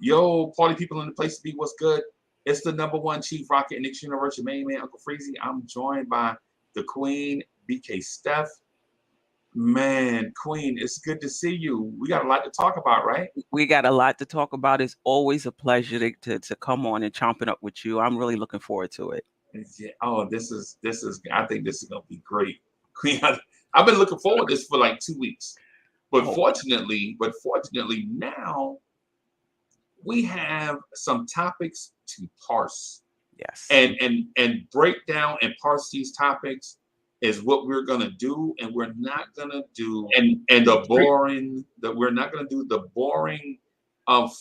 Yo, party people in the place to be. What's good? It's the #1 Chief Rocket and Knicks Universe, your main man, Uncle Freezie. I'm joined by the Queen, BK Steph. Man, Queen, it's good to see you. We got a lot to talk about, right? We got a lot to talk about. It's always a pleasure to come on and chomp it up with you. I'm really looking forward to it. Yeah. Oh, this is. I think this is gonna be great, Queen. I've been looking forward to this for like 2 weeks, but Oh, fortunately now we have some topics to parse yes. and break down and parse these topics is what we're gonna do, and we're not gonna do and the boring that we're not gonna do the boring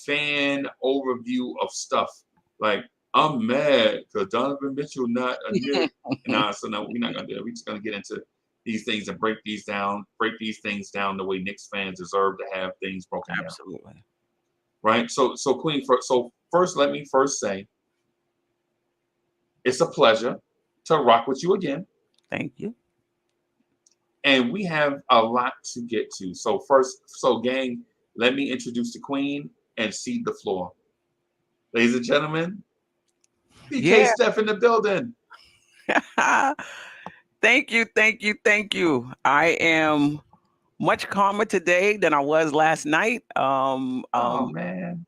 fan overview of stuff like I'm mad because Donovan Mitchell not a Knick. Nah, so no, we're not gonna do it. We're just gonna get into these things and break these things down the way Knicks fans deserve to have things broken down. Absolutely. Right? So Queen, first let me say it's a pleasure to rock with you again. Thank you. And we have a lot to get to. So gang, let me introduce the Queen and cede the floor. Ladies and gentlemen, BK Yeah. Steph in the building. Thank you. I am much calmer today than I was last night. Oh man.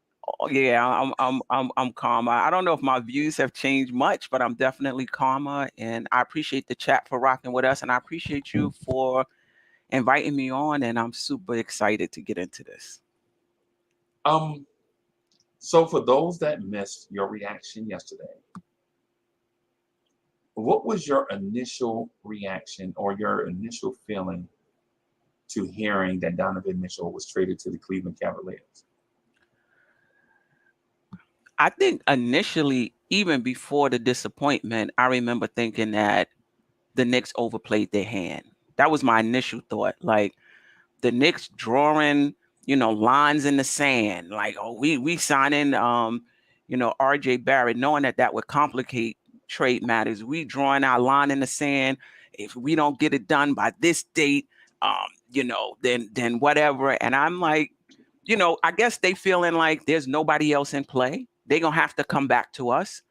Yeah, I'm calmer. I don't know if my views have changed much, but I'm definitely calmer, and I appreciate the chat for rocking with us, and I appreciate you for inviting me on, and I'm super excited to get into this. So for those that missed your reaction yesterday, what was your initial reaction or your initial feeling to hearing that Donovan Mitchell was traded to the Cleveland Cavaliers? I think initially, even before the disappointment, I remember thinking that the Knicks overplayed their hand. That was my initial thought. Like the Knicks drawing, lines in the sand. Like, oh, we signing, R.J. Barrett, knowing that would complicate trade matters. We drawing our line in the sand. If we don't get it done by this date, then whatever. And I'm like, I guess they feeling like there's nobody else in play. They're going to have to come back to us.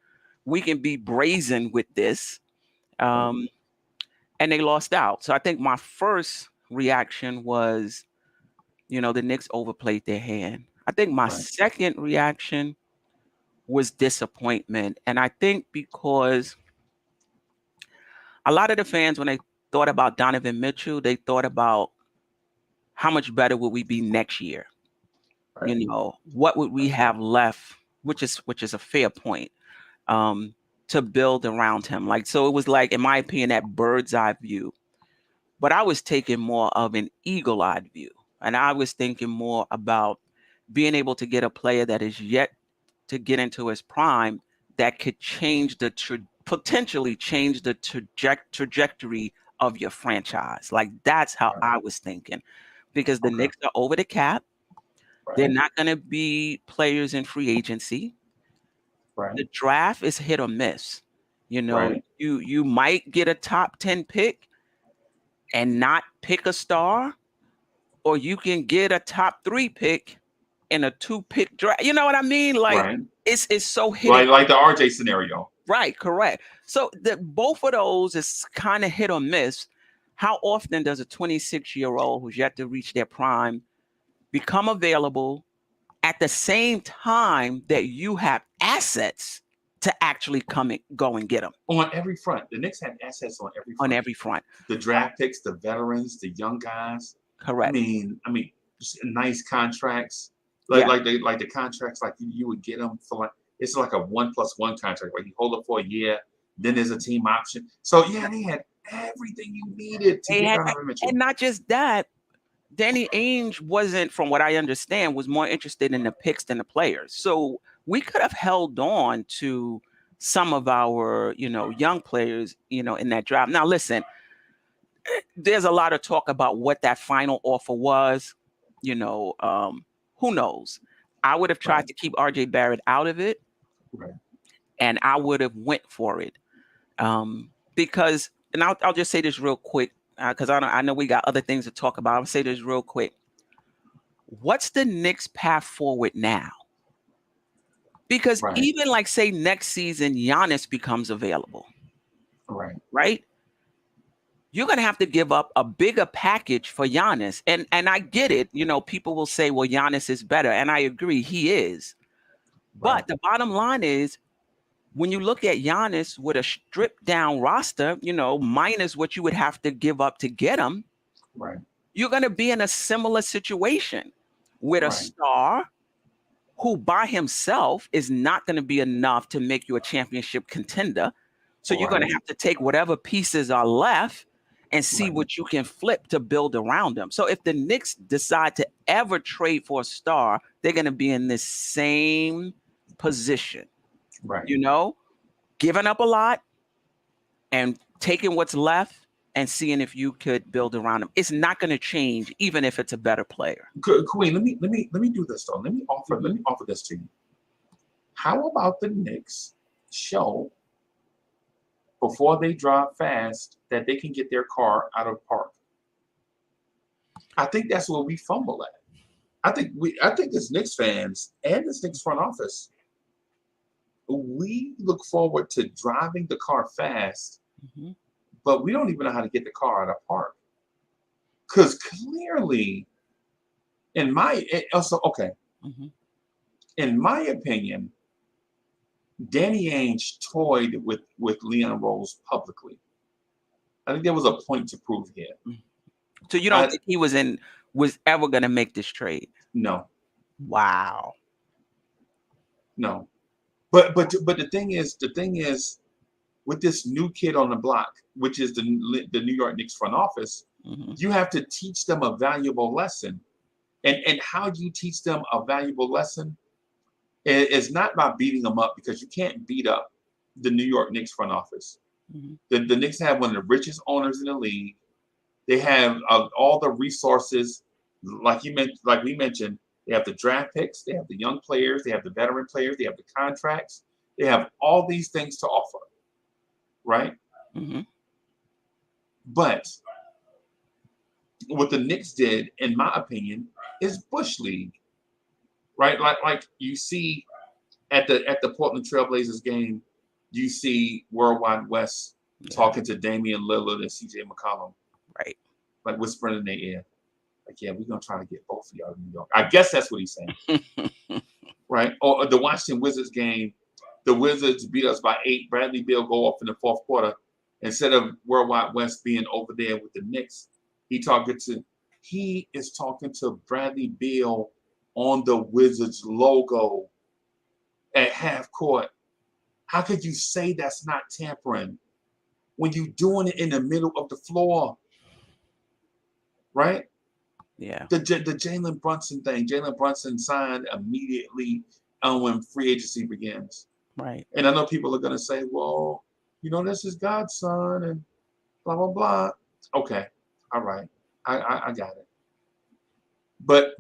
We can be brazen with this. And they lost out. So I think my first reaction was, the Knicks overplayed their hand. I think my second reaction was disappointment. And I think because a lot of the fans, when they thought about Donovan Mitchell, they thought about how much better would we be next year? Right. What would we have left, which is a fair point, to build around him. Like, so it was like, in my opinion, that bird's eye view. But I was taking more of an eagle-eyed view. And I was thinking more about being able to get a player that is yet to get into his prime that could potentially change the trajectory of your franchise. Like, that's how I was thinking. Because the Knicks are over the cap. They're not going to be players in free agency. The draft is hit or miss. You might get a top 10 pick and not pick a star, or you can get a top 3 pick in a 2-pick draft. You know what I mean? Like, it's so hit. Like the RJ scenario. Right, correct. So both of those is kind of hit or miss. How often does a 26-year-old who's yet to reach their prime become available at the same time that you have assets to actually go and get them? On every front. The Knicks had assets on every front. On every front. The draft picks, the veterans, the young guys. Correct. I mean, just nice contracts. Like the contracts like you would get them for like, it's like a 1+1 contract. Like you hold it for a year, then there's a team option. So yeah, they had everything you needed to get Donovan Mitchell. And not just that, Danny Ainge wasn't, from what I understand, was more interested in the picks than the players. So we could have held on to some of our, young players, in that draft. Now, listen, there's a lot of talk about what that final offer was. Who knows? I would have tried to keep R.J. Barrett out of it, and I would have went for it. Because, and I'll just say this real quick, because I know we got other things to talk about. I'll say this real quick. What's the Knicks' path forward now? Because Right. even like say next season, Giannis becomes available. Right. Right? You're going to have to give up a bigger package for Giannis. And I get it. You know, people will say, well, Giannis is better. And I agree, he is. Right. But the bottom line is, when you look at Giannis with a stripped down roster, you know, minus what you would have to give up to get him, Right. you're going to be in a similar situation with a Right. star who by himself is not going to be enough to make you a championship contender. So you're going to have to take whatever pieces are left and see what you can flip to build around them. So if the Knicks decide to ever trade for a star, they're going to be in this same position. Right. You know, giving up a lot and taking what's left and seeing if you could build around them. It's not going to change, even if it's a better player. Queen, let me do this though. Let me offer this to you. How about the Knicks show before they drive fast that they can get their car out of park? I think that's where we fumble at. I think as Knicks fans and as Knicks front office, we look forward to driving the car fast, but we don't even know how to get the car out of park. Because clearly, in my opinion, Danny Ainge toyed with Leon Rose publicly. I think there was a point to prove here. So you don't think he was ever going to make this trade? No. Wow. No. But the thing is, with this new kid on the block, which is the New York Knicks front office, you have to teach them a valuable lesson. And how do you teach them a valuable lesson? It's not by beating them up, because you can't beat up the New York Knicks front office. The Knicks have one of the richest owners in the league. They have all the resources, like we mentioned. They have the draft picks, they have the young players, they have the veteran players, they have the contracts. They have all these things to offer, right? But what the Knicks did, in my opinion, is Bush League, right? Like you see at the Portland Trailblazers game, you see Worldwide West talking to Damian Lillard and CJ McCollum, right? Like whispering in their ear, like, yeah, we're gonna try to get both of y'all in New York. I guess that's what he's saying. Right? Or the Washington Wizards game, the Wizards beat us by 8. Bradley Beal go off in the fourth quarter. Instead of Worldwide West being over there with the Knicks, he is talking to Bradley Beal on the Wizards logo at half court. How could you say that's not tampering when you're doing it in the middle of the floor? Right? Yeah. The Jalen Brunson thing. Jalen Brunson signed immediately when free agency begins. Right. And I know people are going to say, well, this is God's son and blah, blah, blah. Okay. All right. I got it. But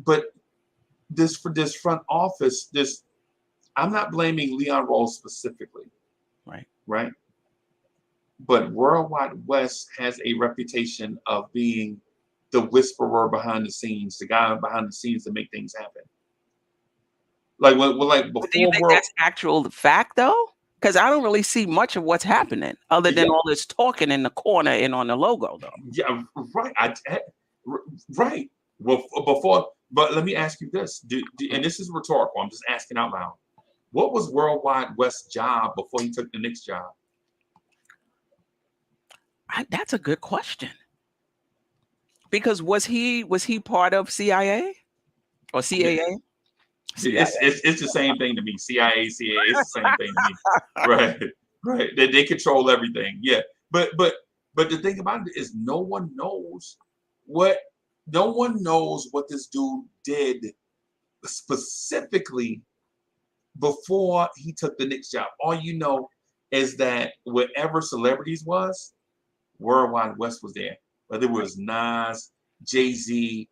this front office, I'm not blaming Leon Rose specifically. Right. Right. But Worldwide West has a reputation of being the whisperer behind the scenes, the guy behind the scenes to make things happen. Like before. Do you think that's actual fact though? Because I don't really see much of what's happening other than all this talking in the corner and on the logo though. Yeah, right. Right. Well, but let me ask you this, and this is rhetorical. I'm just asking out loud. What was Worldwide West's job before he took the Knicks job? That's a good question. Because was he part of CIA or CAA? It's the same thing to me. CIA, it's the same thing to me. Right. They control everything. Yeah. But the thing about it is no one knows what this dude did specifically before he took the Knicks job. All you know is that wherever celebrities was, Worldwide West was there. Whether it was Nas, Jay-Z,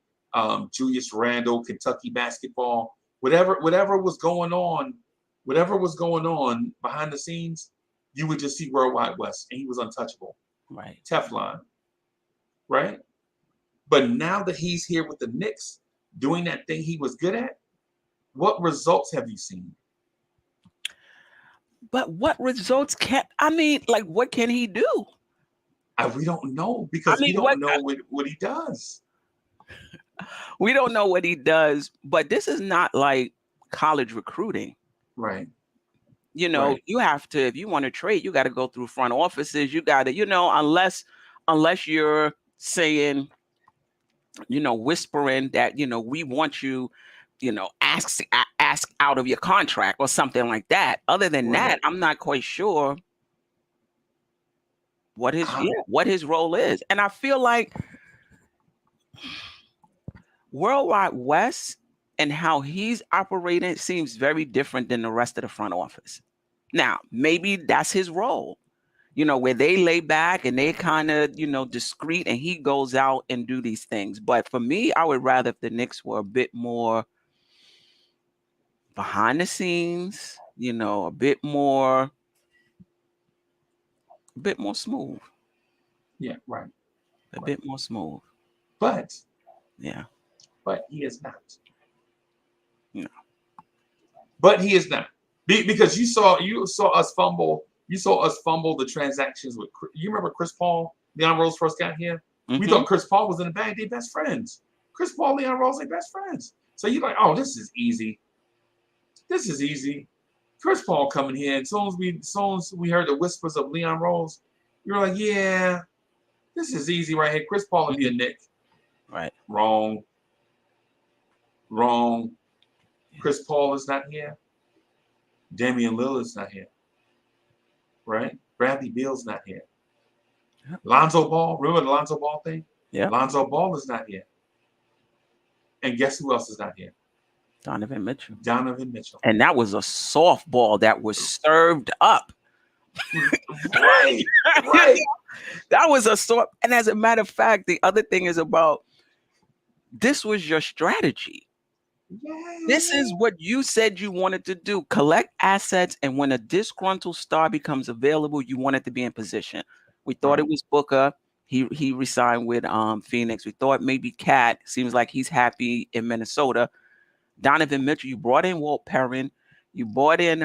Julius Randle, Kentucky basketball, whatever was going on behind the scenes, you would just see Worldwide West, and he was untouchable. Right. Teflon. Right? But now that he's here with the Knicks, doing that thing he was good at, what results have you seen? But what results can what can he do? We don't know because we don't know what he does. We don't know what he does, but this is not like college recruiting. Right. You have to, if you want to trade, you got to go through front offices. You got to, unless you're saying, whispering that, we want you, ask out of your contract or something like that. Other than that, I'm not quite sure what his role is. And I feel like Worldwide West and how he's operating seems very different than the rest of the front office. Now, maybe that's his role, where they lay back and they kind of, discreet, and he goes out and do these things. But for me, I would rather if the Knicks were a bit more behind the scenes, a bit more smooth. Yeah, right. A bit more smooth. But yeah. But he is not. No. But he is not. Because you saw us fumble. You saw us fumble the transactions with. You remember Chris Paul, Leon Rose first got here. Mm-hmm. We thought Chris Paul was in the bag. They best friends. Chris Paul, Leon Rose, they best friends. So you're like, oh, this is easy. This is easy. Chris Paul coming here. And as soon as we heard the whispers of Leon Rose, you were like, yeah, this is easy right here. Chris Paul will be a Knick. Right. Wrong. Chris Paul is not here. Damian Lillard's not here. Right? Bradley Beal's not here. Yep. Lonzo Ball, remember the Lonzo Ball thing? Yeah. Lonzo Ball is not here. And guess who else is not here? Donovan Mitchell. And that was a softball that was served up. Right. That was a soft. And as a matter of fact, the other thing is about this was your strategy. Yes. This is what you said you wanted to do. Collect assets, and when a disgruntled star becomes available, you wanted to be in position. We thought it was Booker. He resigned with Phoenix. We thought maybe Cat. Seems like he's happy in Minnesota. Donovan Mitchell, you brought in Walt Perrin. You brought in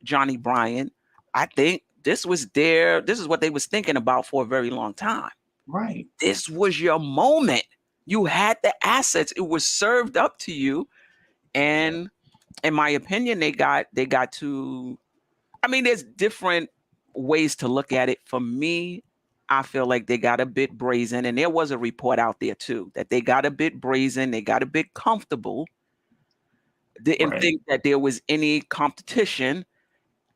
Johnny Bryant. I think this is what they was thinking about for a very long time. Right. This was your moment. You had the assets. It was served up to you. And in my opinion, they got to, there's different ways to look at it. For me, I feel like they got a bit brazen. And there was a report out there too, that they got a bit brazen. They got a bit comfortable. Didn't think that there was any competition,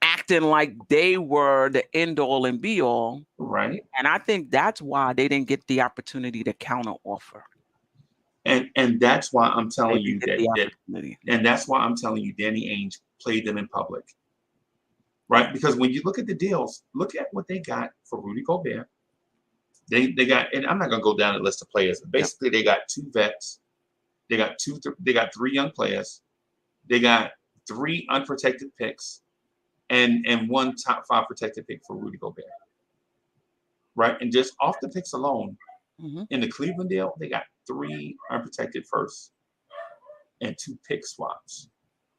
acting like they were the end all and be all. Right. And I think that's why they didn't get the opportunity to counter offer. And that's why I'm telling you and that's why I'm telling you Danny Ainge played them in public. Right? Because when you look at the deals, look at what they got for Rudy Gobert. They got, and I'm not gonna go down the list of players, but basically they got 2 vets, they got 3 young players, they got 3 unprotected picks, and 1 top 5 protected pick for Rudy Gobert. Right? And just off the picks alone, in the Cleveland deal, they got 3 unprotected firsts and 2 pick swaps.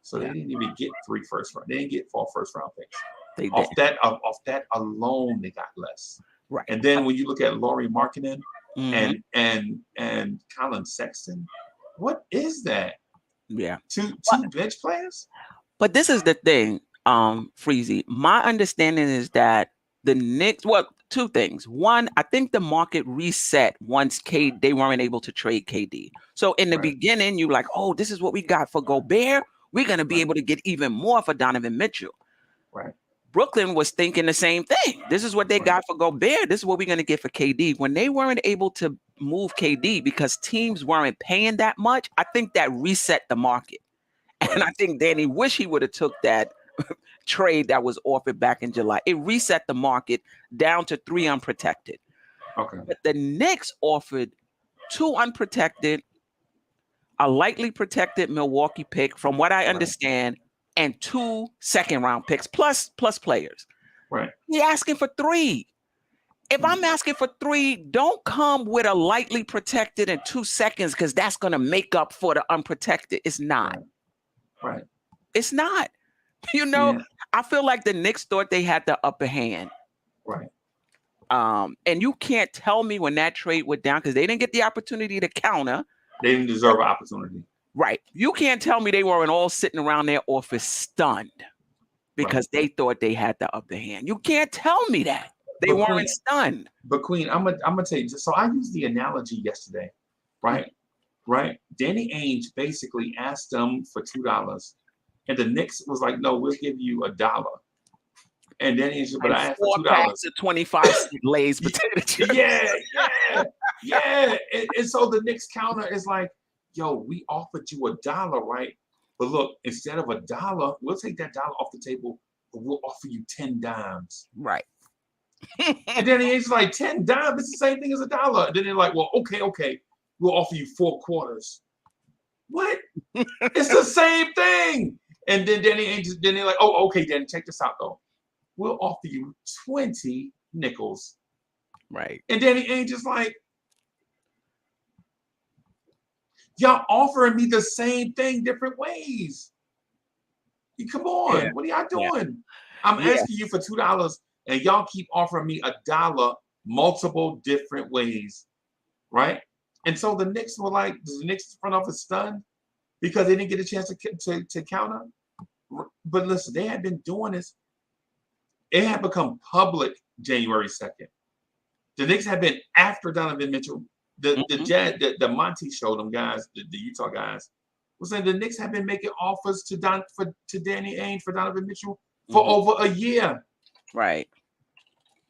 So they didn't even get 3 first round. They didn't get 4 first round picks. Off that alone, they got less. Right. And then when you look at Lauri Markkanen and Colin Sexton, what is that? Yeah. Two bench players? But this is the thing, Freezie. My understanding is that the Knicks, 2 things. One, I think the market reset once they weren't able to trade KD. So in the beginning, you were like, oh, this is what we got for Gobert. We're going to be able to get even more for Donovan Mitchell. Right. Brooklyn was thinking the same thing. This is what they got for Gobert. This is what we're going to get for KD. When they weren't able to move KD because teams weren't paying that much, I think that reset the market. And I think Danny wish he would have took that trade that was offered back in July. It reset the market down to 3 unprotected. Okay. But the Knicks offered 2 unprotected, a lightly protected Milwaukee pick, from what I understand, and 2 second-round picks plus players. Right. You're asking for 3. If I'm asking for 3, don't come with a lightly protected and 2 seconds, because that's going to make up for the unprotected. It's not. Right. It's not. You know, I feel like the Knicks thought they had the upper hand. Right. And you can't tell me when that trade went down because they didn't get the opportunity to counter. They didn't deserve an opportunity. Right. You can't tell me they weren't all sitting around their office stunned because they thought they had the upper hand. You can't tell me that. They weren't stunned. But Queen, I'm gonna tell you. So I used the analogy yesterday, right? Right. Danny Ainge basically asked them for $2, and the Knicks was like, "No, we'll give you $1." And Danny Ainge, but I asked for $2. 25 Lay's potato chips. Yeah. And so the Knicks counter is like, "Yo, we offered you $1, right? But look, instead of $1, we'll take that $1 off the table, but we'll offer you 10 dimes." Right. And then he's like, 10 dimes, it's the same thing as $1. And then they're like, "Well, okay, we'll offer you 4 quarters." What? It's the same thing. And then they're like, "Oh, okay, then check this out though. We'll offer you 20 nickels." Right. And Danny Ainge is like, "Y'all offering me the same thing different ways. Come on, what are y'all doing? I'm asking you for $2, and y'all keep offering me $1 multiple different ways," right? And so the Knicks were like, the Knicks front office stunned because they didn't get a chance to counter. But listen, they had been doing this. It had become public January 2nd. The Knicks had been after Donovan Mitchell. The Monty show, them guys, the Utah guys, was saying the Knicks have been making offers to Danny Ainge for Donovan Mitchell for over a year. Right.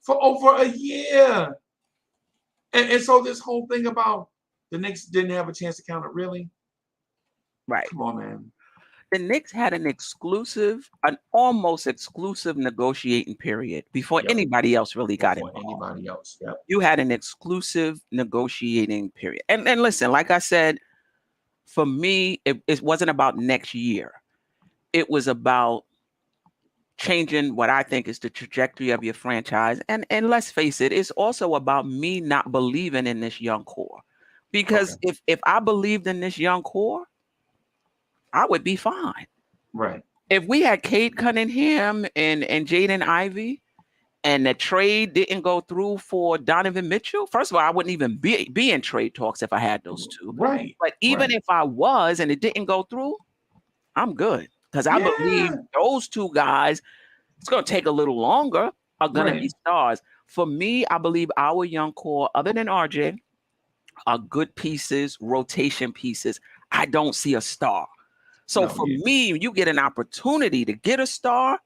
For over a year. And so this whole thing about the Knicks didn't have a chance to counter, really? Right. Come on, man. The Knicks had an almost exclusive negotiating period before anybody else really got involved. Anybody else, You had an exclusive negotiating period. And listen, like I said, for me, it wasn't about next year. It was about changing what I think is the trajectory of your franchise. And let's face it, it's also about me not believing in this young core. Because if I believed in this young core, I would be fine. Right. If we had Cade Cunningham and Jaden Ivey and the trade didn't go through for Donovan Mitchell, first of all, I wouldn't even be in trade talks if I had those two. Right. But even if I was and it didn't go through, I'm good. Because I believe those two guys, it's going to take a little longer, are going to be stars. For me, I believe our young core, other than RJ, are good pieces, rotation pieces. I don't see a star. So for me, you get an opportunity to get a star,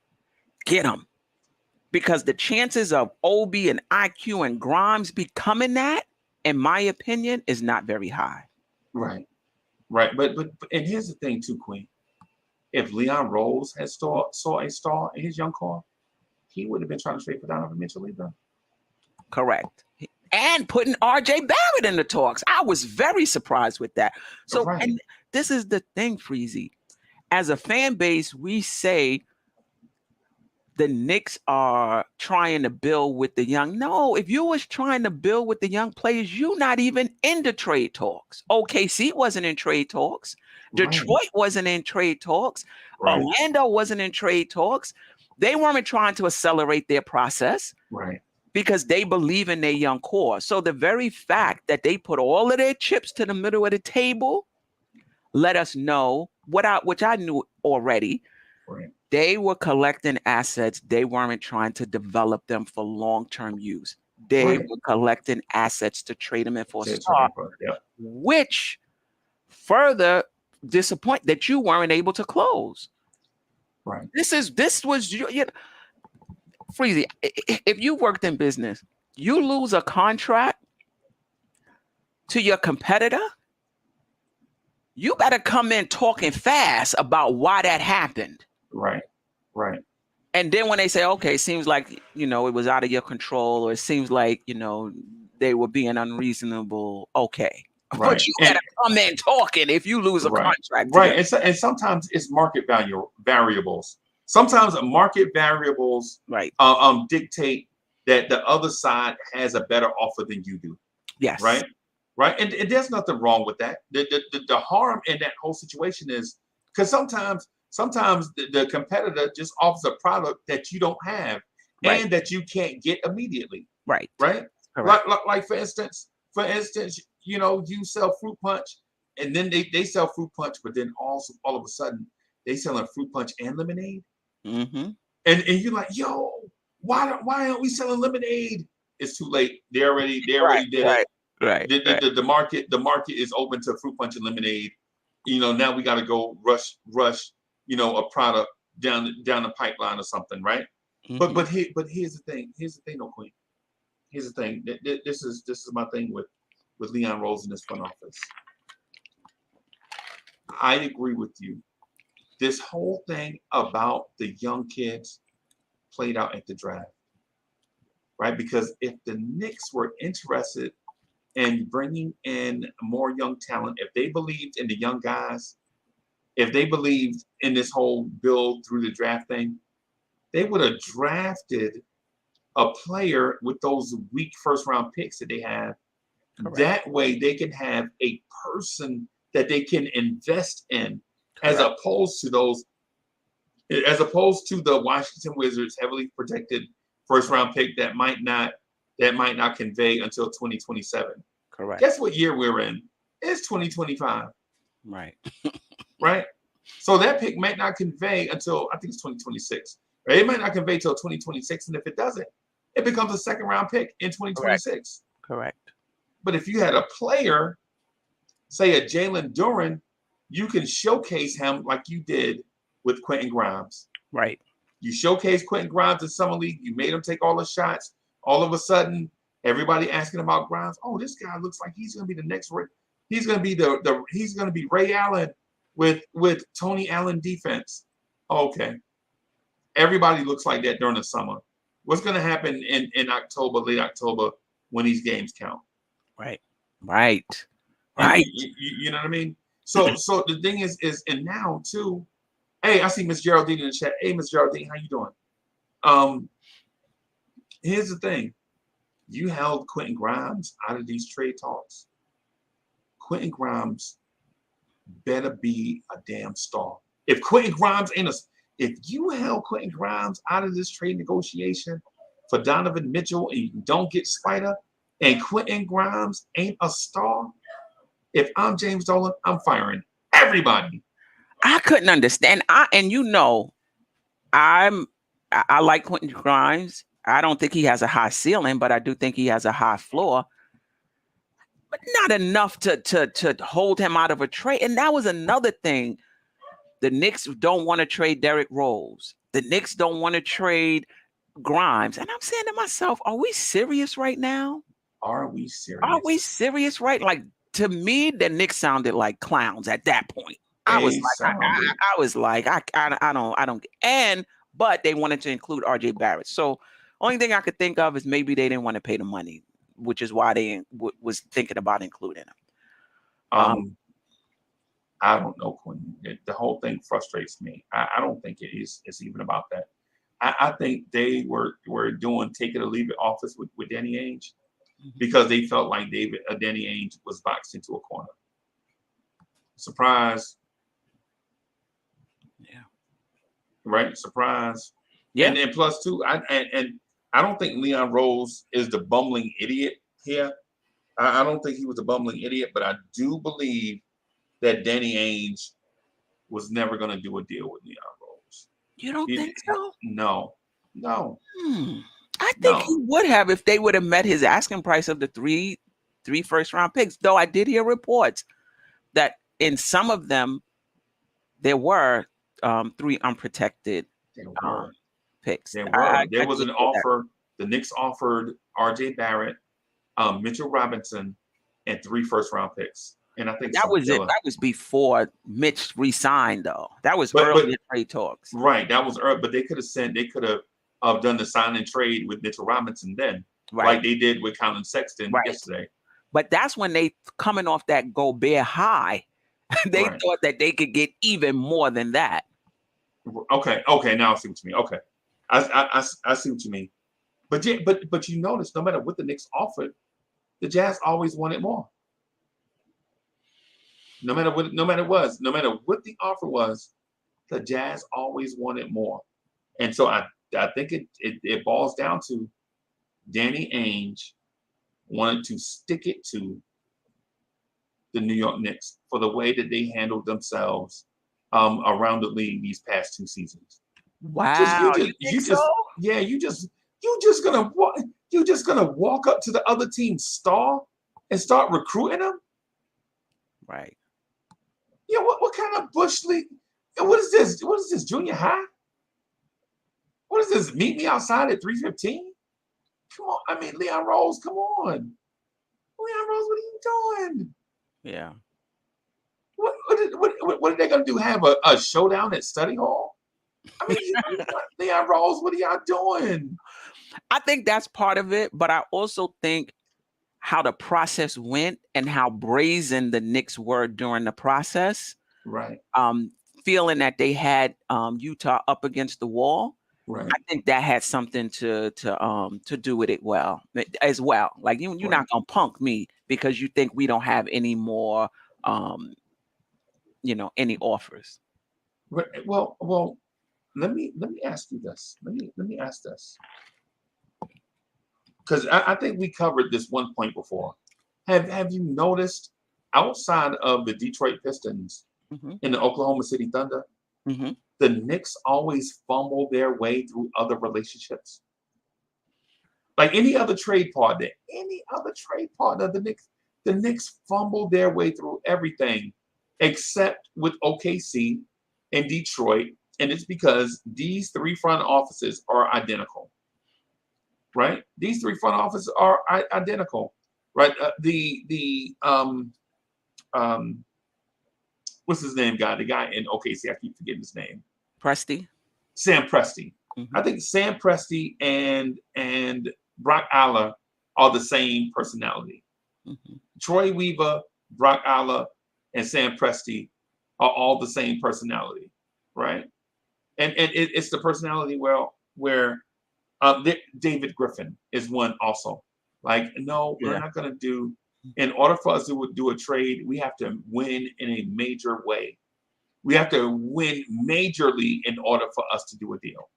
get them. Because the chances of Obi and IQ and Grimes becoming that, in my opinion, is not very high. Right. But and here's the thing too, Queen. If Leon Rose had saw a star in his young core, he would have been trying to trade for Donovan Mitchell either. Correct. And putting RJ Barrett in the talks. I was very surprised with that. So and this is the thing, Freezie. As a fan base, we say the Knicks are trying to build with the young. No, if you was trying to build with the young players, you're not even in the trade talks. OKC wasn't in trade talks. Detroit wasn't in trade talks. Orlando wasn't in trade talks. They weren't trying to accelerate their process. Right. Because they believe in their young core. So the very fact that they put all of their chips to the middle of the table let us know which I knew already. Right. They were collecting assets. They weren't trying to develop them for long-term use. They were collecting assets to trade them in for a star, which further disappoint that you weren't able to close. Right. This was Freezie, if you worked in business, you lose a contract to your competitor, you better come in talking fast about why that happened. Right. And then when they say, okay, seems like, it was out of your control, or it seems like, they were being unreasonable. Okay. Right. But you better come in talking if you lose a contract. Right. And sometimes it's market variables. Sometimes market variables dictate that the other side has a better offer than you do. Yes. Right. And there's nothing wrong with that. The harm in that whole situation is because sometimes Sometimes the competitor just offers a product that you don't have and that you can't get immediately. Right. Correct. Like for instance, you know, you sell fruit punch, and then they sell fruit punch, but then also all of a sudden they selling fruit punch and lemonade. Mm-hmm. And you're like, yo, why aren't we selling lemonade? It's too late. They already did it. Right. The market is open to fruit punch and lemonade. You know, now we got to go rush, you know, a product down the pipeline or something, right? Mm-hmm. But here's the thing. No, Queen. Here's the thing. This is my thing with Leon Rose in this front office. I agree with you. This whole thing about the young kids played out at the draft, right? Because if the Knicks were interested in bringing in more young talent, if they believed in the young guys, if they believed in this whole build through the draft thing, they would have drafted a player with those weak first round picks that they have. Correct. That way they can have a person that they can invest in. Correct. as opposed to the Washington Wizards heavily protected first round pick that might not convey until 2027. Correct. Guess what year we're in? It's 2025. Right. Right? So that pick might not convey until, I think it's 2026. Right? It might not convey till 2026, and if it doesn't, it becomes a second round pick in 2026. Correct. But if you had a player, say a Jalen Duren, you can showcase him like you did with Quentin Grimes. Right. You showcase Quentin Grimes in Summer League. You made him take all the shots. All of a sudden, everybody asking about Grimes. Oh, this guy looks like he's going to be the next. He's going to be he's going to be Ray Allen with Tony Allen defense. Okay. Everybody looks like that during the summer. What's going to happen in October, late October, when these games count? Right. You know what I mean? So the thing is, and now too. Hey, I see Miss Geraldine in the chat. Hey, Miss Geraldine, how you doing? Here's the thing. You held Quentin Grimes out of these trade talks. Quentin Grimes better be a damn star. If you held Quentin Grimes out of this trade negotiation for Donovan Mitchell and you don't get Spider, and Quentin Grimes ain't a star, if I'm James Dolan, I'm firing everybody. I couldn't understand. I like Quentin Grimes. I don't think he has a high ceiling, but I do think he has a high floor. But not enough to hold him out of a trade. And that was another thing. The Knicks don't want to trade Derrick Rose. The Knicks don't want to trade Grimes. And I'm saying to myself, are we serious right now? Are we serious? Right? Like, to me, the Knicks sounded like clowns at that point. I was like, I don't. But they wanted to include RJ Barrett. So only thing I could think of is maybe they didn't want to pay the money, which is why they was thinking about including him. I don't know, Quinn. The whole thing frustrates me. I don't think it's even about that. I think they were doing take it or leave it office with Danny Ainge because they felt like Danny Ainge was boxed into a corner. Surprise. Yeah. Right? Surprise. Yeah. And plus two, I don't think Leon Rose is the bumbling idiot here. I don't think he was a bumbling idiot, but I do believe that Danny Ainge was never going to do a deal with Leon Rose. You don't think so? No. I think he would have if they would have met his asking price of the three first round picks. Though I did hear reports that in some of them there were 3 unprotected picks. There was an offer. The Knicks offered RJ Barrett, Mitchell Robinson, and 3 first round picks. And I think that was it. That was before Mitch re-signed, though. That was early trade talks. Right. That was early, but they could have done the sign and trade with Mitchell Robinson then, like they did with Colin Sexton yesterday. But that's when they coming off that Gobert high. They thought that they could get even more than that. Okay. Now I see what you mean. Okay, I see what you mean. But you notice no matter what the Knicks offered, the Jazz always wanted more. No matter what the offer was, the Jazz always wanted more. And so I think it boils down to Danny Ainge wanted to stick it to the New York Knicks for the way that they handled themselves around the league these past 2 seasons. Wow, you just gonna walk up to the other team's star and start recruiting them? Right. Yeah, what kind of bush league? What is this? What is this, junior high? What is this? Meet me outside at 3:15? Come on. I mean, Leon Rose, come on. Leon Rose, what are you doing? Yeah. What are they gonna do? Have a showdown at study hall? I mean, Leon Rose, what are y'all doing? I think that's part of it, but I also think how the process went and how brazen the Knicks were during the process. Right. Feeling that they had Utah up against the wall. Right. I think that had something to do with it as well. Like you're Right. not gonna punk me because you think we don't have any more any offers. Well, let me ask you this. Let me ask this. Because I think we covered this one point before. Have you noticed outside of the Detroit Pistons and the Oklahoma City Thunder, the Knicks always fumble their way through other relationships? Like any other trade partner, the Knicks fumble their way through everything except with OKC and Detroit, and it's because these 3 front offices are identical. Right? These 3 front offices are identical, right? What's his name, guy? The guy in OKC, I keep forgetting his name. Presti? Sam Presti. I think Sam Presti and Brock Aller are the same personality. Troy Weaver, Brock Aller, and Sam Presti are all the same personality, right? And it's the personality where David Griffin is one also. Like, no, we're not going to do. In order for us to do a trade, we have to win in a major way. We have to win majorly in order for us to do a deal.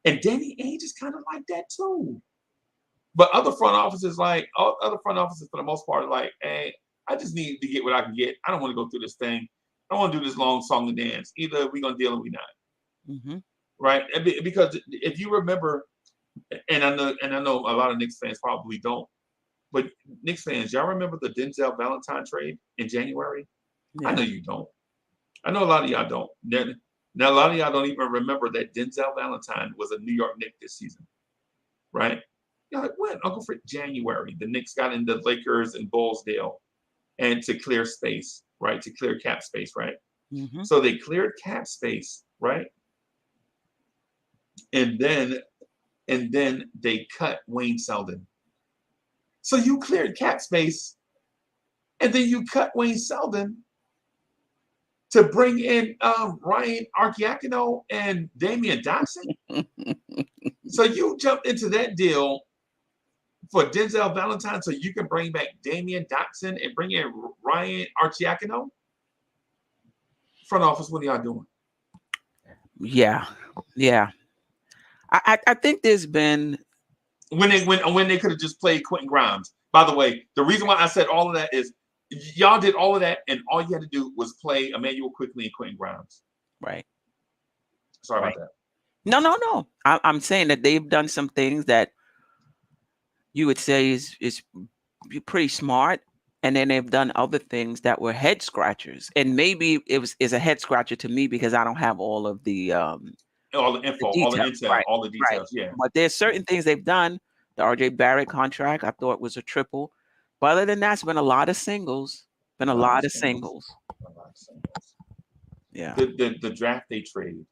And Danny Ainge is kind of like that too. But other front offices for the most part, are like, hey, I just need to get what I can get. I don't want to go through this thing. I don't want to do this long song and dance. Either we're going to deal or we're not. Right? Because if you remember, and I know a lot of Knicks fans probably don't, but Knicks fans, y'all remember the Denzel Valentine trade in January? Yeah. I know you don't. I know a lot of y'all don't. Now, a lot of y'all don't even remember that Denzel Valentine was a New York Knicks this season, right? You're like, when? Uncle Frick, January. The Knicks got into Lakers and Bulls deal and to clear space, right? To clear cap space, right? So they cleared cap space, right? And then they cut Wayne Selden. So you cleared cap space, and then you cut Wayne Selden to bring in Ryan Arcidiacono and Damian Dotson. So you jumped into that deal for Denzel Valentine so you can bring back Damian Dotson and bring in Ryan Arcidiacono? Front office, what are y'all doing? Yeah. I think there's been when they could have just played Quentin Grimes. By the way, the reason why I said all of that is y'all did all of that, and all you had to do was play Emmanuel Quickley and Quentin Grimes. Right. Sorry about that. No. I'm saying that they've done some things that you would say is pretty smart, and then they've done other things that were head scratchers. And maybe is a head scratcher to me because I don't have all of the all the info, all the intel, all the details. Yeah. But there's certain things they've done. The RJ Barrett contract, I thought was a triple. But other than that, it's been a lot of singles. A lot of singles. Yeah. The draft day trade,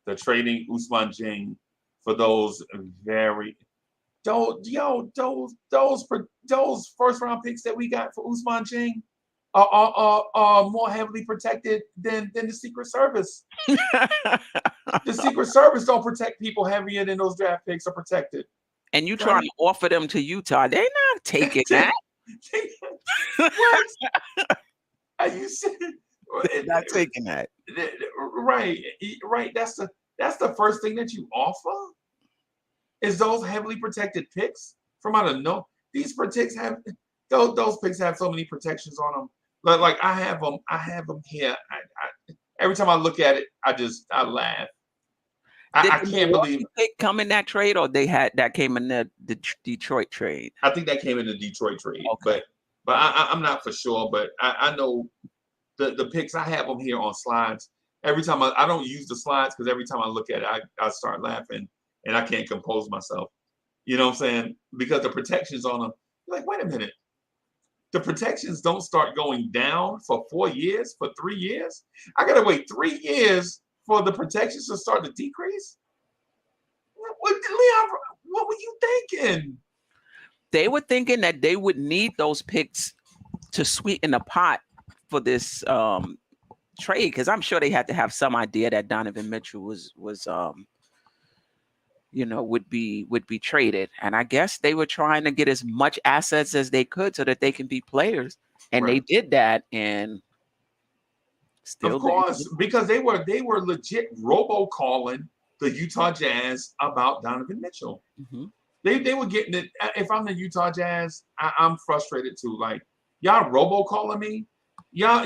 the trading Ousmane Dieng for those first round picks that we got for Ousmane Dieng are more heavily protected than the Secret Service. The Secret Service don't protect people heavier than those draft picks are protected. And you trying to offer them to Utah? They're not taking that. What? Are you saying? They're not taking that. Right. That's the first thing that you offer is those heavily protected picks from out of no. These picks have those picks have so many protections on them. Like I have them here. Every time I look at it, I laugh. I can't believe pick come in that trade, or that came in the Detroit trade. I think that came in the Detroit trade, okay. but I'm not for sure. But I know the picks. I have them here on slides. Every time I don't use the slides because every time I look at it, I start laughing and I can't compose myself. You know what I'm saying? Because the protections on them. You're like, wait a minute. The protections don't start going down for 4 years, for 3 years. I gotta wait 3 years for the protections to start to decrease. Leon, what were you thinking? They were thinking that they would need those picks to sweeten the pot for this trade, because I'm sure they had to have some idea that Donovan Mitchell was would be traded, and I guess they were trying to get as much assets as they could so that they can be players, and they did that, and still, of course, because they were legit robocalling the Utah Jazz about Donovan Mitchell. Mm-hmm. They were getting it. If I'm the Utah Jazz, I'm frustrated too. Like, y'all robocalling me, y'all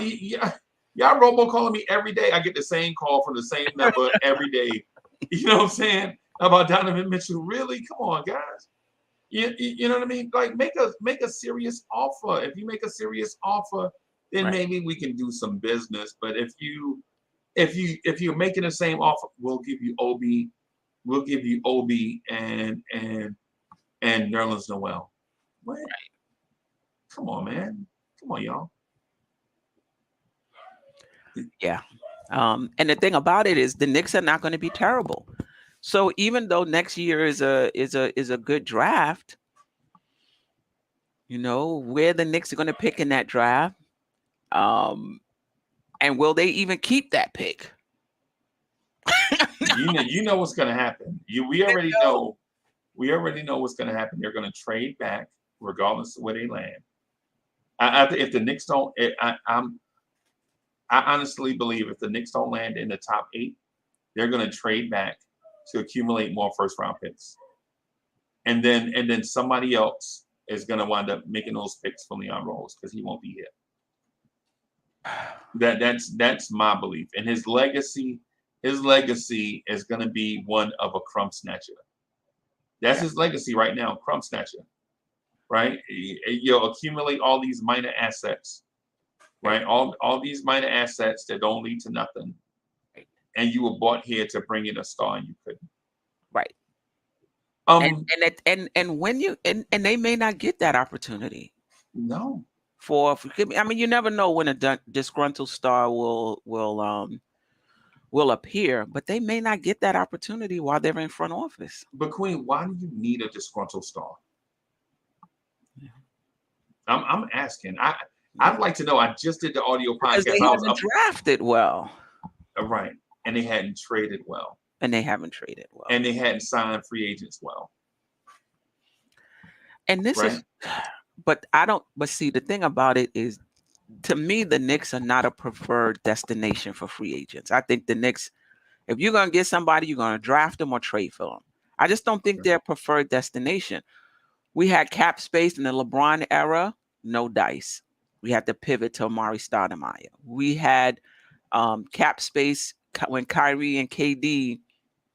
robocalling me every day. I get the same call from the same number every day. You know what I'm saying? About Donovan Mitchell. Really? Come on, guys. You know what I mean? Like, make a serious offer. If you make a serious offer, then maybe we can do some business. But if you're making the same offer, we'll give you Obi and Nerlens Noel. What? Come on, man. Come on, y'all. Yeah. And the thing about it is the Knicks are not going to be terrible. So even though next year is a good draft, where the Knicks are going to pick in that draft, and will they even keep that pick? You know what's going to happen. We already know what's going to happen. They're going to trade back regardless of where they land. If the Knicks don't, I honestly believe if the Knicks don't land in the top 8, they're going to trade back to accumulate more first-round picks, and then somebody else is going to wind up making those picks for Leon Rose because he won't be here. That's my belief, and his legacy is going to be one of a crumb snatcher. That's his legacy right now, crumb snatcher. Right? You'll accumulate all these minor assets, right? All these minor assets that don't lead to nothing. And you were bought here to bring in a star and you couldn't. Right. And when you and they may not get that opportunity. No. You never know when a disgruntled star will appear, but they may not get that opportunity while they're in front office. But Queen, why do you need a disgruntled star? Yeah. I'm asking. I'd like to know. I just did the audio podcast. Because they haven't drafted well. Right. And they hadn't traded well. And they haven't traded well. And they hadn't signed free agents well. And this is, but see, the thing about it is, to me, the Knicks are not a preferred destination for free agents. I think the Knicks, if you're going to get somebody, you're going to draft them or trade for them. I just don't think they're a preferred destination. We had cap space in the LeBron era, no dice. We had to pivot to Amari Stoudemire. We had cap space when Kyrie and KD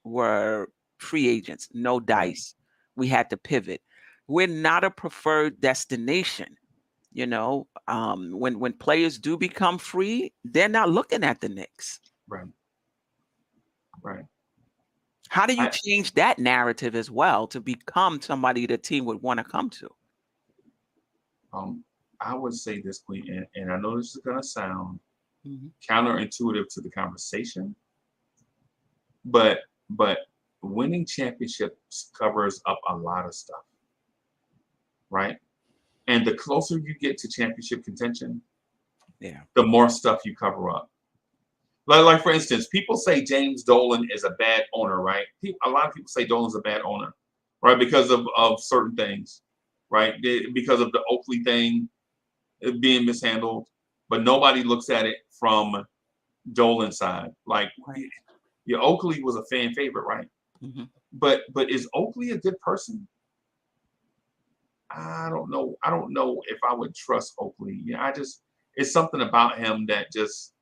were free agents, no dice. We had to pivot. We're not a preferred destination. When players do become free, they're not looking at the Knicks. Right. How do you change that narrative as well to become somebody the team would want to come to? I would say this, Queen, and I know this is going to sound counterintuitive to the conversation, but winning championships covers up a lot of stuff, right? And the closer you get to championship contention, the more stuff you cover up. Like for instance, people say James Dolan is a bad owner, right? A lot of people say Dolan's a bad owner, right? Because of certain things, right? Because of the Oakley thing being mishandled, but nobody looks at it from Dolan's side. Like, Right. yeah, Oakley was a fan favorite, right? Mm-hmm. But is Oakley a good person? I don't know. I don't know if I would trust Oakley. Yeah, it's something about him that just.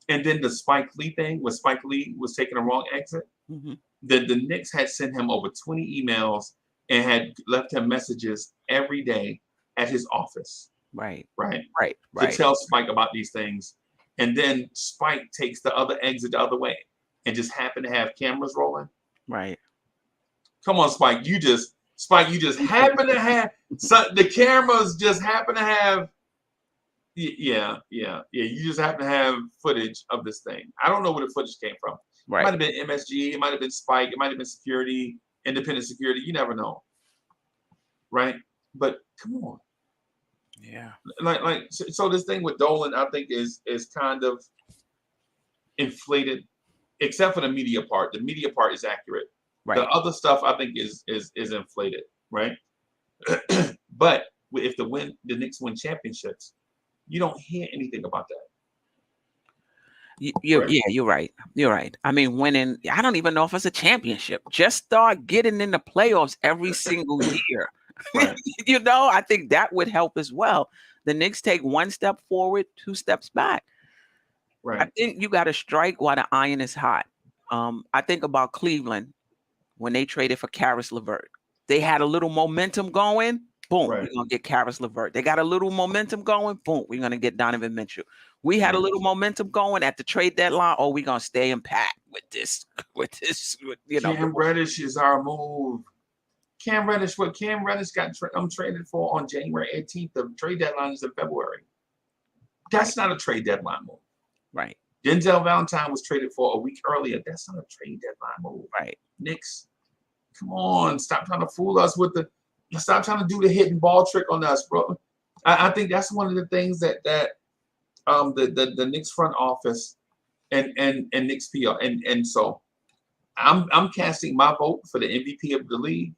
And then the Spike Lee thing, when Spike Lee was taking a wrong exit, Mm-hmm. the Knicks had sent him over 20 emails and had left him messages every day at his office. Right. Right. Right. To Right. tell Spike about these things. And then Spike takes the other exit the other way and just happen to have cameras rolling. Right. Come on, Spike. You just happen to have the cameras just happen to have. Yeah. You just happen to have footage of this thing. I don't know where the footage came from. It might have been MSG. It might have been Spike. It might have been security, independent security. You never know, right? But come on. Yeah. So this thing with Dolan, I think is kind of inflated, except for the media part. The media part is accurate. Right. The other stuff I think is inflated, right? But if the Knicks win championships, you don't hear anything about that. Yeah, you're right. You're right. I mean, winning, I don't even know if it's a championship. Just start getting in the playoffs every single year. Right. You know, I think that would help as well. The Knicks take one step forward, two steps back. Right. I think you got to strike while the iron is hot. I think about Cleveland when they traded for Karis LeVert. They had a little momentum going. Boom, Right. we're going to get Karis LeVert. They got a little momentum going. Boom, we're going to get Donovan Mitchell. We had a little momentum going at the trade deadline. Oh, we're going to stay in pat with this, you know. Cam Reddish is our move. Cam Reddish, what Cam Reddish got traded for on January 18th. The trade deadline is in February. That's not a trade deadline move. Right. Denzel Valentine was traded for a week earlier. That's not a trade deadline move. Right. Knicks, come on. Stop trying to fool us with stop trying to do the hidden ball trick on us, bro. I think that's one of the things that the Knicks front office and Knicks PR. And so I'm casting my vote for the MVP of the league.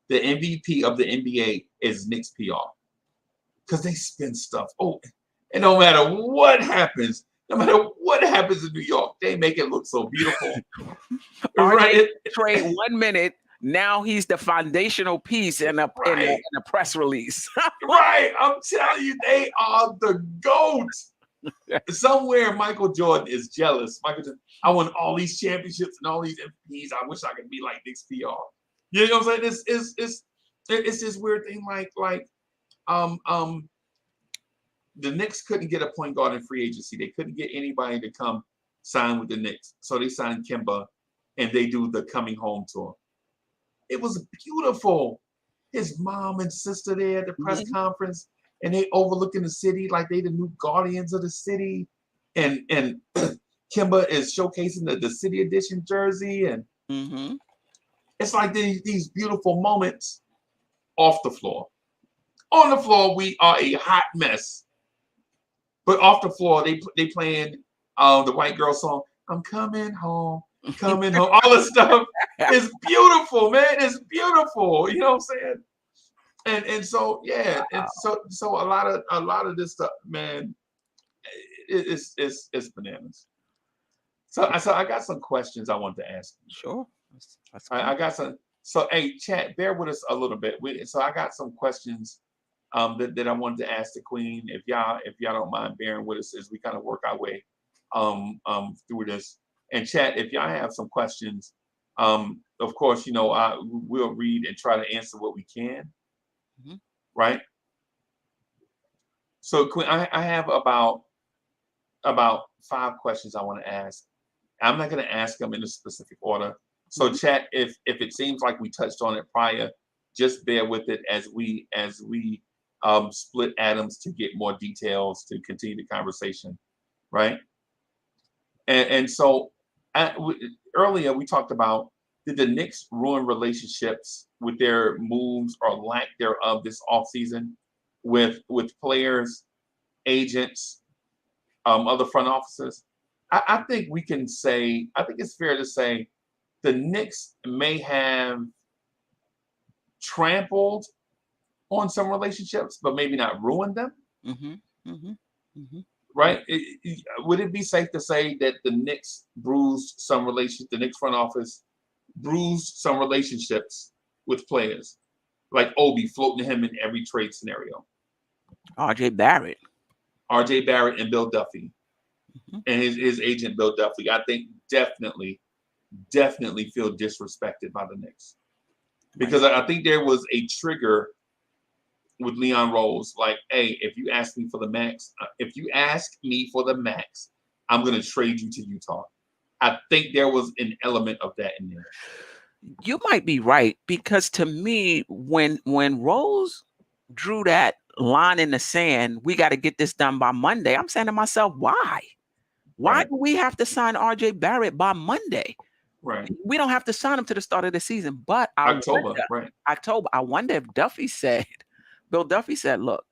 The MVP of the NBA is Knicks PR. Because they spin stuff. Oh, and no matter what happens, in New York, they make it look so beautiful. Right. Trade 1 minute. Now he's the foundational piece in a press release. Right. I'm telling you, they are the GOAT. Somewhere Michael Jordan is jealous. Michael Jordan, I won all these championships and all these MVPs. I wish I could be like Knicks PR. You know what I'm saying? It's this weird thing like the Knicks couldn't get a point guard in free agency. They couldn't get anybody to come sign with the Knicks. So they signed Kemba and they do the coming home tour. It was beautiful. His mom and sister there at the press conference, and they overlooking the city like they the new guardians of the city. And Kemba is showcasing the city edition jersey. And it's like these beautiful moments off the floor. On the floor, we are a hot mess. But off the floor, they playing the white girl song, I'm coming home. Coming home, all this stuff is beautiful, man. It's beautiful. You know what I'm saying? And so yeah, and so a lot of this stuff, man, it's bananas. So I got some questions I want to ask you. Sure. I got some. So hey, chat, bear with us a little bit. So I got some questions that I wanted to ask the Queen. If y'all don't mind bearing with us as we kind of work our way through this. And chat, if y'all have some questions, of course, you know, we'll read and try to answer what we can. Right? So, Quinn, I have about 5 questions I want to ask. I'm not going to ask them in a specific order. So, chat, if it seems like we touched on it prior, just bear with it as we split atoms to get more details to continue the conversation, right? And so earlier we talked about, did the Knicks ruin relationships with their moves or lack thereof this offseason with players, agents, other front offices? I think we can say, I think it's fair to say the Knicks may have trampled on some relationships, but maybe not ruined them. right? Would it be safe to say that the Knicks the Knicks front office bruised some relationships with players, like Obi floating him in every trade scenario, RJ Barrett, and Bill Duffy, and his agent Bill Duffy, I think definitely feel disrespected by the Knicks, because I think there was a trigger with Leon Rose, like, hey, if you ask me for the max, I'm going to trade you to Utah. I think there was an element of that in there. You might be right, because to me, when Rose drew that line in the sand, we got to get this done by Monday, I'm saying to myself, why? Why do we have to sign RJ Barrett by Monday? Right. We don't have to sign him to the start of the season, but October. I wonder if Bill Duffy said, look,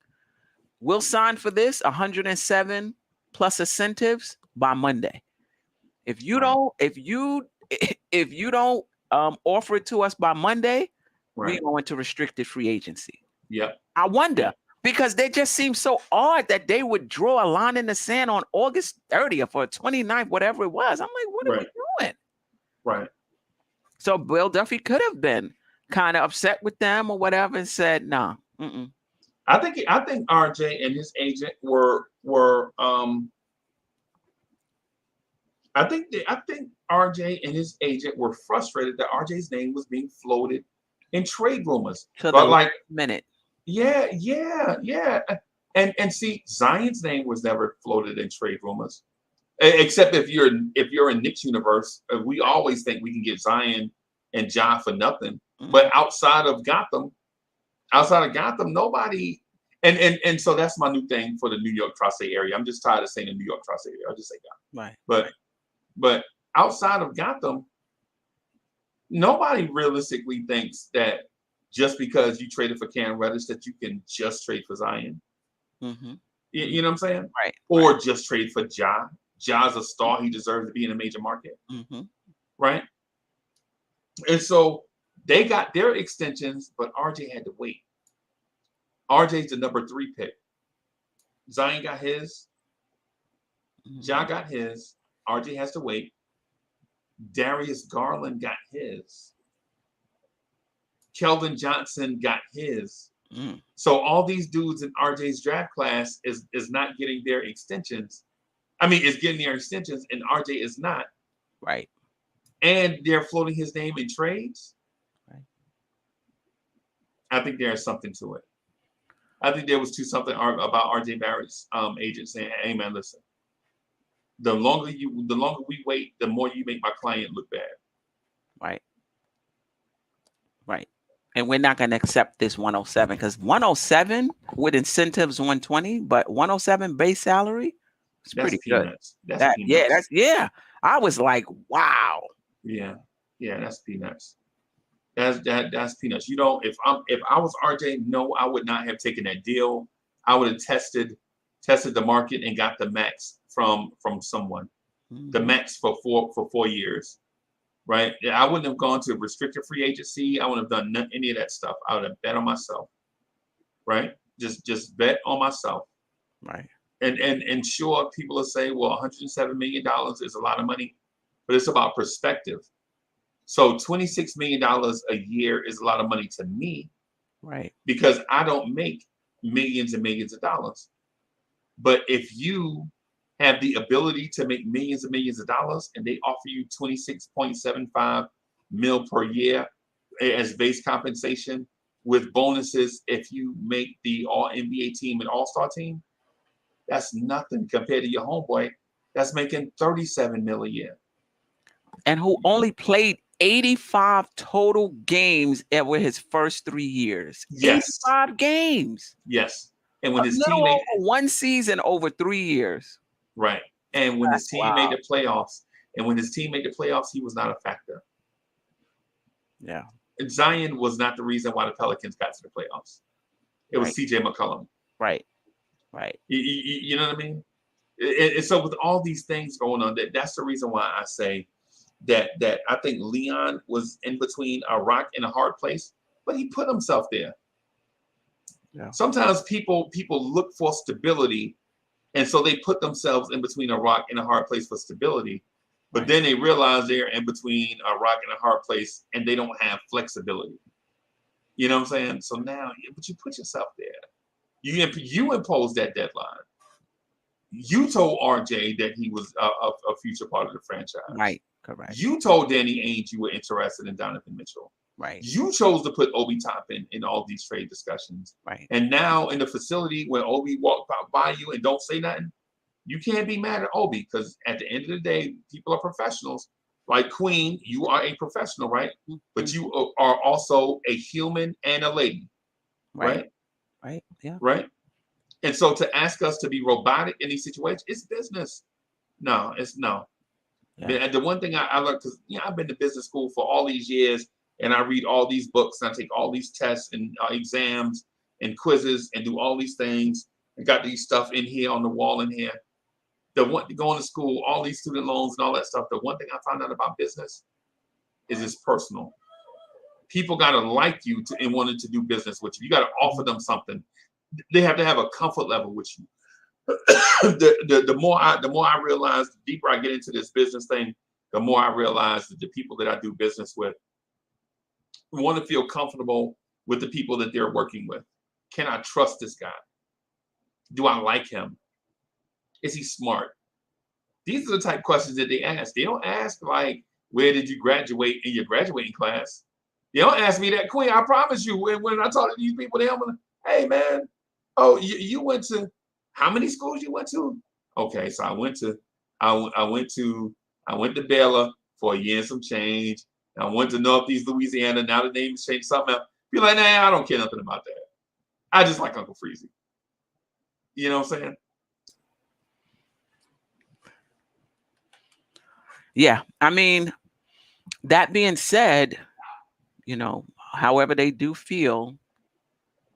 we'll sign for this 107 plus incentives by Monday. If you don't offer it to us by Monday, we go into restricted free agency. Yep. I wonder, because they just seem so odd that they would draw a line in the sand on August 30th or 29th, whatever it was. I'm like, what are we doing? Right. So Bill Duffy could have been kind of upset with them or whatever and said, "Nah." I think RJ and his agent were I think RJ and his agent were frustrated that RJ's name was being floated in trade rumors. To the last minute. Yeah. And see, Zion's name was never floated in trade rumors. Except if you're in Knicks universe, we always think we can get Zion and Ja for nothing. But outside of Gotham, nobody. And so that's my new thing for the New York Tri-State area. I'm just tired of saying the New York Tri-State area. I'll just say Gotham. Right. But outside of Gotham, nobody realistically thinks that just because you traded for Cam Reddish that you can just trade for Zion. You know what I'm saying? Right. Or just trade for Ja. Ja's a star. He deserves to be in a major market. Right? And so they got their extensions, but RJ had to wait. RJ's the number 3 pick. Zion got his. Ja got his. RJ has to wait. Darius Garland got his. Keldon Johnson got his. So all these dudes in RJ's draft class is not getting their extensions. I mean, is getting their extensions, and RJ is not. Right. And they're floating his name in trades. Right. I think there's something to it. I think there was something about RJ Barrett's agent saying, "Hey man, listen. The longer we wait, the more you make my client look bad." Right. Right. And we're not going to accept this 107, because 107 with incentives 120, but 107 base salary. It's pretty peanuts. Good. That's peanuts. I was like, wow. Yeah, that's peanuts. That's peanuts. You know, if I was RJ, no, I would not have taken that deal. I would have tested the market and got the max from someone. The max for 4 years. Right? I wouldn't have gone to restricted free agency. I wouldn't have done any of that stuff. I would have bet on myself. Right? Just bet on myself. Right. And sure, people will say, well, $107 million is a lot of money, but it's about perspective. So $26 million a year is a lot of money to me. Right. Because I don't make millions and millions of dollars. But if you have the ability to make millions and millions of dollars and they offer you $26.75 million per year as base compensation with bonuses if you make the All-NBA team and All-Star team, that's nothing compared to your homeboy that's making $37 million a year. And who only played 85 total games over his first 3 years. Yes. 85 games. Yes. And when his team made one season over 3 years. Right. And when his team made the playoffs, he was not a factor. Yeah. And Zion was not the reason why the Pelicans got to the playoffs. It was CJ McCollum. Right. You know what I mean? And so with all these things going on, that's the reason why I say that I think Leon was in between a rock and a hard place, but he put himself there. Yeah. Sometimes people look for stability And so they put themselves in between a rock and a hard place for stability. But then they realize they're in between a rock and a hard place and they don't have flexibility. You know what I'm saying? So now, but you put yourself there. You imposed that deadline. You told RJ that he was a future part of the franchise. Right, correct. You told Danny Ainge you were interested in Donovan Mitchell. Right. You chose to put Obi Toppin in all these trade discussions. Right. And now in the facility when Obi walked by you and don't say nothing, you can't be mad at Obi because at the end of the day, people are professionals. Like Queen, you are a professional, right? Mm-hmm. But you are also a human and a lady. Right? Right. Yeah. Right? And so to ask us to be robotic in these situations, it's business. No, it's no. Yeah. The one thing I learned, because I've been to business school for all these years, and I read all these books, and I take all these tests and exams and quizzes and do all these things, and got these stuff in here on the wall in here. Going to school, all these student loans and all that stuff. The one thing I found out about business is it's personal. People got to like you and wanted to do business with you. You got to offer them something. They have to have a comfort level with you. The more I realize, the deeper I get into this business thing, the more I realize that the people that I do business with want to feel comfortable with the people that they're working with. Can I trust this guy? Do I like him? Is he smart? These are the type of questions that they ask. They don't ask like, where did you graduate in your graduating class? They don't ask me that, Queen. I promise you, when I talk to these people, they're like, hey, man, oh, you went to, how many schools you went to? Okay, so I went to Baylor for a year and some change. I went to Northeast Louisiana. Now the name has changed something else. Be like, nah, I don't care nothing about that. I just like Uncle Freezie. You know what I'm saying? Yeah, I mean, that being said, however they do feel,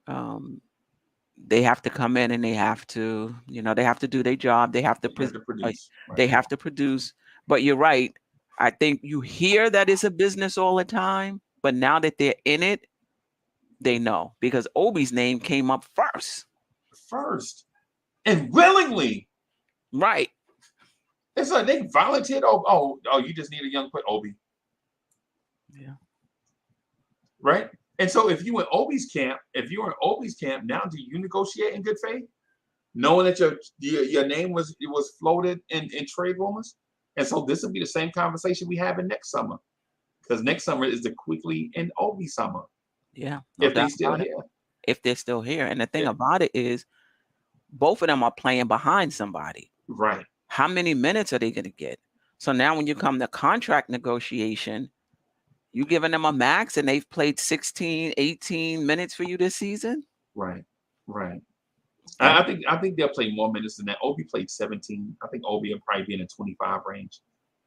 they have to come in and they have to, they have to do their job. They have to produce. Right. They have to produce. But you're right. I think you hear that it's a business all the time, but now that they're in it, they know because Obi's name came up first, and willingly. Right. It's like they volunteered. Oh, you just need a young player, Obi. Yeah. Right. And so if you're in Obi's camp, now do you negotiate in good faith, knowing that your name was floated in trade rumors? And so this will be the same conversation we have in next summer, because next summer is the Quickly and Obi summer. Yeah. No if they're still here. If they're still here, and the thing about it is, both of them are playing behind somebody. Right. How many minutes are they going to get? So now when you come to contract negotiation, you giving them a max and they've played 16, 18 minutes for you this season? Right. I think they'll play more minutes than that. Obi played 17. I think Obi will probably be in the 25 range.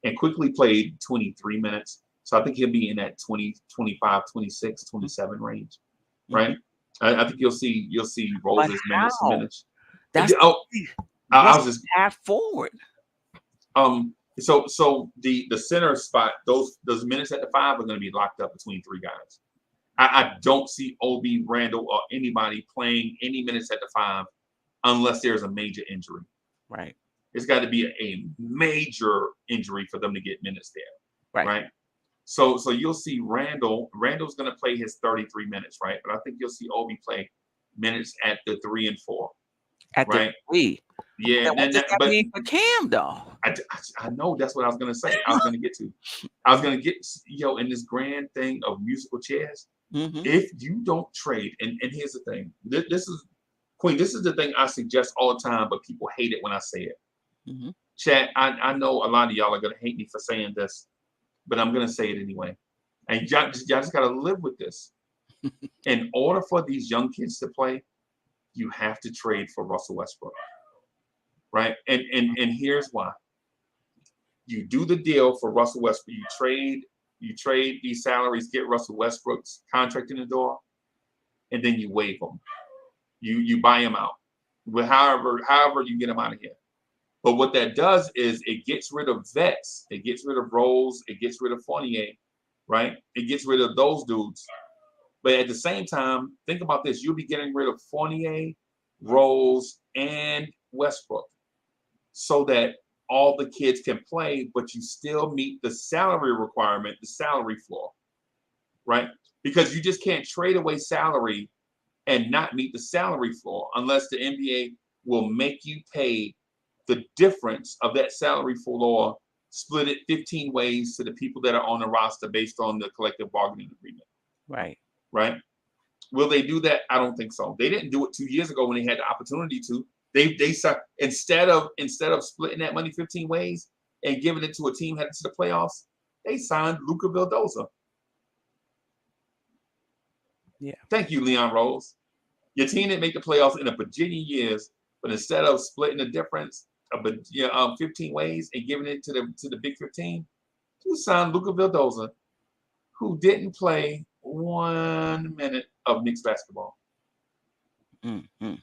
And Quickly played 23 minutes. So I think he'll be in that 20, 25, 26, 27 range. Right? Mm-hmm. I think you'll see Rose's minutes. That's I was just half forward. So the center spot, those minutes at the 5 are going to be locked up between 3 guys. I don't see Obi, Randle, or anybody playing any minutes at the 5 unless there's a major injury. Right. It's got to be a major injury for them to get minutes there. Right. So you'll see Randle. Randle's going to play his 33 minutes, right? But I think you'll see Obi play minutes at the 3 and 4. At the 3. Yeah. What does that mean for Cam, though? I know that's what I was going to say. I was going to get to. I was going to get, in this grand thing of musical chairs, if you don't trade, and here's the thing. This is, Queen, this is the thing I suggest all the time, but people hate it when I say it. Mm-hmm. Chat, I know a lot of y'all are going to hate me for saying this, but I'm going to say it anyway. And y'all just got to live with this. In order for these young kids to play, you have to trade for Russell Westbrook. Right? And here's why. You do the deal for Russell Westbrook. You trade these salaries, get Russell Westbrook's contract in the door, and then you waive them. You buy him out. However you get him out of here. But what that does is it gets rid of vets. It gets rid of Rose. It gets rid of Fournier. Right? It gets rid of those dudes. But at the same time, think about this. You'll be getting rid of Fournier, Rose, and Westbrook. so that all the kids can play, but you still meet the salary requirement, the salary floor, right? Because you just can't trade away salary and not meet the salary floor unless the NBA will make you pay the difference of that salary floor, split it 15 ways to the people that are on the roster based on the collective bargaining agreement. Right. Right. Will they do that? I don't think so. They didn't do it 2 years ago when they had the opportunity to. They instead of splitting that money 15 ways and giving it to a team headed to the playoffs, they signed Luka Vildoza. Yeah. Thank you, Leon Rose. Your team didn't make the playoffs in a bajillion years, but instead of splitting the difference of 15 ways and giving it to the Big 15, you signed Luka Vildoza, who didn't play 1 minute of Knicks basketball. Mm-hmm.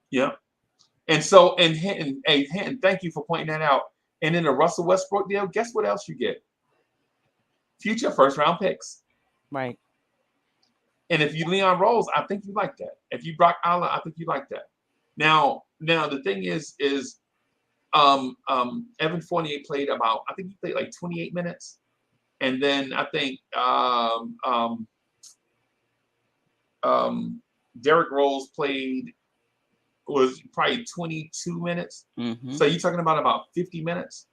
Yeah. And so, and Hinton, thank you for pointing that out. And in the Russell Westbrook deal, guess what else you get? Future first round picks. Right. And if you Leon Rose, I think you like that. If you Brock Aller, I think you like that. Now the thing is Evan Fournier played about, I think he played like 28 minutes. And then I think Derrick Rose was probably 22 minutes. Mm-hmm. So you're talking about 50 minutes.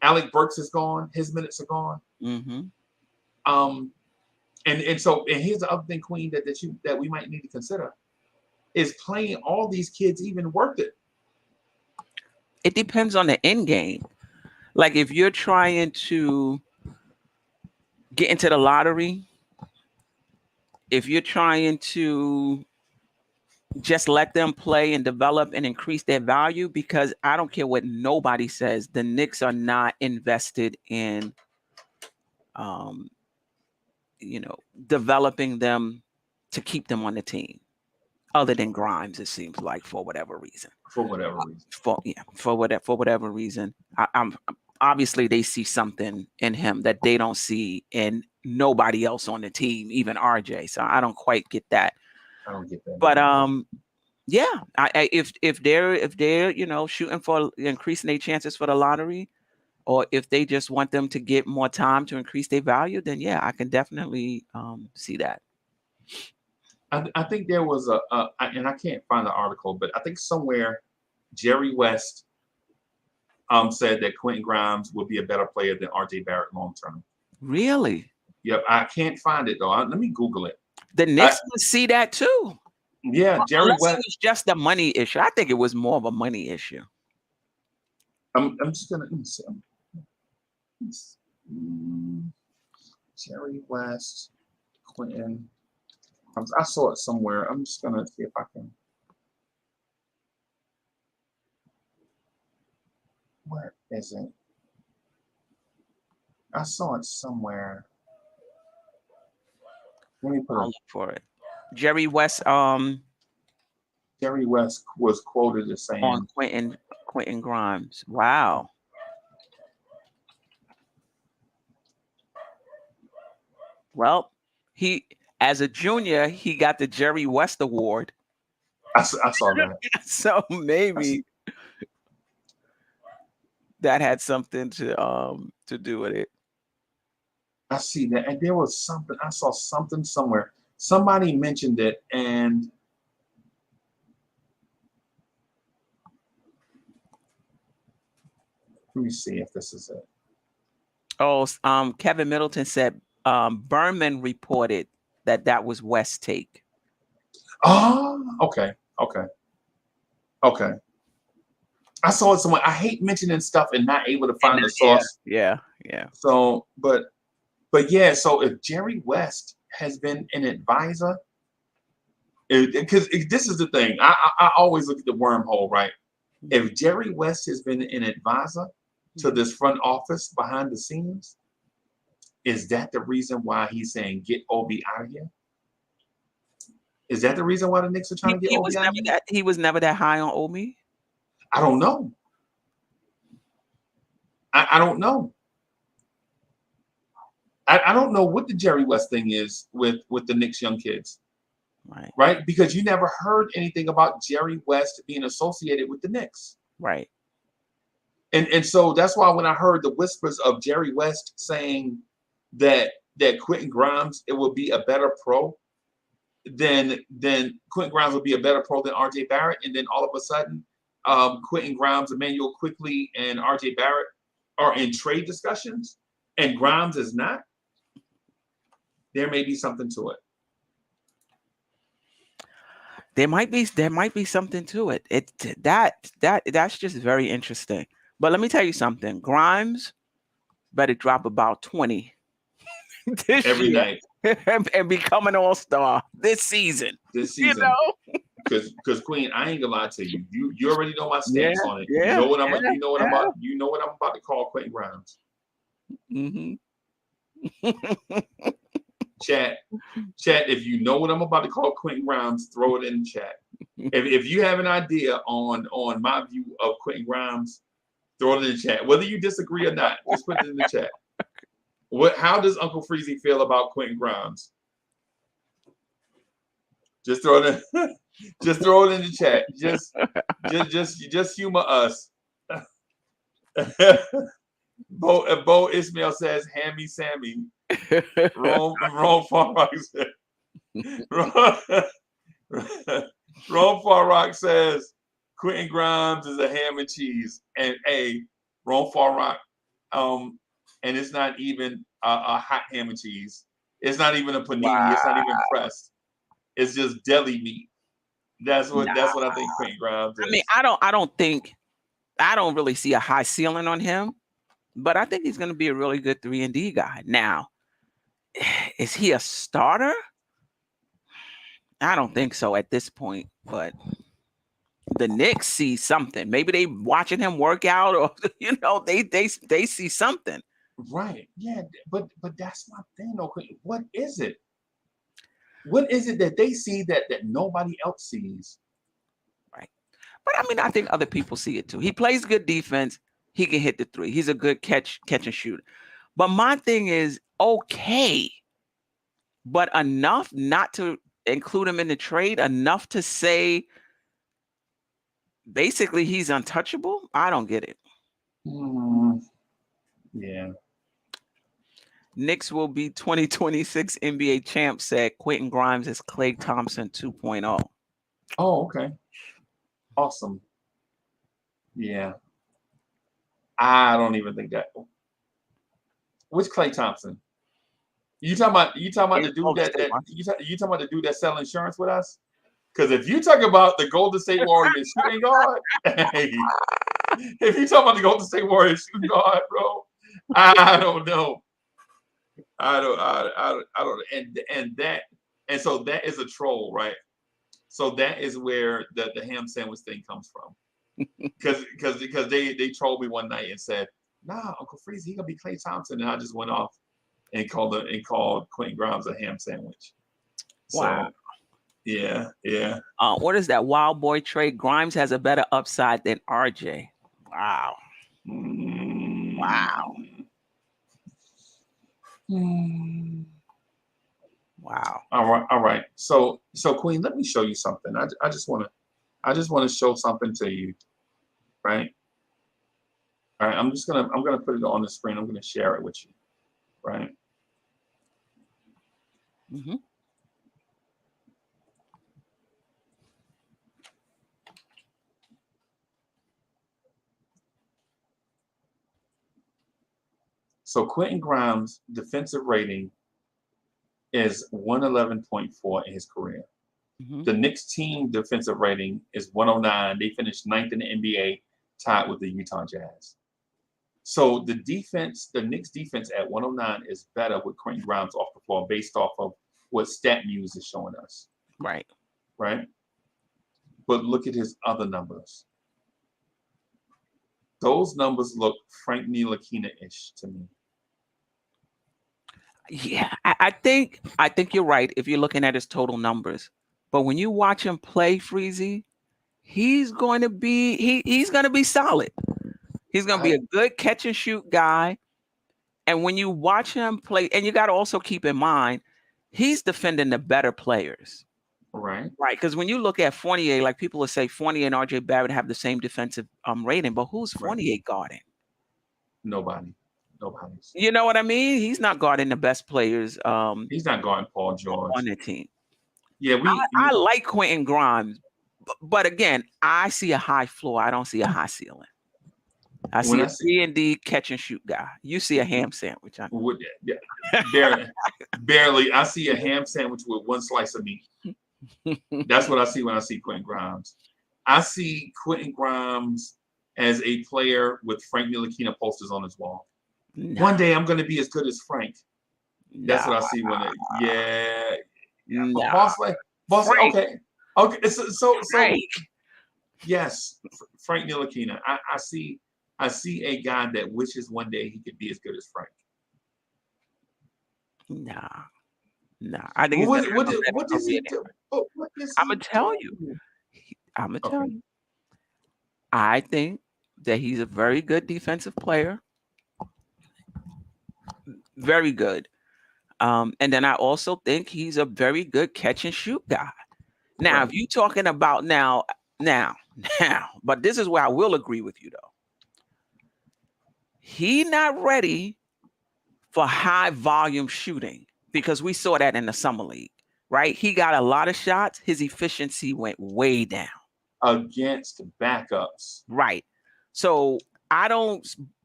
Alec Burks is gone. His minutes are gone. Mm-hmm. And here's the other thing, Queen, that we might need to consider. Is playing all these kids even worth it? It depends on the end game. Like if you're trying to get into the lottery, if you're trying to just let them play and develop and increase their value, because I don't care what nobody says, the Knicks are not invested in developing them to keep them on the team, other than Grimes, it seems like, for whatever reason. For whatever reason. I'm obviously they see something in him that they don't see in nobody else on the team, even RJ. So I don't quite get that. I don't get that. But if they're shooting for increasing their chances for the lottery, or if they just want them to get more time to increase their value, then yeah, I can definitely see that. I think there was and I can't find the article, but I think somewhere Jerry West said that Quentin Grimes would be a better player than RJ Barrett long term. Really? Yep, I can't find it though. Let me Google it. The Knicks would see that too. Yeah, Jerry West. It was just a money issue. I think it was more of a money issue. I'm just gonna see. Jerry West, Quentin. I saw it somewhere. I'm just gonna see if I can. Where is it? I saw it somewhere. Let me put I'll look for it. Jerry West. Jerry West was quoted as saying on Quentin Grimes. Wow. Well, he as a junior, he got the Jerry West Award. I saw that. So maybe that had something to do with it. I see that, and there was something. I saw something somewhere. Somebody mentioned it, and let me see if this is it. Oh, Kevin Middleton said Berman reported that was West's take. Oh, okay. I saw it somewhere. I hate mentioning stuff and not able to find the source. Yeah. So, but yeah. So if Jerry West has been an advisor, because this is the thing, I always look at the wormhole, right? If Jerry West has been an advisor to this front office behind the scenes, is that the reason why he's saying get Obi out of here? Is that the reason why the Knicks are trying to get Obi out of here? He was never that high on Obi? I don't know. I don't know. I don't know what the Jerry West thing is with the Knicks young kids. Right? Because you never heard anything about Jerry West being associated with the Knicks. Right. And so that's why when I heard the whispers of Jerry West saying that Quentin Grimes, it will be a better pro, then Quentin Grimes will be a better pro than RJ Barrett, and then all of a sudden, Quentin Grimes, Emmanuel Quickly, and RJ Barrett are in trade discussions, and Grimes is not. There may be something to it. There might be something to it. That's just very interesting. But let me tell you something. Grimes better drop about 20 this every year night and become an all-star this season. You know? Because Queen, I ain't gonna lie to you. You already know my stance on it. Yeah, you know what I'm about. You know what I'm about to call Quentin Grimes. Mm-hmm. Chat, if you know what I'm about to call Quentin Grimes, throw it in the chat. If you have an idea on my view of Quentin Grimes, throw it in the chat. Whether you disagree or not, just put it in the chat. How does Uncle Freezie feel about Quentin Grimes? Just throw it in. Just throw it in the chat. Just humor us. Bo Ismail says, "Hammy Sammy." Rome Farrock says. Rome Farrock says Quentin Grimes is a ham and cheese, and Rome Farrock, and it's not even a hot ham and cheese. It's not even a panini. Wow. It's not even pressed. It's just deli meat. That's what I think Quentin Grimes is. I mean, I don't really see a high ceiling on him, but I think he's going to be a really good 3-and-D guy. Now, is he a starter? I don't think so at this point, but the Knicks see something. Maybe they watching him work out, or they see something. Right. Yeah, but that's my thing though. What is it? What is it that they see that nobody else sees? Right. But I mean, I think other people see it too. He plays good defense. He can hit the three. He's a good catch and shoot. But my thing is, okay, but enough not to include him in the trade, enough to say basically he's untouchable. I don't get it. Yeah. Knicks will be 2026 NBA champs, said Quentin Grimes is Klay Thompson 2.0. Oh, okay. Awesome. Yeah. I don't even think that. Which Klay Thompson? You talking about the dude you talking about the dude that sell insurance with us? Because if you talk about the Golden State Warriors shooting guard, hey, if you talk about the Golden State Warriors shooting guard, bro, I don't know. I don't. And so that is a troll, right? So that is where the ham sandwich thing comes from. Because they trolled me one night and said, "Nah, Uncle Freezie, he gonna be Klay Thompson," and I just went off and called Quentin Grimes a ham sandwich. Wow. So, yeah. What is that wild boy trade? Grimes has a better upside than RJ. Wow. Wow. Wow. All right. So Queen, let me show you something. I just want to show something to you, right? All right. I'm gonna put it on the screen. I'm gonna share it with you, right? Mm-hmm. So Quentin Grimes' defensive rating is 111.4 in his career. Mm-hmm. The Knicks team defensive rating is 109. They finished 9th in the NBA, tied with the Utah Jazz. So the Knicks defense at 109 is better with Quentin Grimes off the floor based off of what StatMuse is showing us. Right. But look at his other numbers. Those numbers look Frank Ntilikina-ish to me. Yeah, I think you're right if you're looking at his total numbers. But when you watch him play, Freezie, he's going to be he's going to be solid. He's going to be a good catch and shoot guy. And when you watch him play, and you got to also keep in mind, he's defending the better players. Right. Right, because when you look at Fournier, like people will say Fournier and RJ Barrett have the same defensive rating, but who's Right. Fournier guarding? Nobody's. You know what I mean? He's not guarding the best players He's not guarding Paul on George. the team. Yeah, I like Quentin Grimes, but again, I see a high floor. I don't see a high ceiling. I see a 3-and-D catch and shoot guy. You see a ham sandwich. Barely. I see a ham sandwich with one slice of meat. That's what I see when I see Quentin Grimes. I see Quentin Grimes as a player with Frank Ntilikina posters on his wall. Nah. One day I'm going to be as good as Frank. That's what I see when it. Yeah. Nah. Boss. Okay. So Frank. Yes, Frank Ntilikina. I see a guy that wishes one day he could be as good as Frank. Nah. I think what does he do? I'm gonna tell you. I think that he's a very good defensive player. Very good. And then I also think he's a very good catch and shoot guy. Now, if you're talking about now, but this is where I will agree with you though. He not ready for high volume shooting because we saw that in the summer league, right? He got a lot of shots. His efficiency went way down against backups. Right. So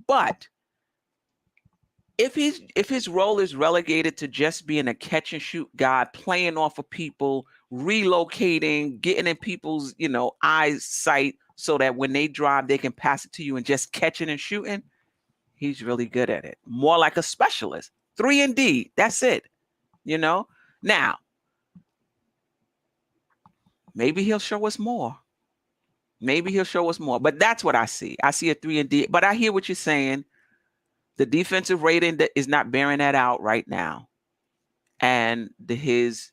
but if his role is relegated to just being a catch and shoot guy, playing off of people, relocating, getting in people's, eyesight so that when they drive, they can pass it to you and just catching and shooting, he's really good at it. More like a specialist. 3-and-D. That's it. Now, maybe he'll show us more. But that's what I see. I see a 3-and-D. But I hear what you're saying. The defensive rating that is not bearing that out right now. And his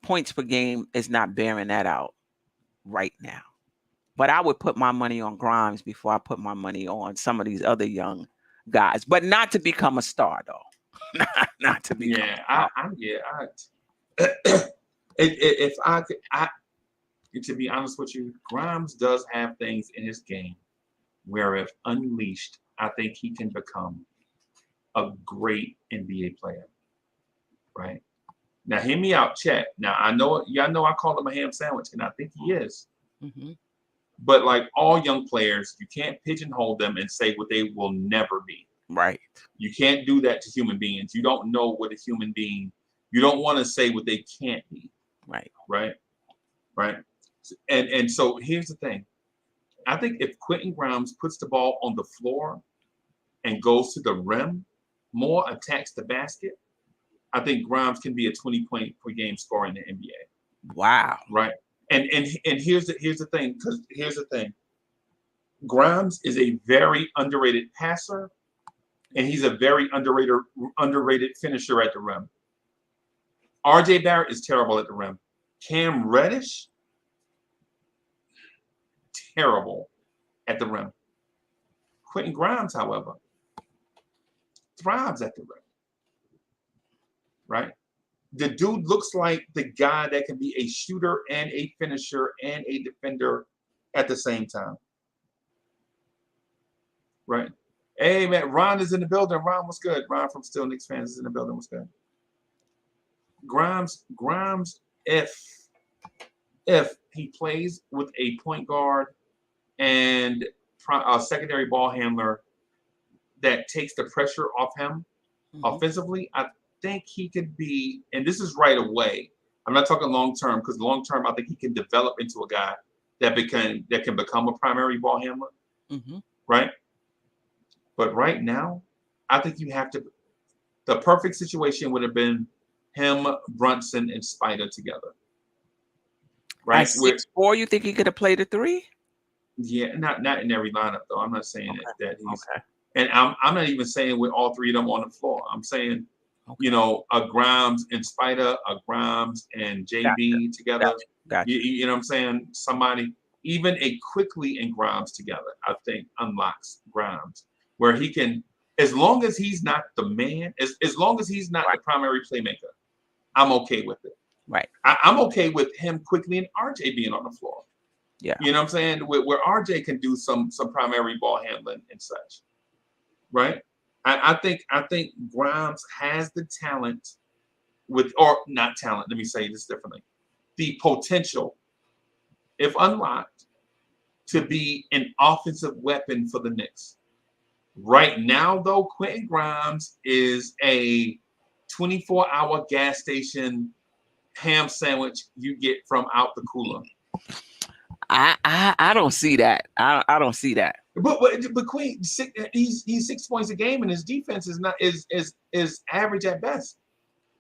points per game is not bearing that out right now. But I would put my money on Grimes before I put my money on some of these other young guys. But not to become a star, though. not to become a star. If I could, to be honest with you, Grimes does have things in his game where if unleashed, I think he can become a great NBA player. Right? Now, hear me out, Chet. Now, y'all know I call him a ham sandwich, and I think he is. Mm-hmm. But like all young players, you can't pigeonhole them and say what they will never be. Right. You can't do that to human beings. You don't know what a human being, you don't want to say what they can't be. Right. And so here's the thing. I think if Quentin Grimes puts the ball on the floor and goes to the rim, more attacks the basket, I think Grimes can be a 20-point per game scorer in the NBA. Wow. Right. And here's the thing, because here's the thing. Grimes is a very underrated passer, and he's a very underrated finisher at the rim. RJ Barrett is terrible at the rim. Cam Reddish, terrible at the rim. Quentin Grimes, however, thrives at the rim. Right? The dude looks like the guy that can be a shooter and a finisher and a defender at the same time. Right? Hey, man, Ron is in the building. Ron, what's good? Ron from Still Knicks Fans is in the building. What's good? Grimes, if he plays with a point guard and a secondary ball handler that takes the pressure off him offensively, I think he could be, and this is right away. I'm not talking long term, because long term I think he can develop into a guy that can become a primary ball handler. Mm-hmm. Right? But right now, I think you have to. The perfect situation would have been him, Brunson, and Spider together. Right? At 6'4", you think he could have played a 3? Yeah, not in every lineup though. I'm not saying that he's. Okay. And I'm not even saying with all three of them on the floor. I'm saying, a Grimes and Spider, a Grimes and JB together. Gotcha. You know what I'm saying? Somebody, even a Quickly and Grimes together, I think unlocks Grimes, where he can, as long as he's not the man, as long as he's not the primary playmaker, I'm okay with it. Right. I'm okay with him quickly and RJ being on the floor. Yeah. You know what I'm saying? Where RJ can do some primary ball handling and such. Right? I think Grimes has the talent or not talent, let me say this differently. The potential, if unlocked, to be an offensive weapon for the Knicks. Right now, though, Quentin Grimes is a 24-hour gas station ham sandwich you get from out the cooler. I don't see that. I don't see that. But Queen, he's 6 points a game, and his defense is average at best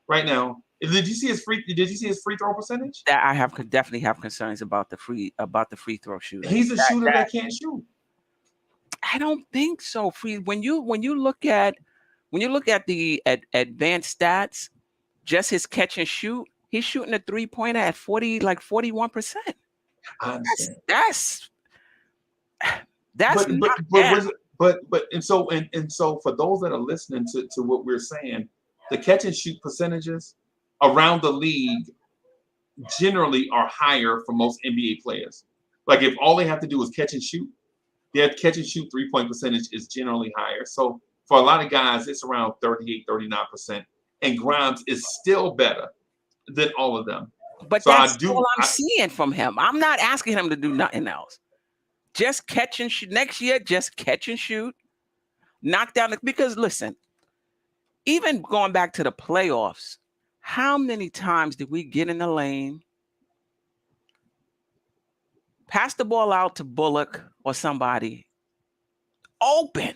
right now. Did you see his free throw percentage? That I definitely have concerns about the free throw shooting. He's a shooter that can't shoot. I don't think so. When you look at the advanced stats, just his catch and shoot, he's shooting a 3-pointer at 41%. I understand. That's and so for those that are listening to what we're saying, the catch and shoot percentages around the league generally are higher for most NBA players. Like if all they have to do is catch and shoot, their catch and shoot 3-point percentage is generally higher. So for a lot of guys, it's around 38, 39%. And Grimes is still better than all of them. But so that's all I'm seeing from him. I'm not asking him to do nothing else. Just catch and shoot. Next year, just catch and shoot. Knock down because listen, even going back to the playoffs, how many times did we get in the lane, pass the ball out to Bullock or somebody open,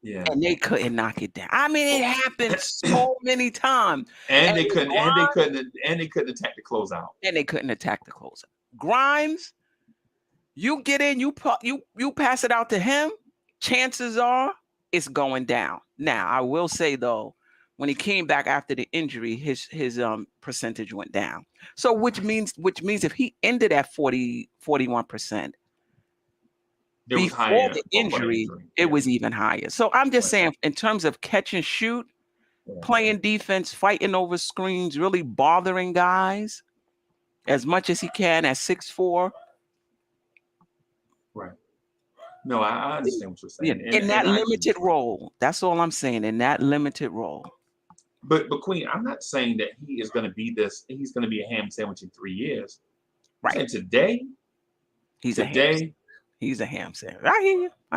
and they couldn't knock it down? I mean, it happened so many times, and they couldn't attack the closeout. And they couldn't attack the closeout. Grimes, you get in, you pass it out to him. Chances are it's going down. Now, I will say though, when he came back after the injury, his percentage went down. So which means if he ended at 41%, before the injury, it was even higher. So I'm just saying, in terms of catch and shoot, playing defense, fighting over screens, really bothering guys as much as he can at 6'4". Right. No, I understand what you're saying. In that limited role. That's all I'm saying, in that limited role. But Queen, I'm not saying that he is going to be this. He's going to be a ham sandwich in 3 years. Right. And today, he's a ham sandwich. I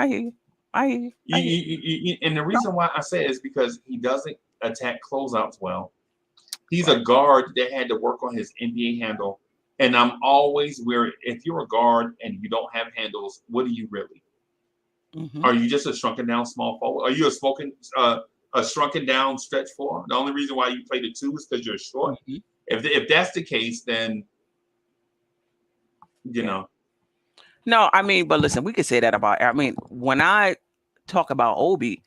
hear you. And the reason why I say it is because he doesn't attack closeouts well. He's a guard that had to work on his NBA handle. And I'm always wary. If you're a guard and you don't have handles, what are you really? Mm-hmm. Are you just a shrunken down small forward? Are you a shrunken down stretch four? The only reason why you play the 2 is because you're short. Mm-hmm. If that's the case, then you know. No, I mean, but listen, we could say that about. I mean, when I talk about Obi,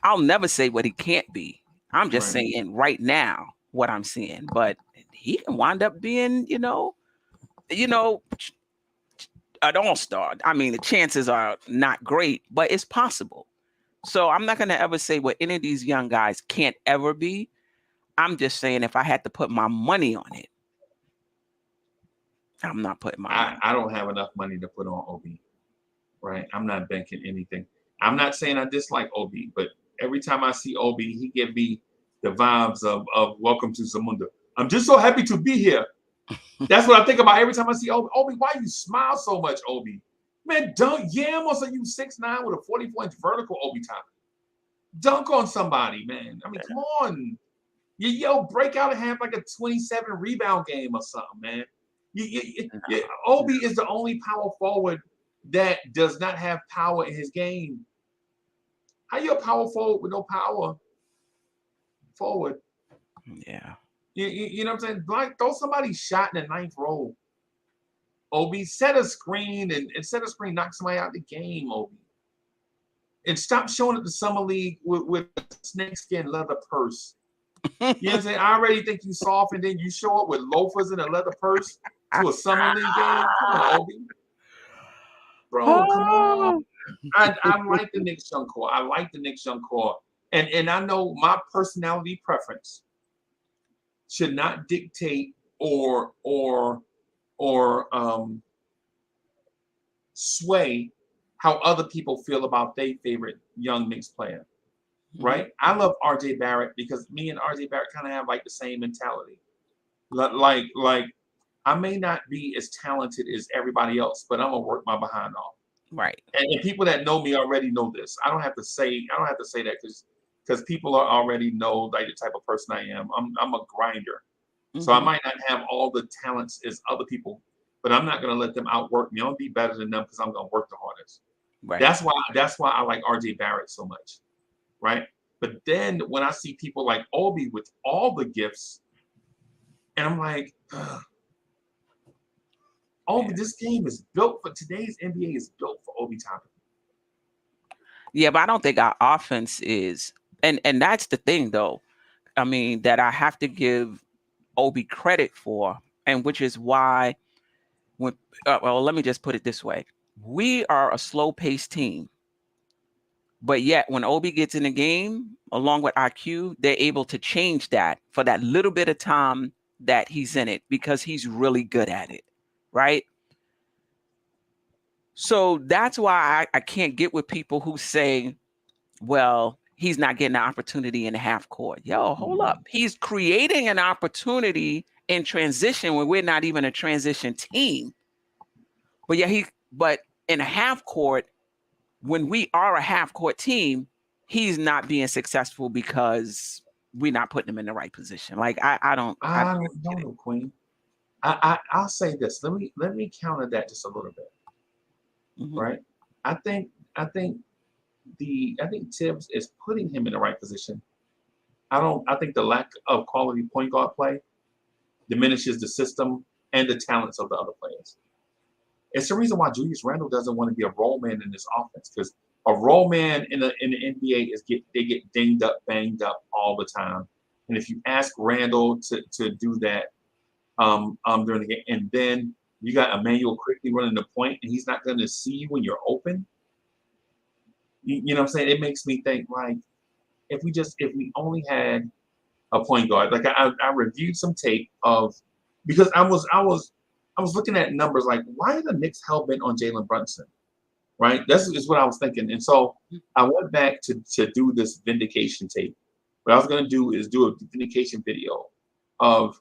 I'll never say what he can't be. I'm just saying right now what I'm seeing. But he can wind up being, an all-star. I mean, the chances are not great, but it's possible. So I'm not going to ever say what any of these young guys can't ever be. I'm just saying if I had to put my money on it, I'm not putting my money. I don't have enough money to put on Obi, right? I'm not banking anything. I'm not saying I dislike Obi, but every time I see Obi, he give me the vibes of Welcome to Zamunda. I'm just so happy to be here. That's what I think about every time I see Obi. Obi, why you smile so much, Obi? Man, dunk yam on you 6'9" with a 44-inch vertical Obi top. Dunk on somebody, man. I mean, come on. Break out and have like a 27 rebound game or something, man. Obi is the only power forward that does not have power in his game. How you a power forward with no power forward? Yeah. You know what I'm saying? Like, throw somebody shot in the 9th row. Obi, set a screen and set a screen, knock somebody out of the game, Obi. And stop showing up the summer league with a snakeskin leather purse. You know what I'm saying? I already think you soft, and then you show up with loafers and a leather purse to a summer league game. Come on, Obi. Bro, come on. I like the Knicks young core. I like the Knicks young core. And I know my personality preference should not dictate or sway how other people feel about their favorite young Knicks player, right? I love RJ Barrett because me and RJ Barrett kind of have like the same mentality. Like I may not be as talented as everybody else, but I'm gonna work my behind off. Right. And people that know me already know this. I don't have to say that because people already know like the type of person I am. I'm a grinder. So I might not have all the talents as other people, but I'm not going to let them outwork me. I'll be better than them because I'm going to work the hardest. Right. That's why I like RJ Barrett so much, right? But then when I see people like Obi with all the gifts, and I'm like, Obi, this game is built for today's NBA is built for Obi Toppin. Yeah, but I don't think our offense is, and that's the thing though. I mean, that I have to give Obi credit for, and which is why when well, let me just put it this way. We are a slow-paced team. But yet when Obi gets in the game, along with IQ, they're able to change that for that little bit of time that he's in it because he's really good at it, right? So that's why I can't get with people who say, well, he's not getting an opportunity in the half court. Yo, hold up. He's creating an opportunity in transition when we're not even a transition team. But yeah, but in a half court, when we are a half court team, he's not being successful because we're not putting him in the right position. Like I don't know, Queen. I'll say this. Let me counter that just a little bit. Right? I think Tibbs is putting him in the right position. I think the lack of quality point guard play diminishes the system and the talents of the other players. It's the reason why Julius Randle doesn't want to be a role man in this offense, because a role man in the NBA they get dinged up, banged up all the time. And if you ask Randle to do that during the game, and then you got Emmanuel quickly running the point, and he's not going to see you when you're open. You know what I'm saying? It makes me think like if we only had a point guard. Like I reviewed some tape of, because I was looking at numbers like, why are the Knicks hell bent on Jalen Brunson? Right? That's is what I was thinking. And so I went back to do this vindication tape. What I was going to do is do a vindication video of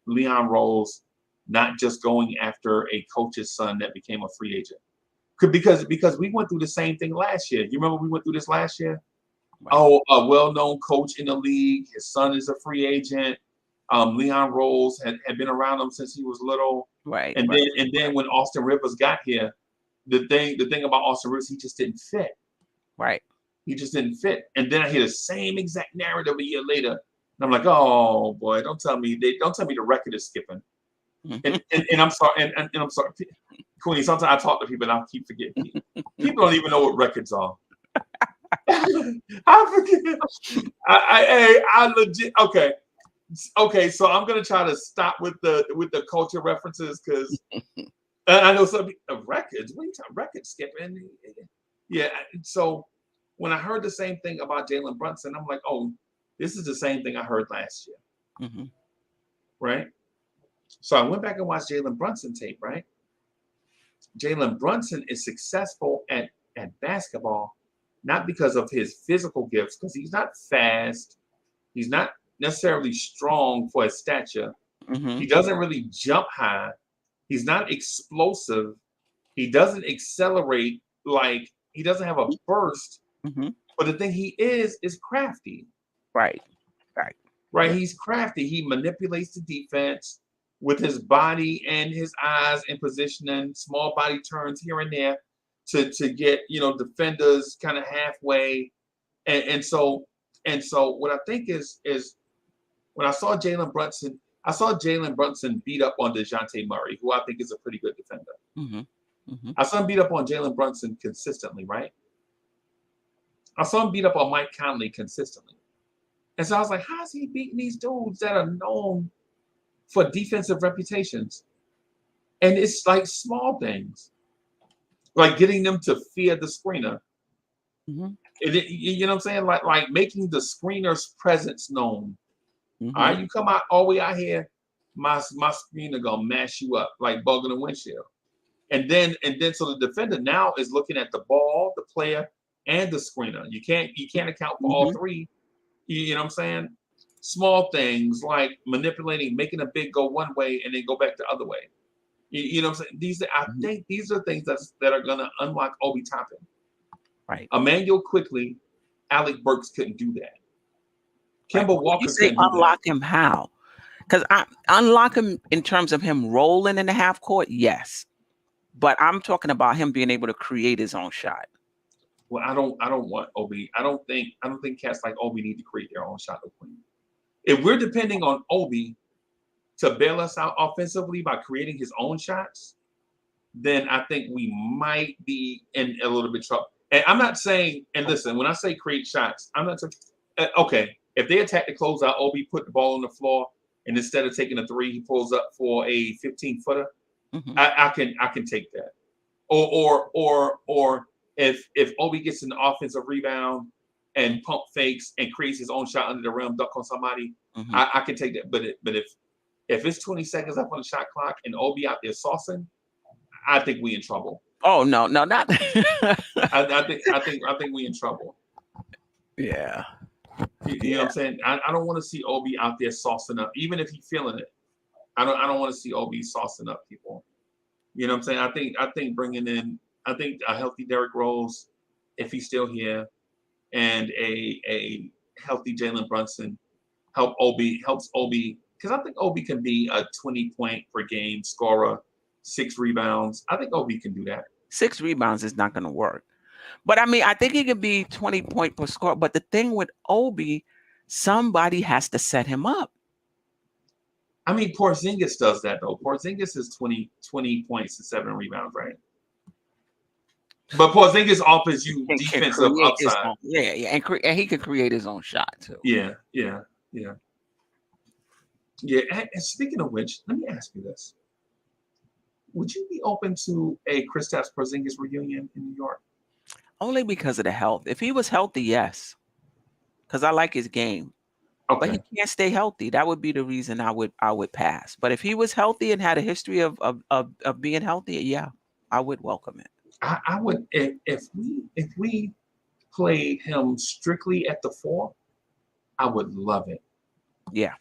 Leon Rose not just going after a coach's son that became a free agent. Because we went through the same thing last year. You remember we went through this last year? Right. Oh, a well-known coach in the league. His son is a free agent. Leon Rose had been around him since he was little. Right. And then when Austin Rivers got here, the thing about Austin Rivers, he just didn't fit. Right. He just didn't fit. And then I hear the same exact narrative a year later. And I'm like, oh boy, don't tell me the record is skipping. And I'm sorry, and I'm sorry. Queen, sometimes I talk to people and I keep forgetting. People don't even know what records are. I forget. I legit okay. So I'm gonna try to stop with the culture references because I know some records. What are you talking record skipping? Yeah. So when I heard the same thing about Jalen Brunson, I'm like, oh, this is the same thing I heard last year, right? So I went back and watched Jalen Brunson tape. Right? Jalen Brunson is successful at basketball. Not because of his physical gifts, because he's not fast. He's not necessarily strong for his stature. He doesn't really jump high. He's not explosive. He doesn't accelerate, like he doesn't have a burst. But the thing he is crafty. Right. Yeah. He's crafty. He manipulates the defense with his body and his eyes and positioning, small body turns here and there. To get defenders kind of halfway, and so what I think is when I saw Jalen Brunson beat up on DeJounte Murray, who I think is a pretty good defender. I saw him beat up on Jalen Brunson consistently, right? I saw him beat up on Mike Conley consistently, and so I was like, how is he beating these dudes that are known for defensive reputations? And it's like small things. Like getting them to fear the screener. You know what I'm saying? Like making the screener's presence known. All right, you come out all the way out here my screener gonna mash you up like bug in the windshield. And then so the defender now is looking at the ball, the player, and the screener. You can't account for all three. You know what I'm saying? Small things like manipulating, making a big go one way and then go back the other way. You know what I'm saying? I think these are things that are gonna unlock Obi Toppin. Right. Emmanuel quickly, Alec Burks couldn't do that. Kemba Walker You say couldn't unlock do that. him how? Because I unlock him in terms of him rolling in the half court, yes. But I'm talking about him being able to create his own shot. Well, I don't want Obi. I don't think cats like Obi need to create their own shot. If we're depending on Obi to bail us out offensively by creating his own shots, then I think we might be in a little bit trouble. And I'm not saying, and listen, when I say create shots, I'm not saying, okay, if they attack the closeout, Obi put the ball on the floor, and instead of taking a three, he pulls up for a 15-footer. I can take that. Or if Obi gets an offensive rebound and pump fakes and creates his own shot under the rim, dunk on somebody, I can take that. But if it's 20 seconds up on the shot clock and Obi out there saucing, I think we in trouble. Oh no, not. I think we in trouble. Yeah. You know what I'm saying? I don't want to see Obi out there saucing up, even if he's feeling it. I don't want to see Obi saucing up people. You know what I'm saying? I think bringing in, I think a healthy Derrick Rose, if he's still here, and a healthy Jalen Brunson helps Obi, because I think Obi can be a 20-point per game scorer, 6 rebounds. I think Obi can do that. 6 rebounds is not going to work. But I mean, I think he could be 20-point per score. But the thing with Obi, somebody has to set him up. I mean, Porzingis does that though. Porzingis is 20 points and 7 rebounds, right? But Porzingis offers you defensive upside. And he can create his own shot too. Yeah. And speaking of which, let me ask you this: would you be open to a Kristaps Porzingis reunion in New York? Only because of the health. If he was healthy, yes, because I like his game. Okay. But he can't stay healthy. That would be the reason I would pass. But if he was healthy and had a history of being healthy, yeah, I would welcome it. I would if we played him strictly at the 4, I would love it. Yeah.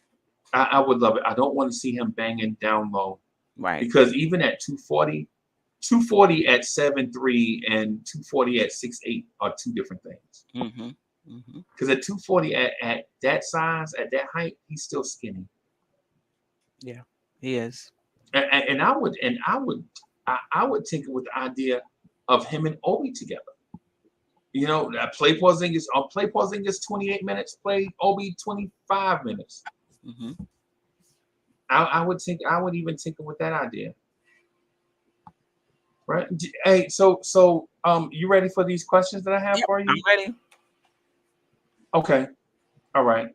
I would love it. I don't want to see him banging down low. Right. Because even at 240 at 7'3" and 240 at 6'8" are two different things. Because at 240 at that size, at that height, he's still skinny. Yeah, he is. And I would tinker with the idea of him and Obi together. You know, play Porzingis 28 minutes, play Obi 25 minutes. I would even tinker with that idea. Right? Hey, so you ready for these questions that I have for you? I'm ready. Okay. All right.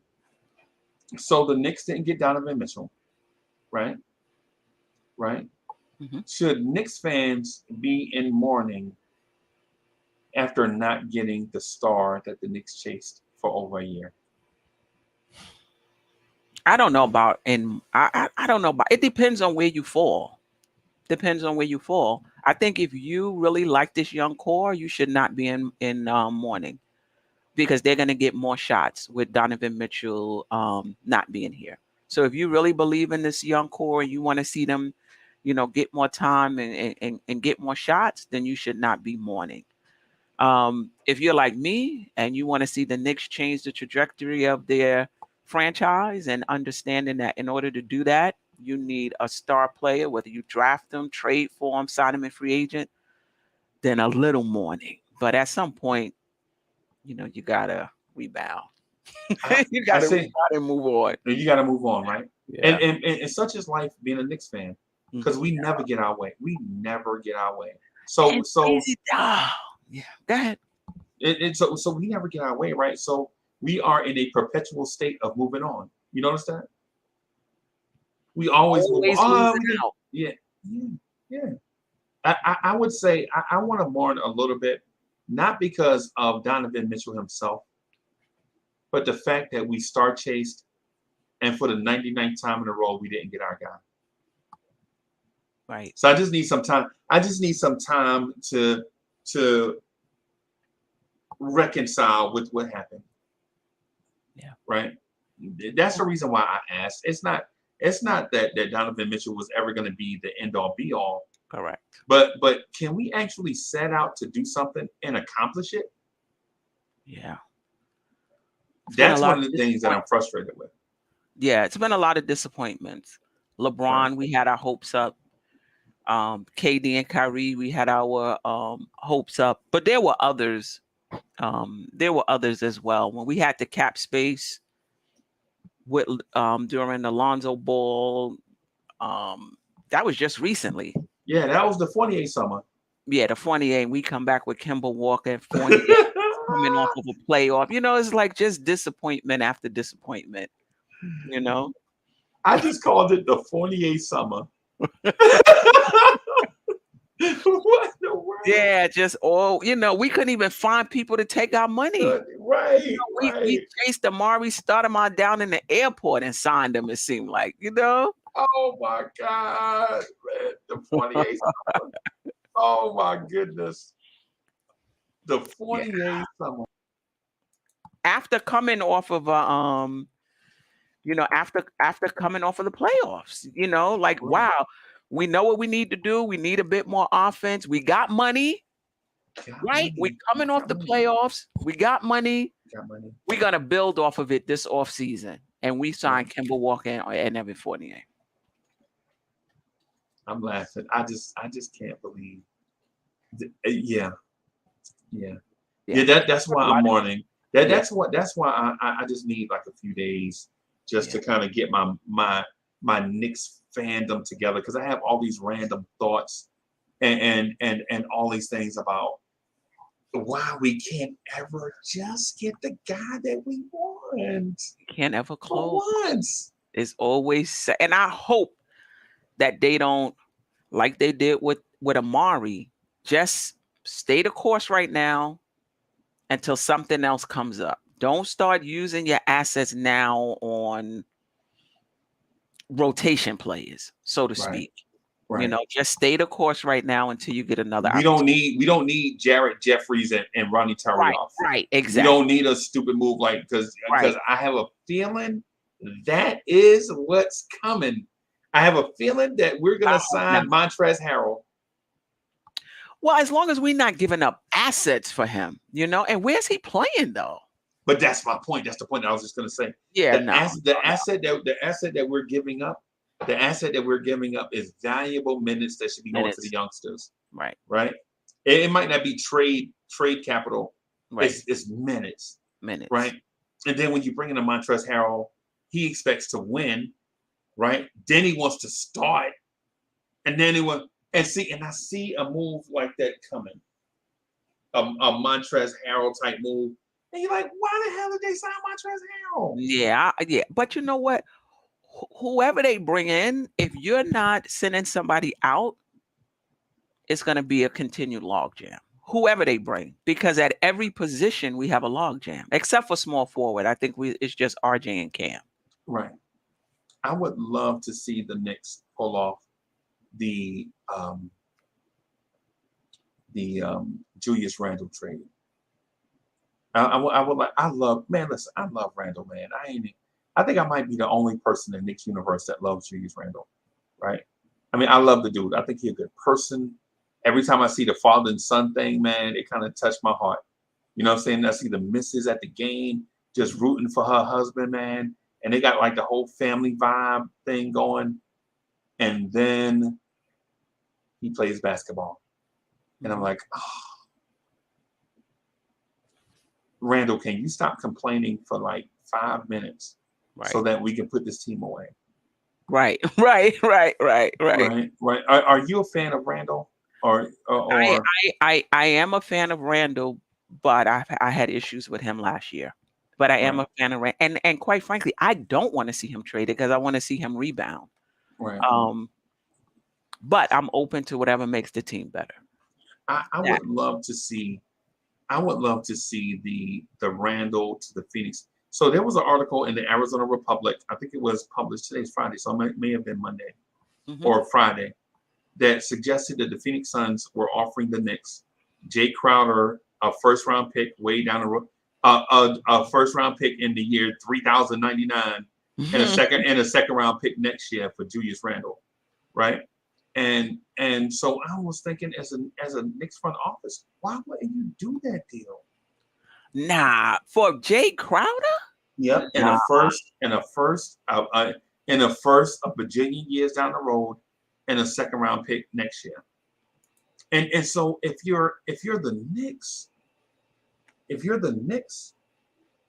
So the Knicks didn't get Donovan Mitchell, right? Right? Should Knicks fans be in mourning after not getting the star that the Knicks chased for over a year? I don't know about it depends on where you fall. I think if you really like this young core, you should not be in mourning, because they're going to get more shots with Donovan Mitchell not being here. So if you really believe in this young core and you want to see them, get more time and get more shots, then you should not be mourning. If you're like me and you want to see the Knicks change the trajectory of their franchise, and understanding that in order to do that, you need a star player, whether you draft them, trade for them, sign them in free agent, then a little mourning. But at some point, you gotta rebound. You gotta move on. You gotta move on, right? Yeah. And such is life being a Knicks fan, because we never get our way. So yeah, go ahead. So we never get our way, right? So we are in a perpetual state of moving on. You notice that? We always move on. Yeah. I would say I want to mourn a little bit, not because of Donovan Mitchell himself, but the fact that we star chased and for the 99th time in a row, we didn't get our guy. Right. So I just need some time. I just need some time to reconcile with what happened. Yeah. Right. That's the reason why I asked. It's not that Donovan Mitchell was ever going to be the end all be all. Correct. But can we actually set out to do something and accomplish it? Yeah. That's one of the things that I'm frustrated with. Yeah, it's been a lot of disappointments. LeBron, we had our hopes up. KD and Kyrie, we had our hopes up. But there were others. There were others as well. When we had the cap space with during the Lonzo Ball, that was just recently. Yeah, that was the 48 summer. Yeah, the 48. We come back with Kemba Walker, 48 coming off of a playoff. You know, it's like just disappointment after disappointment. You know, I just called it the 48 summer. What the world? Yeah, just all, you know, we couldn't even find people to take our money. Right. You know, we chased Amari, started him out down in the airport and signed him, it seemed like, you know? Oh my God, man. The 48 summer. Oh my goodness. The 48 summer. After coming off of you know, after coming off of the playoffs, you know, like, wow, we know what we need to do. We need a bit more offense. We got money, right? We're coming off the playoffs. We got money. We're going to build off of it this offseason. And we signed Kemba Walker and Evan Fournier. I'm laughing. I just can't believe. Yeah. That's why I'm mourning. That's why I just need like a few days just to kind of get my Knicks fandom together, because I have all these random thoughts and all these things about why we can't ever just get the guy that we want. Can't ever close. Once. It's always, and I hope that they don't, like they did with Amari, just stay the course right now until something else comes up. Don't start using your assets now on rotation players, so to speak. Right. You know, just stay the course right now until you get another. We don't need Jared Jeffries and Ronnie Turiaf. Right, exactly. We don't need a stupid move like because I have a feeling that is what's coming. I have a feeling that we're gonna sign Montrezl Harrell. Well, as long as we're not giving up assets for him, you know, and where's he playing though? But that's my point. That's the point that I was just going to say. Yeah, the asset that we're giving up, is valuable minutes that should be going to the youngsters. Right. It might not be trade capital. Right. It's minutes. Right. And then when you bring in a Montrezl Harrell, he expects to win. Right. Then he wants to start, and then I see a move like that coming. A Montrezl Harrell type move. And you're like, why the hell did they sign Montrezl Harrell? Yeah. But you know what? Whoever they bring in, if you're not sending somebody out, it's going to be a continued logjam. Whoever they bring, because at every position we have a logjam, except for small forward. I think it's just RJ and Cam. Right. I would love to see the Knicks pull off the Julius Randle trade. I love Randle, man. I think I might be the only person in Knicks universe that loves Julius Randle, right? I mean, I love the dude. I think he's a good person. Every time I see the father and son thing, man, it kind of touched my heart. You know what I'm saying? I see the missus at the game just rooting for her husband, man. And they got like the whole family vibe thing going. And then he plays basketball. And I'm like, oh. Randall, can you stop complaining for like 5 minutes so that we can put this team away? Right. Are you a fan of Randall? Or I am a fan of Randall, but I had issues with him last year. But I am a fan of Randall, and quite frankly, I don't want to see him traded because I want to see him rebound. Right. But I'm open to whatever makes the team better. I would love to see the Randall to the Phoenix. So there was an article in the Arizona Republic. I think it was published today's Friday, so it may have been Monday or Friday, that suggested that the Phoenix Suns were offering the Knicks Jay Crowder, a first-round pick way down the road, a first-round pick in the year 3099, and a second-round pick next year for Julius Randle, right? And so I was thinking, as a Knicks front office, why wouldn't you do that deal? Nah, for Jay Crowder? Yep, in a first, a bajillion years down the road, and a second-round pick next year. And so if you're the Knicks,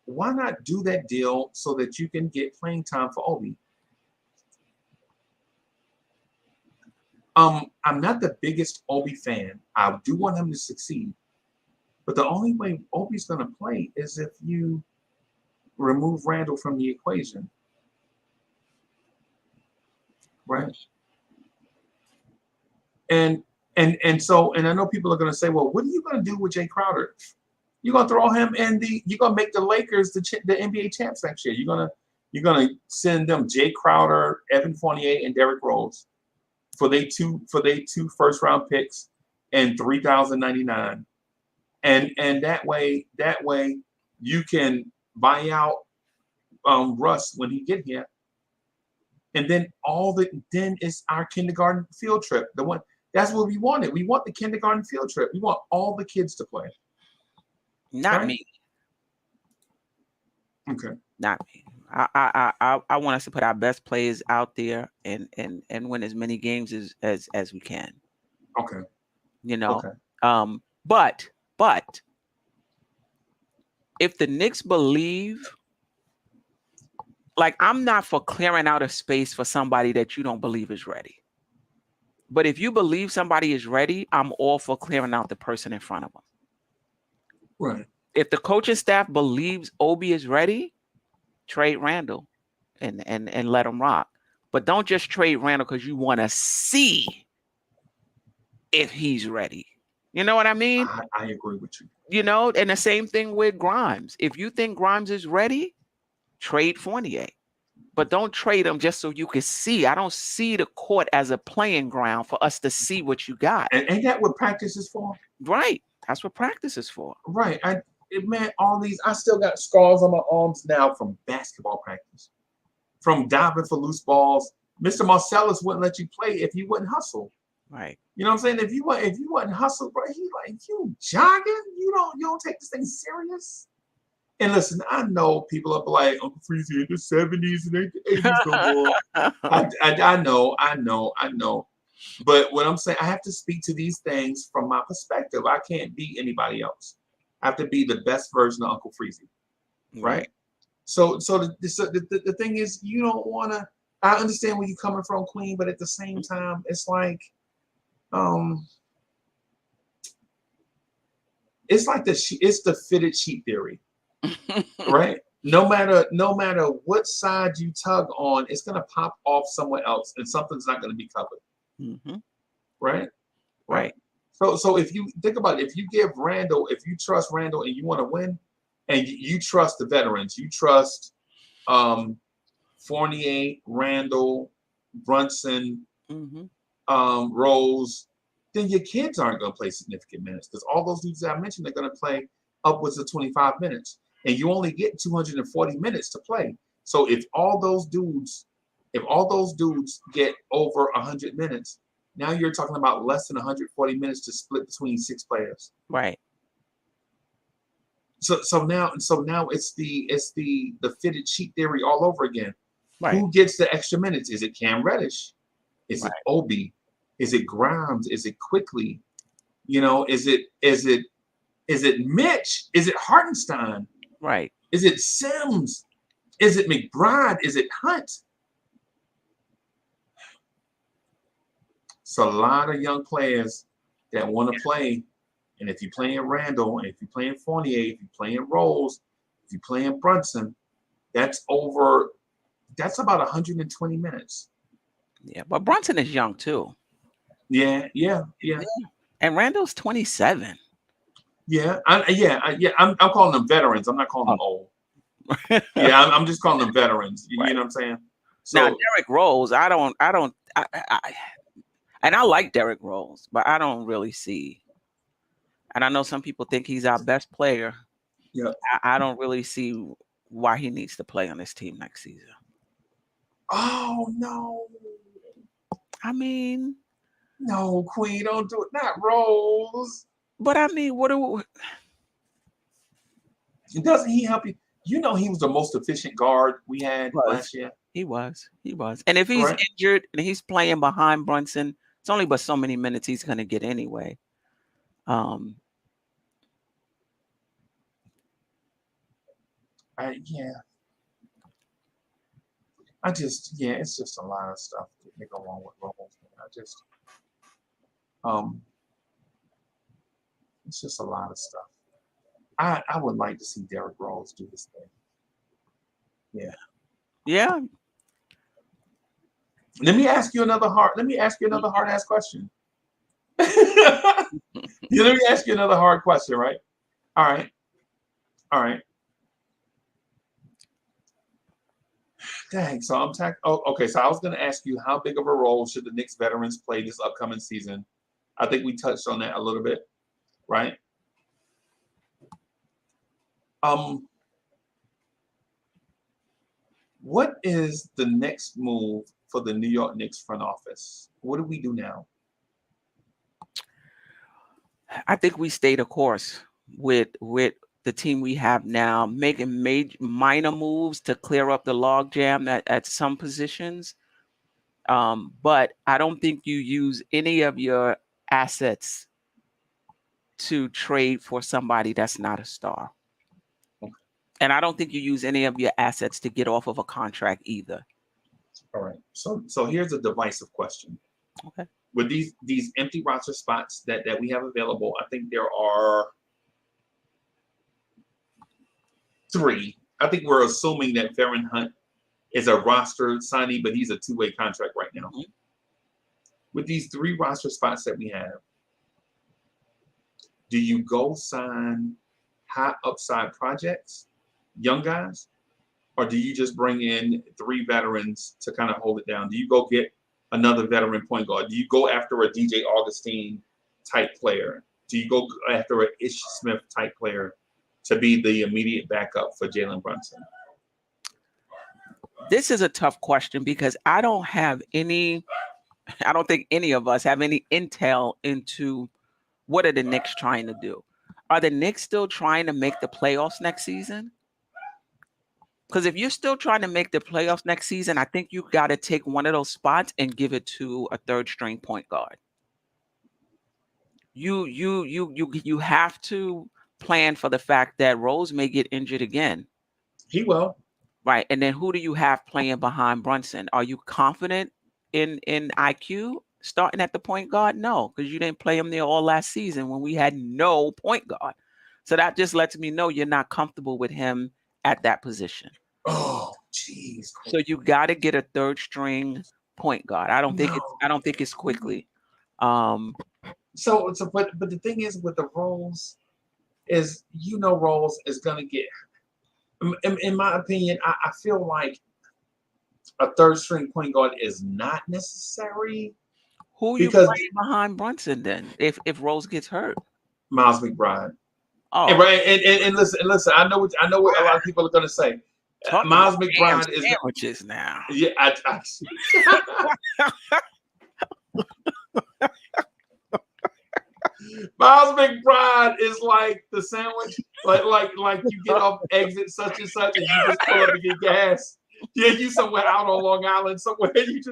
why not do that deal so that you can get playing time for Obi? I'm not the biggest Obi fan. I do want him to succeed, but the only way Obi's going to play is if you remove Randle from the equation, right? And so I know people are going to say, well, what are you going to do with Jay Crowder? You're going to throw him you're going to make the Lakers the NBA champs next year. You're going to send them Jay Crowder, Evan Fournier, and Derrick Rose for they two first-round picks and 3,099. And that way you can buy out Russ when he get here. And then then it's our kindergarten field trip. That's what we wanted. We want the kindergarten field trip. We want all the kids to play. Not me. Okay. Not me. I want us to put our best players out there and win as many games as we can. Okay. Okay. But if the Knicks believe, like, I'm not for clearing out a space for somebody that you don't believe is ready. But if you believe somebody is ready, I'm all for clearing out the person in front of them. Right. If the coaching staff believes Obi is ready, trade Randle and let him rock. But don't just trade Randle because you want to see if he's ready. You know what I mean? I agree with you. And the same thing with Grimes. If you think Grimes is ready, trade Fournier. But don't trade him just so you can see. I don't see the court as a playing ground for us to see what you got. And ain't that what practice is for? Right. That's what practice is for. Right. I still got scars on my arms now from basketball practice, from diving for loose balls. Mr. Marcellus wouldn't let you play if you wouldn't hustle. Right. You know what I'm saying? If you wouldn't hustle, bro, he like, you jogging? You don't take this thing serious? And listen, I know people are like, Uncle Freezie in the 70s and 80s no more. I know. But what I'm saying, I have to speak to these things from my perspective. I can't be anybody else. I have to be the best version of Uncle Freezie, right? So the thing is, you don't want to. I understand where you're coming from, Queen, but at the same time, it's like, it's the fitted sheet theory. Right? No matter what side you tug on, it's gonna pop off somewhere else, and something's not gonna be covered. Right? So if you think about it, if you trust Randle and you want to win, and you trust the veterans, you trust Fournier, Randle, Brunson, Rose, then your kids aren't gonna play significant minutes because all those dudes that I mentioned are gonna play upwards of 25 minutes. And you only get 240 minutes to play. So if all those dudes get over 100 minutes, now you're talking about less than 140 minutes to split between 6 players. Right. So now it's the fitted sheet theory all over again. Right. Who gets the extra minutes? Is it Cam Reddish? Is it Obi? Is it Grimes? Is it Quickly? Is it Mitch? Is it Hartenstein? Right. Is it Sims? Is it McBride? Is it Hunt? It's a lot of young players that want to play. And if you're playing Randle, if you're playing Fournier, if you're playing Rose, if you're playing Brunson, that's about 120 minutes. Yeah, but Brunson is young too. Yeah. And Randle's 27. Yeah, I'm calling them veterans. I'm not calling them old. Yeah, I'm just calling them veterans. You Right. know what I'm saying? Now, So Derrick Rose, I and I like Derrick Rose, but I don't really see. And I know some people think he's our best player. yeah. I don't really see why he needs to play on this team next season. Oh no. I mean, no, Queen, don't do it. Not Rose. But I mean, Doesn't he help you? You know, he was the most efficient guard we had last year. He was. And if he's injured and he's playing behind Brunson, it's only but so many minutes he's going to get anyway. Yeah. It's just a lot of stuff that go along with Rose. It's just a lot of stuff. I would like to see Derrick Rose do this thing. Yeah. Yeah. Let me ask you another hard ass question. Let me ask you another hard question, right? All right. Dang, so I'm okay, so I was going to ask you, how big of a role should the Knicks veterans play this upcoming season? I think we touched on that a little bit, right? What is the next move for the New York Knicks front office? What do we do now? I think we stay the course with the team we have now, making minor moves to clear up the logjam at some positions. But I don't think you use any of your assets to trade for somebody that's not a star. Okay. And I don't think you use any of your assets to get off of a contract either. All right. So here's a divisive question. Okay. With these empty roster spots that we have available, I think there are 3. I think we're assuming that Farron Hunt is a roster signee, but he's a 2-way contract right now. Mm-hmm. With these 3 roster spots that we have, do you go sign high upside projects, young guys, or do you just bring in 3 veterans to kind of hold it down? Do you go get another veteran point guard? Do you go after a DJ Augustine type player? Do you go after an Ish Smith type player to be the immediate backup for Jalen Brunson? This is a tough question because I don't think any of us have any intel into what are the Knicks trying to do. Are the Knicks still trying to make the playoffs next season? Because if you're still trying to make the playoffs next season, I think you got to take one of those spots and give it to a 3rd-string point guard. You have to plan for the fact that Rose may get injured again. He will. Right. And then who do you have playing behind Brunson? Are you confident in IQ starting at the point guard? No, because you didn't play him there all last season when we had no point guard. So that just lets me know you're not comfortable with him at that position. Oh, jeez. So you got to get a 3rd-string point guard. I don't think it's quickly. But the thing is with the Rose is, Rose is going to get, in my opinion, I feel like a 3rd-string point guard is not necessary. Who are you playing behind Brunson then if Rose gets hurt? Miles McBride. Oh, and listen. I know what a lot of people are going to say. Miles McBride is sandwiches now. Yeah, Miles McBride is like the sandwich, like you get off exit such and such, and you just pull up and get gas. Yeah, you somewhere out on Long Island somewhere. You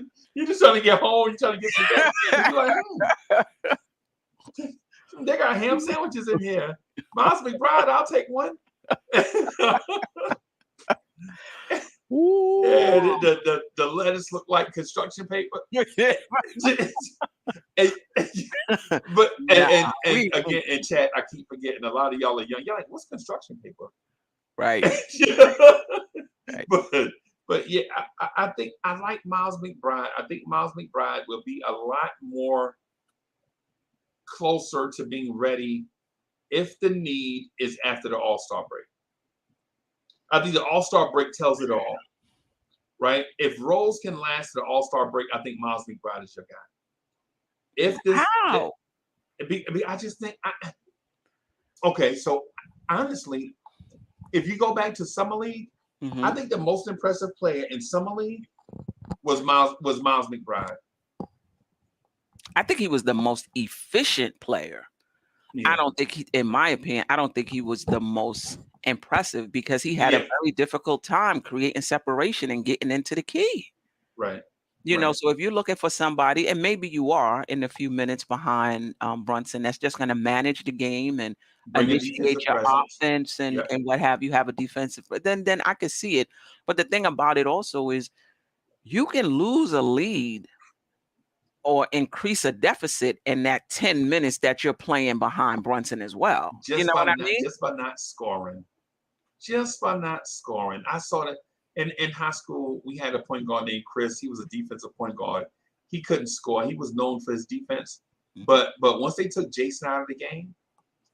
just trying to get home. You trying to get some gas. You're like, they got ham sandwiches in here. Miles McBride, I'll take one. Ooh. Yeah, the lettuce looked like construction paper. But again, in chat, I keep forgetting. A lot of y'all are young. Y'all like, what's construction paper? Right. Right. But yeah, I think I like Miles McBride. I think Miles McBride will be a lot more closer to being ready if the need is after the All-Star break. I think the All-Star break tells it all, right? If Rose can last the All-Star break, I think Miles McBride is your guy. If this, How? I just think, okay, so honestly, if you go back to Summer League, I think the most impressive player in Summer League was Miles McBride. I think he was the most efficient player. Yeah. I don't think in my opinion, I don't think he was the most impressive because he had a very difficult time creating separation and getting into the key. Right. You know, so if you're looking for somebody, and maybe you are in a few minutes behind Brunson, that's just going to manage the game and initiate your offense and what have you, have a defensive, but then I could see it. But the thing about it also is you can lose a lead or increase a deficit in that 10 minutes that you're playing behind Brunson as well. Just you know what I mean? Just by not scoring. I saw that in high school, we had a point guard named Chris. He was a defensive point guard. He couldn't score. He was known for his defense. But once they took Jason out of the game,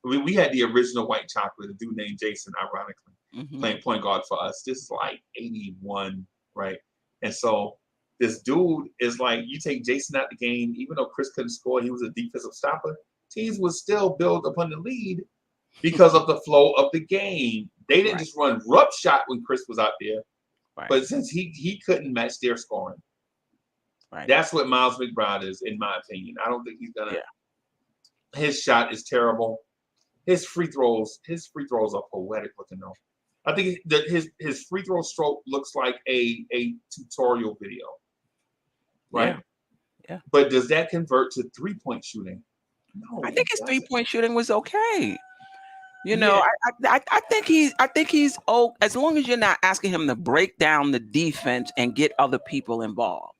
we had the original white chocolate, a dude named Jason, ironically, playing point guard for us. This is like 81, right? And so this dude is like, you take Jason out the game, even though Chris couldn't score, he was a defensive stopper. Teams would still build upon the lead because of the flow of the game. They didn't just run rough shot when Chris was out there, but since he couldn't match their scoring, that's what Miles McBride is, in my opinion. I don't think he's gonna. His shot is terrible. His free throws are poetic looking though. I think that his free throw stroke looks like a tutorial video, right? Yeah. But does that convert to 3-point shooting? No. I think his 3-point shooting was okay. You know, I think he's as long as you're not asking him to break down the defense and get other people involved.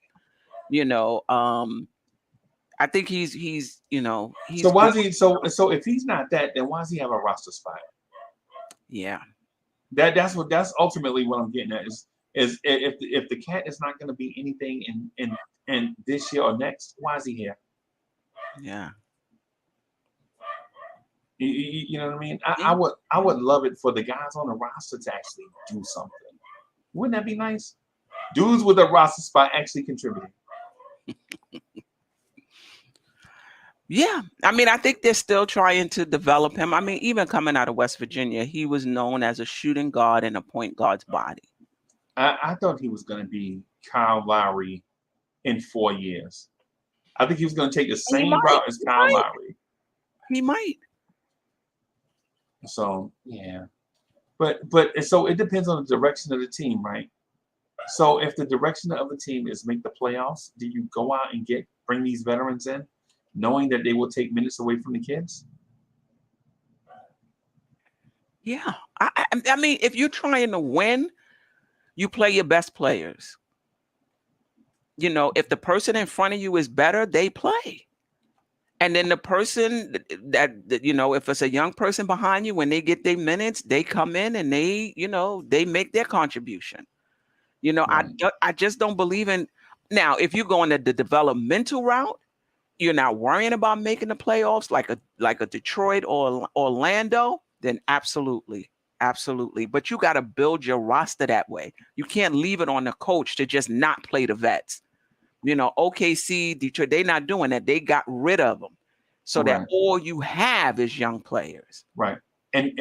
You know, I think he's so why is he so if he's not that, then why does he have a roster spot? Yeah. That's ultimately what I'm getting at is if the cat is not going to be anything in this year or next, why is he here? Yeah. You know what I mean? I would love it for the guys on the roster to actually do something. Wouldn't that be nice? Dudes with a roster spot actually contributing. Yeah, I mean, I think they're still trying to develop him. I mean, even coming out of West Virginia, he was known as a shooting guard in a point guard's body. I thought he was going to be Kyle Lowry in 4 years. I think he was going to take the same route as Kyle Lowry. He might. So yeah, but so it depends on the direction of the team, right? So if the direction of the team is make the playoffs, do you go out and bring these veterans in, knowing that they will take minutes away from the kids? Yeah, I mean, if you're trying to win, you play your best players. You know, if the person in front of you is better, they play. And then the person that you know, if it's a young person behind you, when they get their minutes, they come in and they make their contribution. You know, right. I just don't believe in. Now, if you're going the developmental route, you're not worrying about making the playoffs like a Detroit or Orlando, then absolutely. But you got to build your roster that way. You can't leave it on the coach to just not play the vets. You know, OKC, Detroit, they're not doing that. They got rid of them, so that all you have is young players. Right, and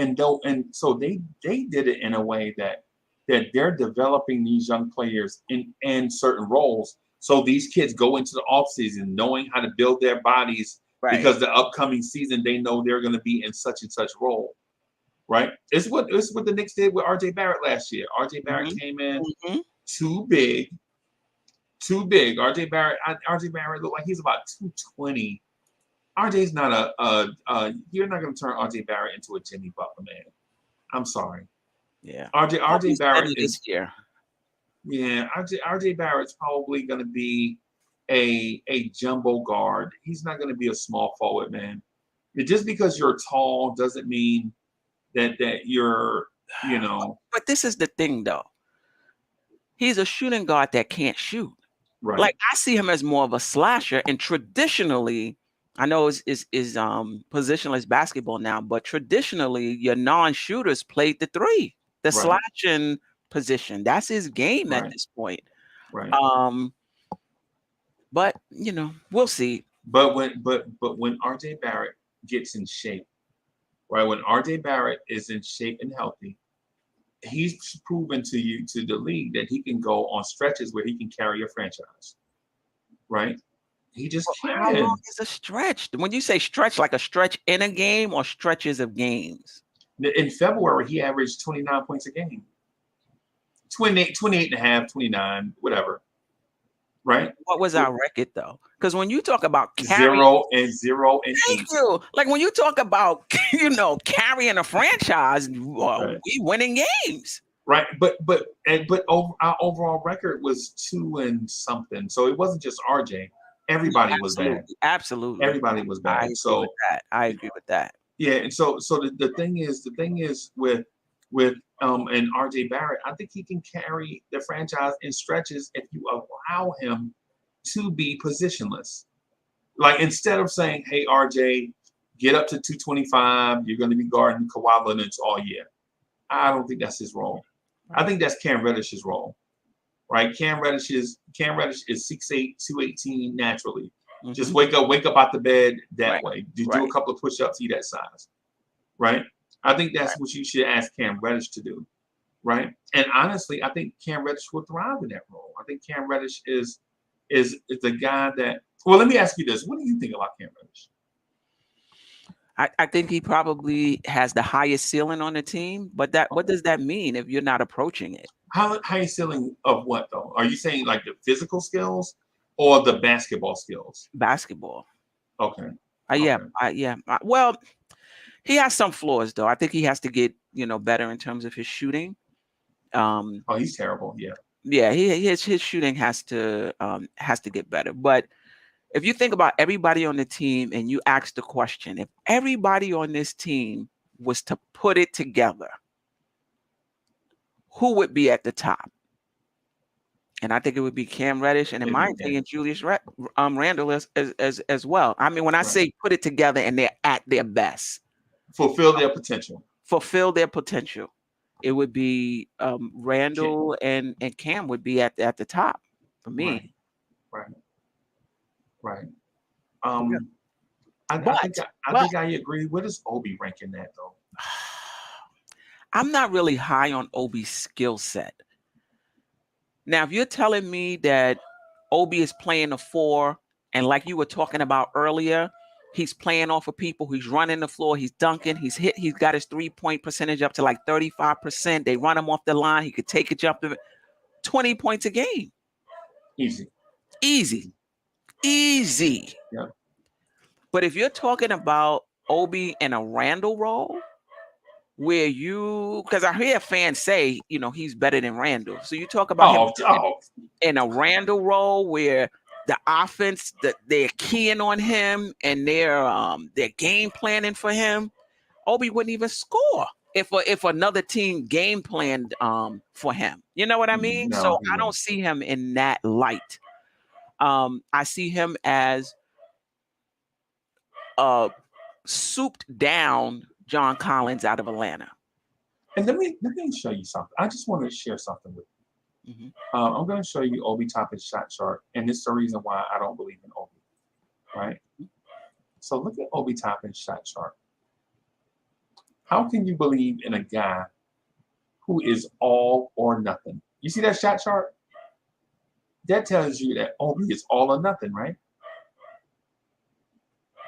so they did it in a way that they're developing these young players in certain roles. So these kids go into the offseason knowing how to build their bodies because the upcoming season they know they're going to be in such and such role. Right, it's what the Knicks did with RJ Barrett last year. RJ Barrett came in too big. RJ Barrett looked like he's about 220. RJ's not you're not going to turn RJ Barrett into a Jimmy Butler, man. I'm sorry. Yeah. RJ Barrett is here. Yeah, RJ Barrett's probably going to be a jumbo guard. He's not going to be a small forward, man. Just because you're tall doesn't mean that you're, you know. But this is the thing, though. He's a shooting guard that can't shoot. Right. Like, I see him as more of a slasher, and traditionally, I know is positionless basketball now, but traditionally your non-shooters played the three. the Right. slashing position. That's his game at Right. this point. Right. But you know, we'll see. But when RJ Barrett gets in shape, right? When RJ Barrett is in shape and healthy, he's proven to the league that he can go on stretches where he can carry a franchise. Right? He just How long can. is a stretch? When you say stretch, like a stretch in a game or stretches of games? In February, he averaged 29 points a game. 28 and a half, 29, whatever. Right? What was our record though? Because when you talk about carrying, 0 and 8. thank you. Like when you talk about carrying a franchise, Right. we winning games. Right, but our overall record was 2 and something, so it wasn't just RJ. Everybody was bad. Absolutely, Everybody was bad. I agree with that. Yeah, and so the thing is with and RJ Barrett, I think he can carry the franchise in stretches if you allow him to be positionless. Like instead of saying, "Hey RJ, get up to 225, you're going to be guarding Kawhi Leonard all year." I don't think that's his role. I think that's Cam Reddish's role, right? Cam Reddish is 6'8", 218 naturally. Mm-hmm. Just wake up out the bed that way. Do a couple of push-ups, he that size, right? I think that's what you should ask Cam Reddish to do, right? And honestly, I think Cam Reddish will thrive in that role. I think Cam Reddish is the guy that. Well, let me ask you this: what do you think about Cam Reddish? I think he probably has the highest ceiling on the team, but what does that mean if you're not approaching it? Highest ceiling of what though? Are you saying like the physical skills or the basketball skills? Basketball. Okay. Yeah. Well, he has some flaws though. I think he has to get better in terms of his shooting. He's terrible. Yeah. Yeah, his shooting has to get better, but. If you think about everybody on the team and you ask the question, if everybody on this team was to put it together, who would be at the top? And I think it would be Cam Reddish, and in my opinion, Julius Randle as well. I mean, when I say put it together and they're at their best. Fulfill their potential. It would be Randle and Cam would be at the top for me. Right. I think I agree. Where does Obi rank in that though? I'm not really high on Obi's skill set. Now, if you're telling me that Obi is playing a 4, and like you were talking about earlier, he's playing off of people, he's running the floor, he's dunking, he's got his 3-point percentage up to like 35%. They run him off the line, he could take a jump to 20 points a game. Easy. Yeah. But if you're talking about Obi in a Randle role, where because I hear fans say, he's better than Randle. So you talk about him in a Randle role where the offense that they're keying on him and they're game planning for him, Obi wouldn't even score if another team game planned for him. You know what I mean? No, so I don't see him in that light. I see him as souped down John Collins out of Atlanta. And let me show you something. I just want to share something with you. Mm-hmm. I'm going to show you Obi Toppin's shot chart, and this is the reason why I don't believe in Obi. Right? So look at Obi Toppin's shot chart. How can you believe in a guy who is all or nothing? You see that shot chart? That tells you that Obi is all or nothing, right?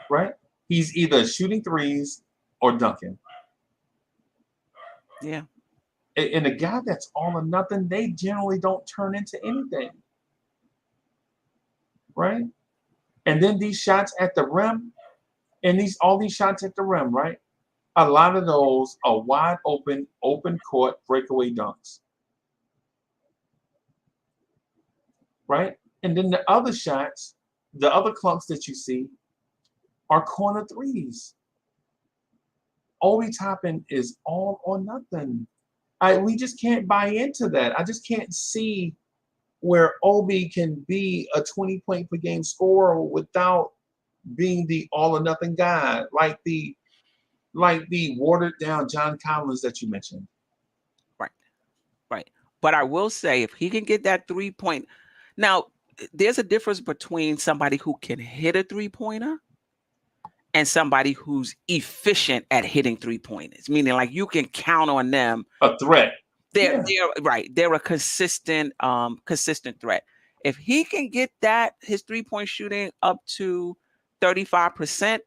Right? He's either shooting threes or dunking. Yeah. And a guy that's all or nothing, they generally don't turn into anything. Right? And then these shots at the rim, and all these shots at the rim, right? A lot of those are wide open court breakaway dunks. Right? And then the other shots, the other clumps that you see are corner threes. Obi Toppin is all or nothing. We just can't buy into that. I just can't see where Obi can be a 20-point per game scorer without being the all or nothing guy, like the watered down John Collins that you mentioned. Right. But I will say, if he can get that 3-point, now there's a difference between somebody who can hit a 3-pointer and somebody who's efficient at hitting 3-pointers, meaning like you can count on them. A threat. They're right. They're a consistent threat. If he can get his 3-point shooting up to 35%,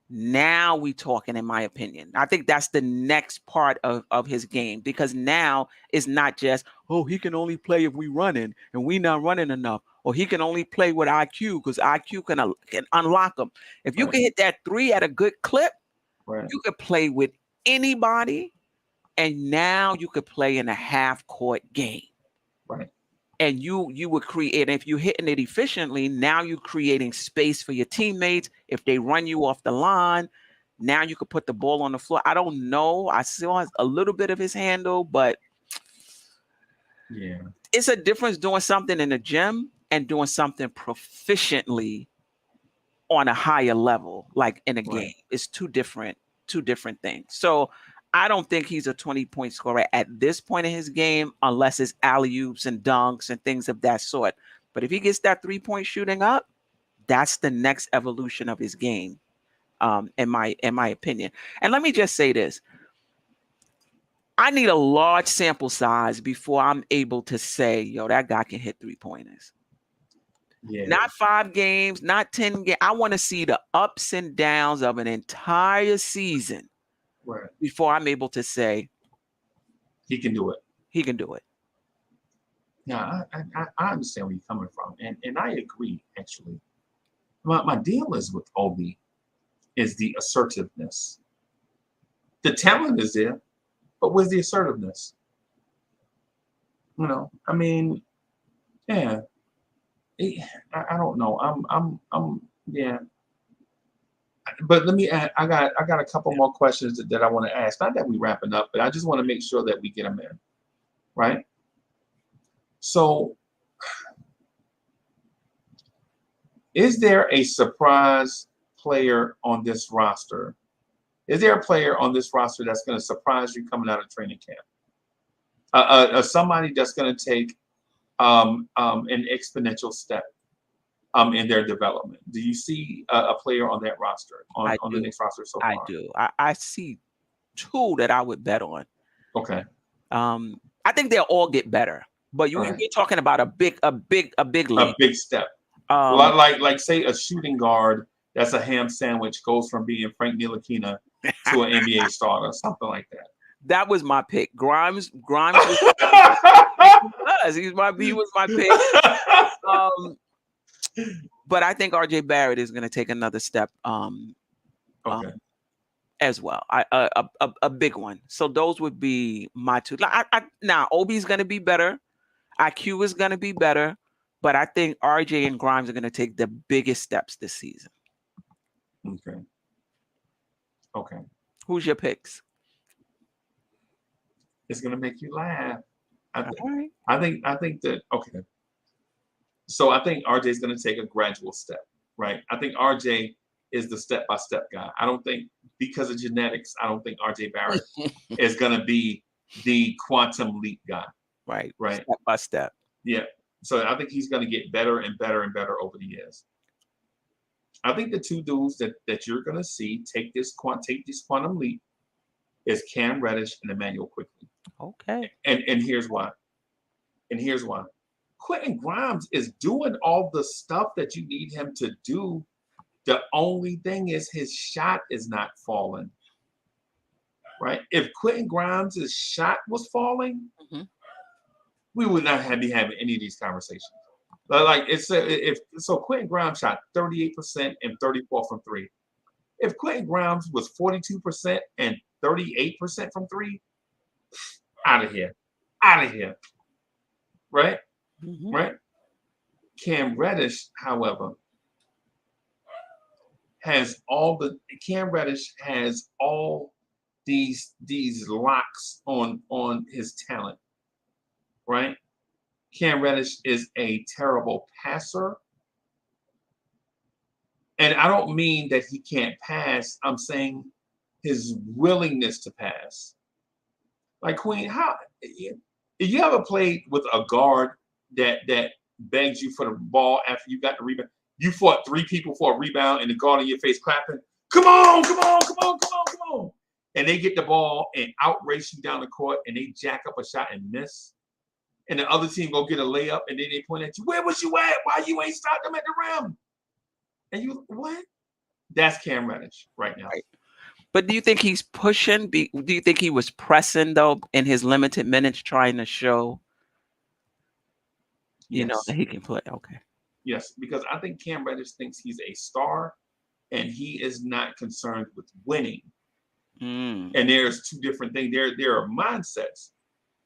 now we talking, in my opinion. I think that's the next part of his game, because now it's not just, oh, he can only play if we running and we not running enough, or he can only play with IQ because IQ can unlock him. If you can hit that 3 at a good clip, you could play with anybody, and now you could play in a half-court game. Right. And you would create, and if you're hitting it efficiently, now you're creating space for your teammates. If they run you off the line, now you could put the ball on the floor. I don't know. I saw a little bit of his handle, but it's a difference doing something in the gym and doing something proficiently on a higher level, like in a game. It's two different things. So I don't think he's a 20-point scorer at this point in his game, unless it's alley-oops and dunks and things of that sort. But if he gets that 3-point shooting up, that's the next evolution of his game, in my opinion. And let me just say this. I need a large sample size before I'm able to say, yo, that guy can hit 3-pointers. Yeah. Not 5 games, not 10 games. I want to see the ups and downs of an entire season before I'm able to say he can do it. He can do it. Yeah, I understand where you're coming from, and I agree. Actually, my deal is with Obi is the assertiveness. The talent is there, but where's the assertiveness? You know, I mean, yeah. I don't know. I'm yeah. But let me add, I got a couple more questions that I want to ask. Not that we're wrapping up, but I just want to make sure that we get them in. Right? So is there a surprise player on this roster? Is there a player on this roster that's going to surprise you coming out of training camp? Somebody that's going to take an exponential step in their development. Do you see a player on that roster, on the Knicks roster so far? I do. I see 2 that I would bet on. Okay. I think they'll all get better, but you're talking about a big league. A big step. Like say a shooting guard that's a ham sandwich goes from being Frank Ntilikina to an NBA starter, something like that. That was my pick. Grimes was he was my pick. But I think RJ Barrett is going to take another step as well. A big one. So those would be my 2. Now Obi's going to be better. IQ is going to be better, but I think RJ and Grimes are going to take the biggest steps this season. Okay. Who's your picks? It's going to make you laugh. I think that, okay. So I think RJ is going to take a gradual step, right? I think RJ is the step-by-step guy. I don't think, because of genetics, I don't think RJ Barrett is going to be the quantum leap guy. Right. Step by step. Yeah. So I think he's going to get better and better and better over the years. I think the 2 dudes that you're going to see take this quantum leap is Cam Reddish and Emmanuel Quickly. Okay. And here's why. Quentin Grimes is doing all the stuff that you need him to do. The only thing is his shot is not falling. Right? If Quentin Grimes' shot was falling, we would not be having any of these conversations. Like so Quentin Grimes shot 38% and 34% from 3. If Quentin Grimes was 42% and 38% from 3, out of here. Right? Right? Cam Reddish, however, has all these locks on his talent. Right? Cam Reddish is a terrible passer. And I don't mean that he can't pass. I'm saying his willingness to pass. Like, Queen, If you ever played with a guard that begs you for the ball after you got the rebound, you fought 3 people for a rebound and the guard in your face clapping, come on, come on, come on, come on, come on. And they get the ball and outrace you down the court and they jack up a shot and miss. And the other team go get a layup and then they point at you, where was you at? Why you ain't stopped them at the rim? And you, what? That's Cam Reddish right now. Right. But do you think he's pushing? Do you think he was pressing, though, in his limited minutes, trying to show, you know, that he can play? Okay. Yes, because I think Cam Reddish thinks he's a star and he is not concerned with winning. And there's 2 different things. There are mindsets.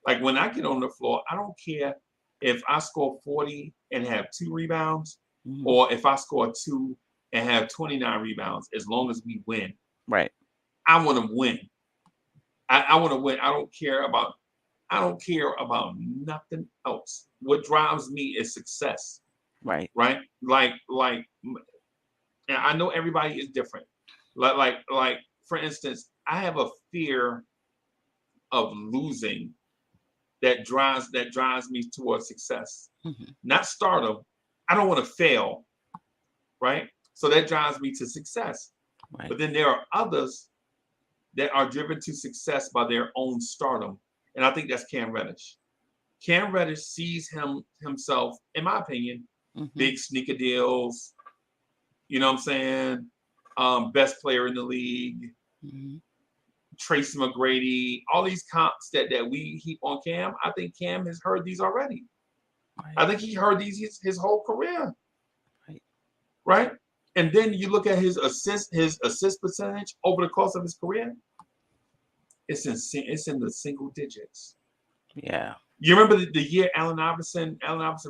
Like when I get on the floor, I don't care if I score 40 and have 2 rebounds or if I score 2 and have 29 rebounds, as long as we win. Right. I want to win. I want to win. I don't care about nothing else. What drives me is success. Right. Right. Like, and I know everybody is different. Like, for instance, I have a fear of losing that drives me towards success. Not stardom. I don't want to fail. Right. So that drives me to success. Right. But then there are others that are driven to success by their own stardom. And I think that's Cam Reddish. Cam Reddish sees himself, in my opinion, big sneaker deals, you know what I'm saying? Best player in the league, Tracy McGrady, all these comps that we heap on Cam. I think Cam has heard these already. Right. I think he heard these his whole career. Right? And then you look at his assist percentage over the course of his career. It's in the single digits. Yeah. You remember the year Allen Iverson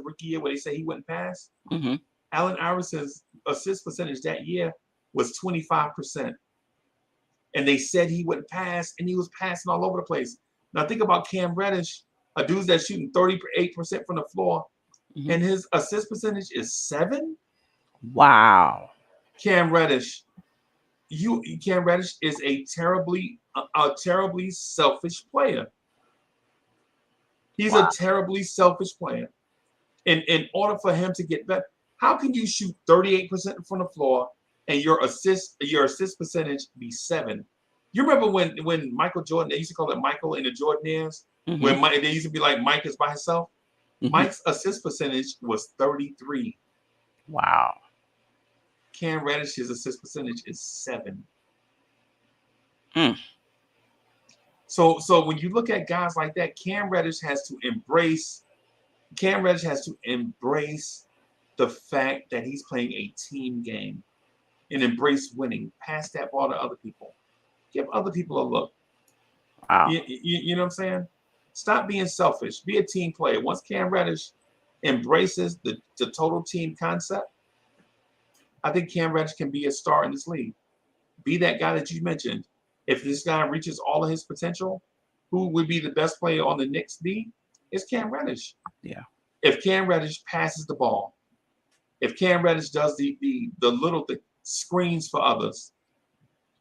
rookie year where they say he wouldn't pass? Allen Iverson's assist percentage that year was 25%. And they said he wouldn't pass, and he was passing all over the place. Now think about Cam Reddish, a dude that's shooting 38% from the floor, and his assist percentage is 7. Wow. Cam Reddish is a terribly selfish player. He's a terribly selfish player. In order for him to get better, how can you shoot 38% from the floor and your assist percentage be 7? You remember when Michael Jordan, they used to call it Michael in the Jordanaires, when they used to be like Mike is by himself? Mike's assist percentage was 33. Wow. Cam Reddish's assist percentage is 7. So when you look at guys like that, Cam Reddish has to embrace the fact that he's playing a team game and embrace winning. Pass that ball to other people. Give other people a look. Wow. You know what I'm saying? Stop being selfish. Be a team player. Once Cam Reddish embraces the total team concept, I think Cam Reddish can be a star in this league. Be that guy that you mentioned. If this guy reaches all of his potential, who would be the best player on the Knicks be? It's Cam Reddish. Yeah. If Cam Reddish passes the ball, if Cam Reddish does the little screens for others,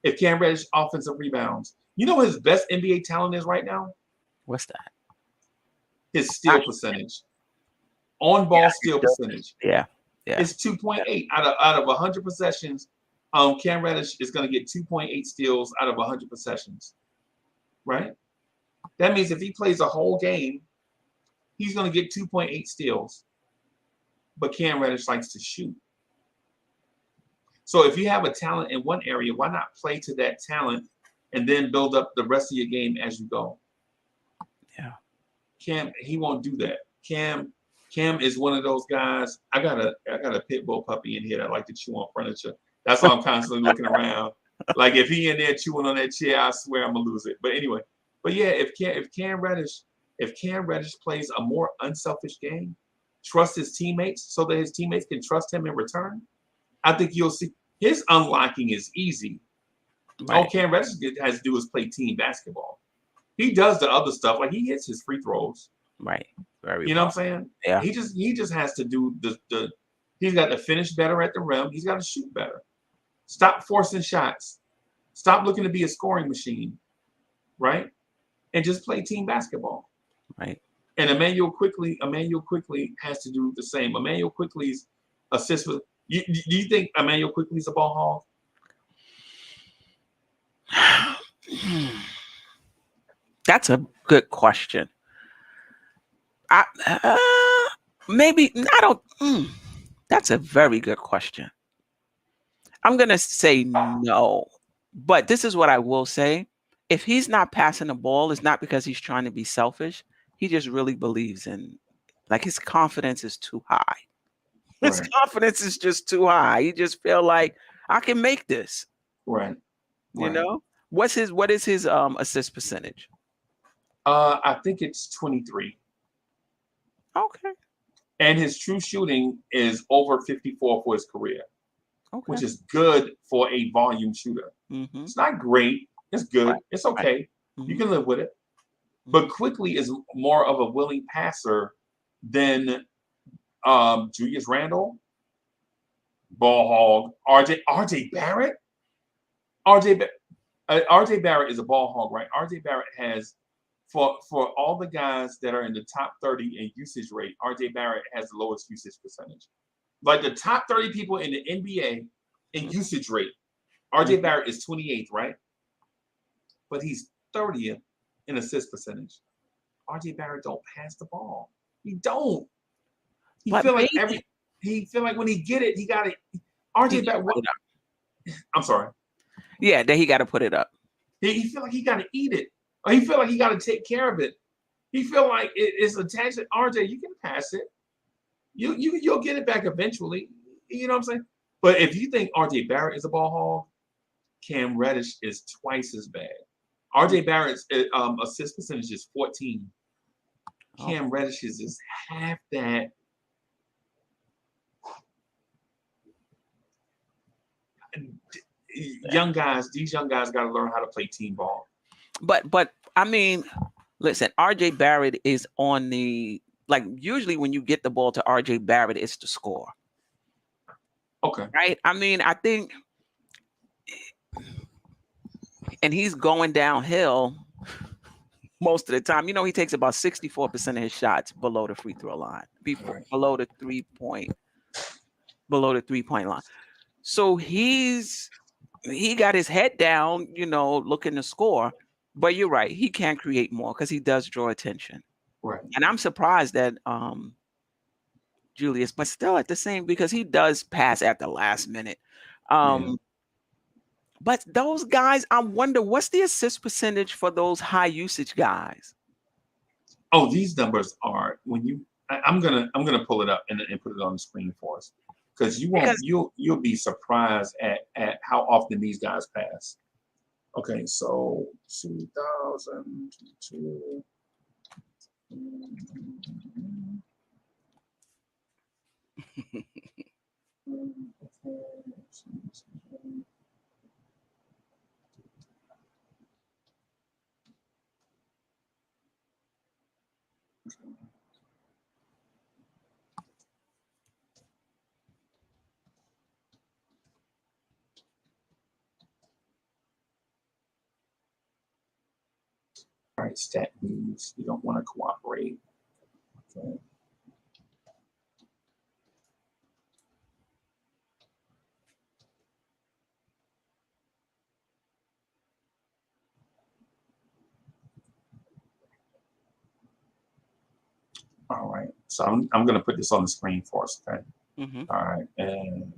if Cam Reddish offensive rebounds, you know what his best NBA talent is right now? What's that? His steal percentage. On-ball steal percentage. Yeah. Yeah. It's 2.8 out of 100 possessions. Cam Reddish is going to get 2.8 steals out of 100 possessions, right? That means if he plays a whole game, he's going to get 2.8 steals. But Cam Reddish likes to shoot. So if you have a talent in one area, why not play to that talent and then build up the rest of your game as you go? Yeah. Cam, he won't do that. Cam is one of those guys. I got a pit bull puppy in here that like to chew on furniture. That's why I'm constantly looking around. Like if he in there chewing on that chair, I swear I'm gonna lose it. But anyway, if Cam Reddish plays a more unselfish game, trust his teammates so that his teammates can trust him in return, I think you'll see his unlocking is easy. Right. All Cam Reddish has to do is play team basketball. He does the other stuff, like he hits his free throws. Right. Very you know what I'm saying? Yeah. He just has to do the he's got to finish better at the rim. He's got to shoot better. Stop forcing shots. Stop looking to be a scoring machine. Right? And just play team basketball. Right. And Emmanuel quickly has to do the same. Emmanuel Quickly's assist with. Do you think Emmanuel Quickly's a ball hog? That's a good question. Maybe I don't. That's a very good question. I'm gonna say no, but this is what I will say: if he's not passing the ball, it's not because he's trying to be selfish. He just really believes in, like, his confidence is too high. His confidence is just too high. He just feel like I can make this. Right. You know, what is his assist percentage? I think it's 23. Okay. And his true shooting is over 54 for his career, which is good for a volume shooter. It's not great. It's good. It's okay. You can live with it. But Quickly is more of a willing passer than Julius Randle, ball hog, RJ Barrett. RJ Barrett is a ball hog, right? RJ Barrett has, for all the guys that are in the top 30 in usage rate, RJ Barrett has the lowest usage percentage. Like the top 30 people in the NBA in usage rate, RJ Barrett is 28th, right? But he's 30th in assist percentage. RJ Barrett don't pass the ball. He don't. He feel like when he get it, he got it. RJ Barrett. I'm sorry. Yeah, then he got to put it up. He feel like he got to eat it. Or he feel like he got to take care of it. He feel like it's attached to RJ. You can pass it. You'll get it back eventually. You know what I'm saying? But if you think RJ Barrett is a ball hog, Cam Reddish is twice as bad. RJ Barrett's assist percentage is 14. Cam Reddish's is half that. These young guys got to learn how to play team ball. But I mean, listen, RJ Barrett is on the, like, usually when you get the ball to RJ Barrett, it's to score. Okay. Right? I mean, I think, and he's going downhill most of the time. You know, he takes about 64% of his shots below the free throw line, below the 3-point line. So he got his head down, you know, looking to score. But you're right, he can create more because he does draw attention. Right. And I'm surprised that Julius, but still at the same, because he does pass at the last minute. But those guys, I wonder what's the assist percentage for those high usage guys. Oh, these numbers are I'm gonna pull it up and put it on the screen for us, because you'll be surprised at how often these guys pass. Okay, so 2002. All right, stat news. You don't want to cooperate. Okay. All right, so I'm going to put this on the screen for us, okay? All right, and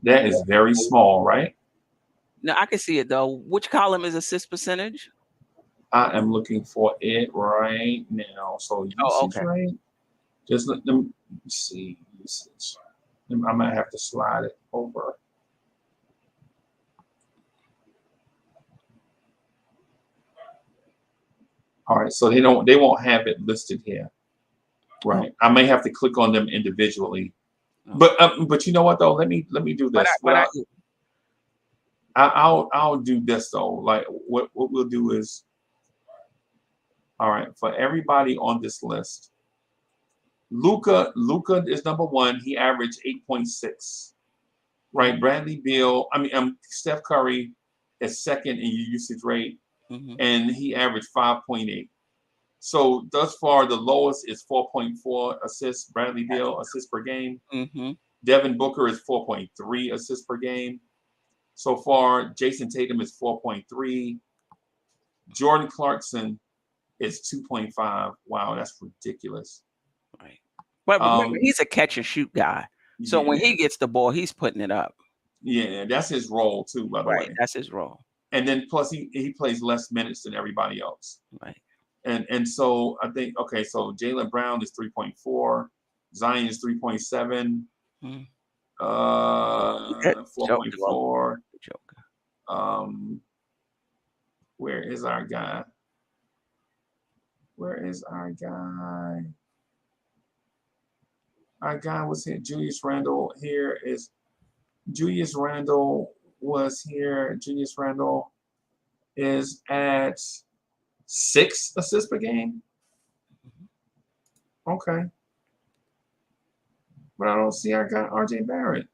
that is very small, right? No, I can see it though. Which column is assist percentage? I am looking for it right now. So usage rate. Just let them see usage. I might have to slide it over. All right, so they won't have it listed here. Right. I may have to click on them individually. But you know what though? Let me do this. I'll do this though. Like what we'll do is All right, for everybody on this list, Luka is number one. He averaged 8.6. Right, Bradley Beal. Steph Curry is second in usage rate, and he averaged 5.8. So thus far, the lowest is 4.4 assists. Bradley Beal assists per game. Devin Booker is 4.3 assists per game. So far, Jason Tatum is 4.3. Jordan Clarkson is 2.5. Wow, that's ridiculous. Right. But remember, he's a catch and shoot guy. So when he gets the ball, he's putting it up. Yeah, that's his role too, by the way. That's his role. And then plus he plays less minutes than everybody else. Right. And so I think, okay, so Jaylen Brown is 3.4. Zion is 3.7. 4.4. Where is our guy? Our guy was here. Julius Randle here is. Julius Randle was here. Julius Randle is at 6 assists per game. Okay. But I don't see our guy RJ Barrett.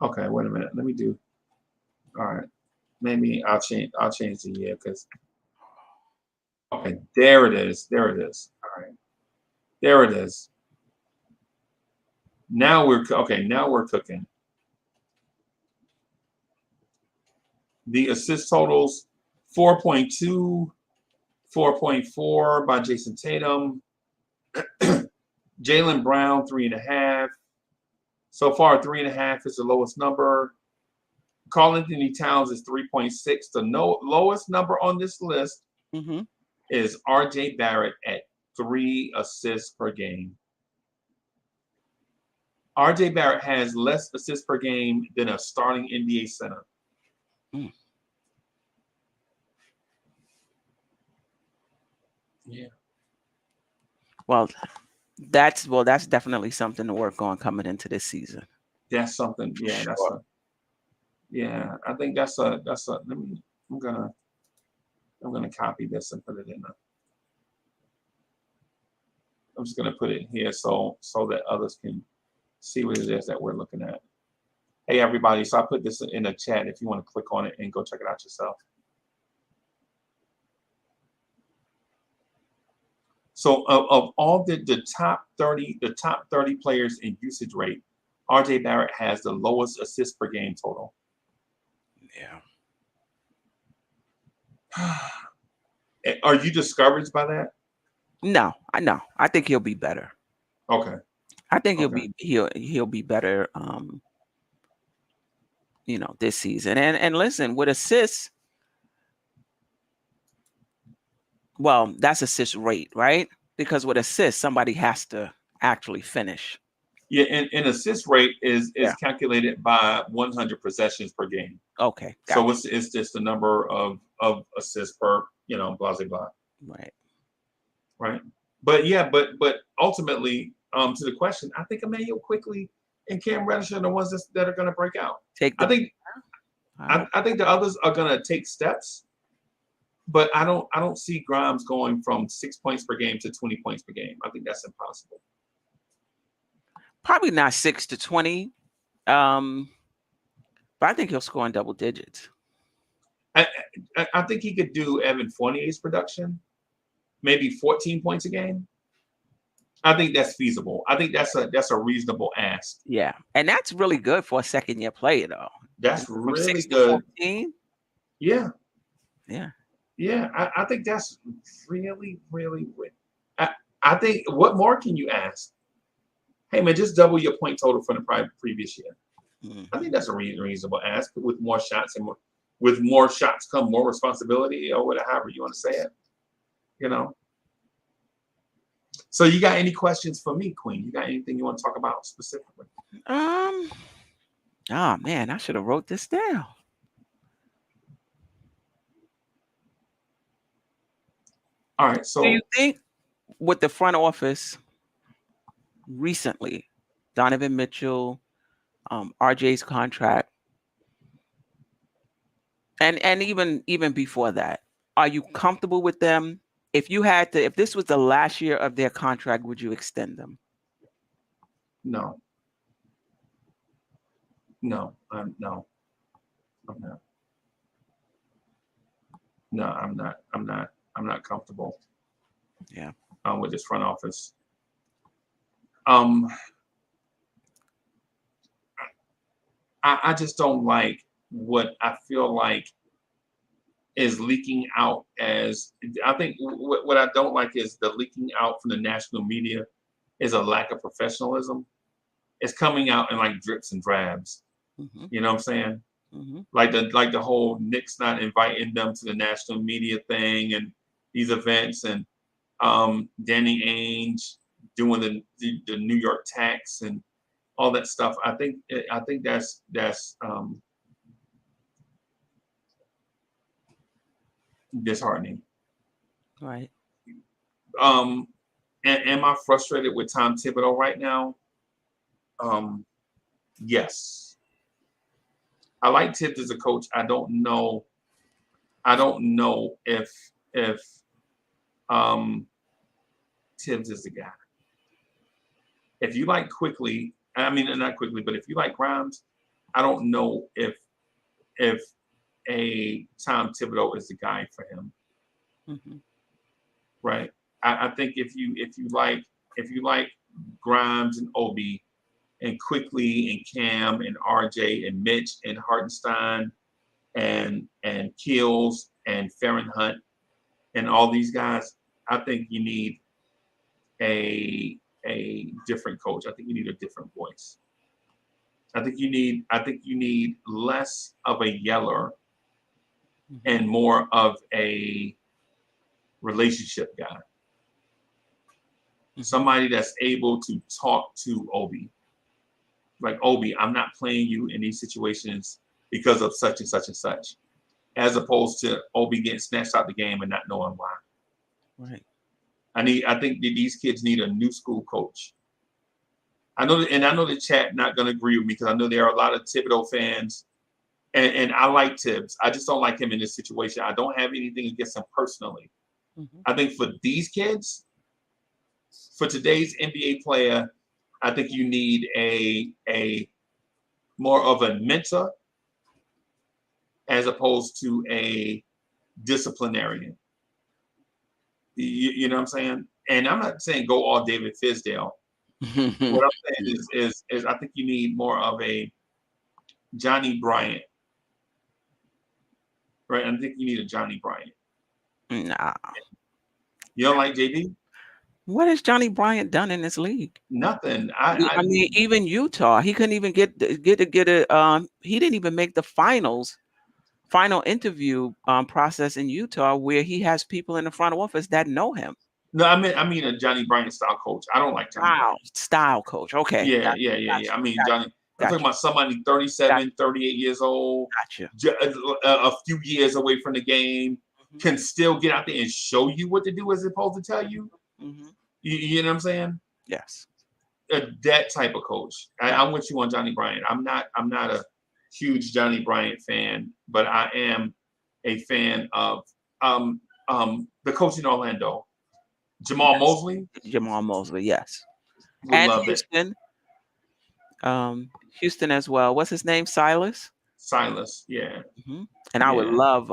Okay, wait a minute. Let me do. All right. Maybe I'll change the year because. Okay, there it is. All right. There it is. Now we're cooking. The assist totals 4.2, 4.4 by Jason Tatum. Jaylen Brown 3.5. So far, 3.5 is the lowest number. Karl-Anthony Towns is 3.6. The lowest number on this list is RJ Barrett at 3 assists per game. RJ Barrett has less assists per game than a starting NBA center. Yeah. Well, that's definitely something to work on coming into this season. That's something. Yeah, sure. I think that's a. I'm gonna copy this and put it in. I'm just gonna put it here so that others can see what it is that we're looking at. Hey everybody! So I put this in the chat if you want to click on it and go check it out yourself. So of all the top 30 players in usage rate, RJ Barrett has the lowest assist per game total. Yeah. Are you discouraged by that? No, I think he'll be better. Okay. I think he'll be better. This season. And listen, with assists, well, that's assist rate, right? Because with assists, somebody has to actually finish. Yeah, and assist rate is calculated by 100 possessions per game. Okay. So it's just the number of assists per, blah, blah, blah. Right. But but ultimately, to the question, I think Emmanuel Quickly and Cam Reddish are the ones that are going to break out. I think the others are going to take steps, but I don't see Grimes going from 6 points per game to 20 points per game. I think that's impossible. Probably not 6 to 20, but I think he'll score in double digits. I think he could do Evan Fournier's production, maybe 14 points a game. I think that's feasible. I think that's a reasonable ask. Yeah, and that's really good for a second-year player, though. That's really good. Yeah. I think that's really, really good. I think, what more can you ask? Hey, man, just double your point total from the previous year. I think that's a reasonable ask. With more shots and with more shots come more responsibility, or whatever, however you want to say it. So you got any questions for me, Queen? You got anything you want to talk about specifically? Oh man, I should have wrote this down. All right. So do you think with the front office recently, Donovan Mitchell, RJ's contract, and even before that, are you comfortable with them? If this was the last year of their contract, would you extend them? No. No, I'm not. No, I'm not comfortable. Yeah. With this front office. I just don't like what I feel like is leaking out as. I think what I don't like is the leaking out from the national media is a lack of professionalism. It's coming out in like drips and drabs. Mm-hmm. You know what I'm saying? Mm-hmm. Like the whole Knicks not inviting them to the national media thing and these events, and Danny Ainge doing the New York tax and all that stuff. I think that's disheartening. Right. Am I frustrated with Tom Thibodeau right now? Yes. I like Tibbs as a coach. I don't know if Tibbs is the guy. If you like Quickly, I mean not Quickly, but if you like Grimes, I don't know if a Tom Thibodeau is the guy for him. Mm-hmm. Right. I think if you like Grimes and Obi and Quickly and Cam and RJ and Mitch and Hartenstein and Keels and Farron Hunt and all these guys, I think you need a different coach. I think you need a different voice. I think you need less of a yeller and more of a relationship guy. Mm-hmm. Somebody that's able to talk to Obi. Like, Obi, I'm not playing you in these situations because of such and such and such. As opposed to Obi getting snatched out the game and not knowing why. Right. I think that these kids need a new school coach. I know the chat not going to agree with me because I know there are a lot of Thibodeau fans, and I like Tibbs. I just don't like him in this situation. I don't have anything against him personally. Mm-hmm. I think for these kids, for today's NBA player, I think you need a more of a mentor as opposed to a disciplinarian. You know what I'm saying? And I'm not saying go all David Fizdale. What I'm saying is I think you need more of a Johnny Bryant. Right? I think you need a Johnny Bryant. Nah. You don't like JB? What has Johnny Bryant done in this league? Nothing. I mean, even Utah, he couldn't even get a. He didn't even make the final interview process in Utah, where he has people in the front office that know him. No, I mean a Johnny Bryant style coach. I don't like Johnny Bryant. Style coach. Okay. Yeah. I mean, Johnny. I'm talking about somebody 37, 38 years old. Gotcha. A few years away from the game, can still get out there and show you what to do as opposed to tell you. Mm-hmm. You know what I'm saying? Yes. That type of coach. I'm with you on Johnny Bryant. I'm not a huge Johnny Bryant fan, but I am a fan of the coach in Orlando, Jamal Mosley. Jamal Mosley, yes. And Houston. Houston as well. What's his name? Silas, yeah. Mm-hmm. And I would love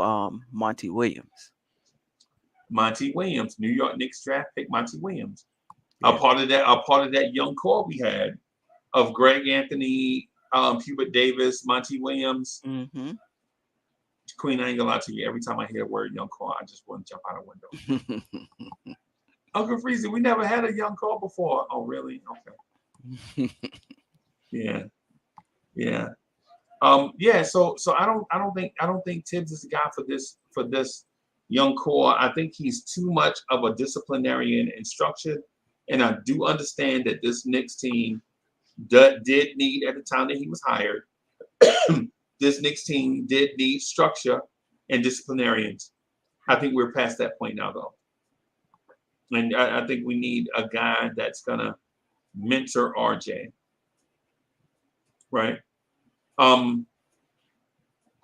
Monty Williams. New York Knicks draft pick Monty Williams. Yeah. A part of that young core we had of Greg Anthony, Hubert Davis, Monty Williams. Mm-hmm. Queen, I ain't gonna lie to you. Every time I hear the word young core, I just want to jump out a window. Uncle Freezie, we never had a young core before. Oh, really? Okay. Yeah. So I don't think Tibbs is the guy for this young core. I think he's too much of a disciplinarian and structured. And I do understand that this Knicks team did need, at the time that he was hired, this Knicks team did need structure and disciplinarians. I think we're past that point now, though. And I think we need a guy that's going to mentor RJ. right? I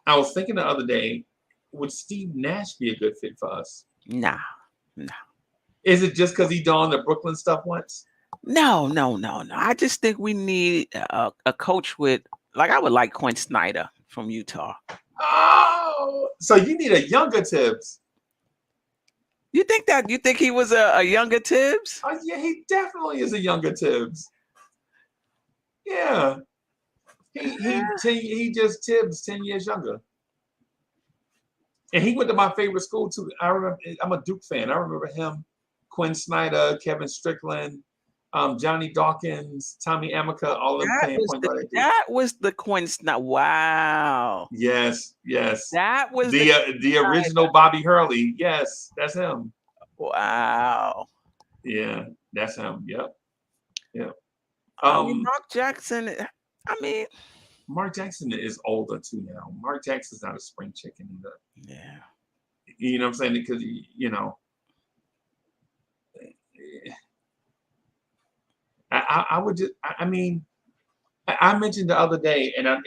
was thinking the other day, would Steve Nash be a good fit for us? Nah. Is it just because he done the Brooklyn stuff once? No. I just think we need a coach with, like, I would like Quinn Snyder from Utah. Oh, so you need a younger Tibbs. You think he was a younger Tibbs? Oh, yeah, he definitely is a younger Tibbs. Yeah. He just Tibbs 10 years younger. And he went to my favorite school too. I remember, I'm a Duke fan. I remember him, Quinn Snyder, Kevin Strickland, Johnny Dawkins, Tommy Amica, all of them playing point guard at Duke. That was the Quinn Snyder. Wow. Yes. That was the original Bobby Hurley. Yes, that's him. Wow. Yeah, that's him. Yep. Mark Jackson. Mark Jackson is older too now. Mark Jackson's not a spring chicken either. Yeah. You know what I'm saying? Because I would just. I mentioned the other day, and I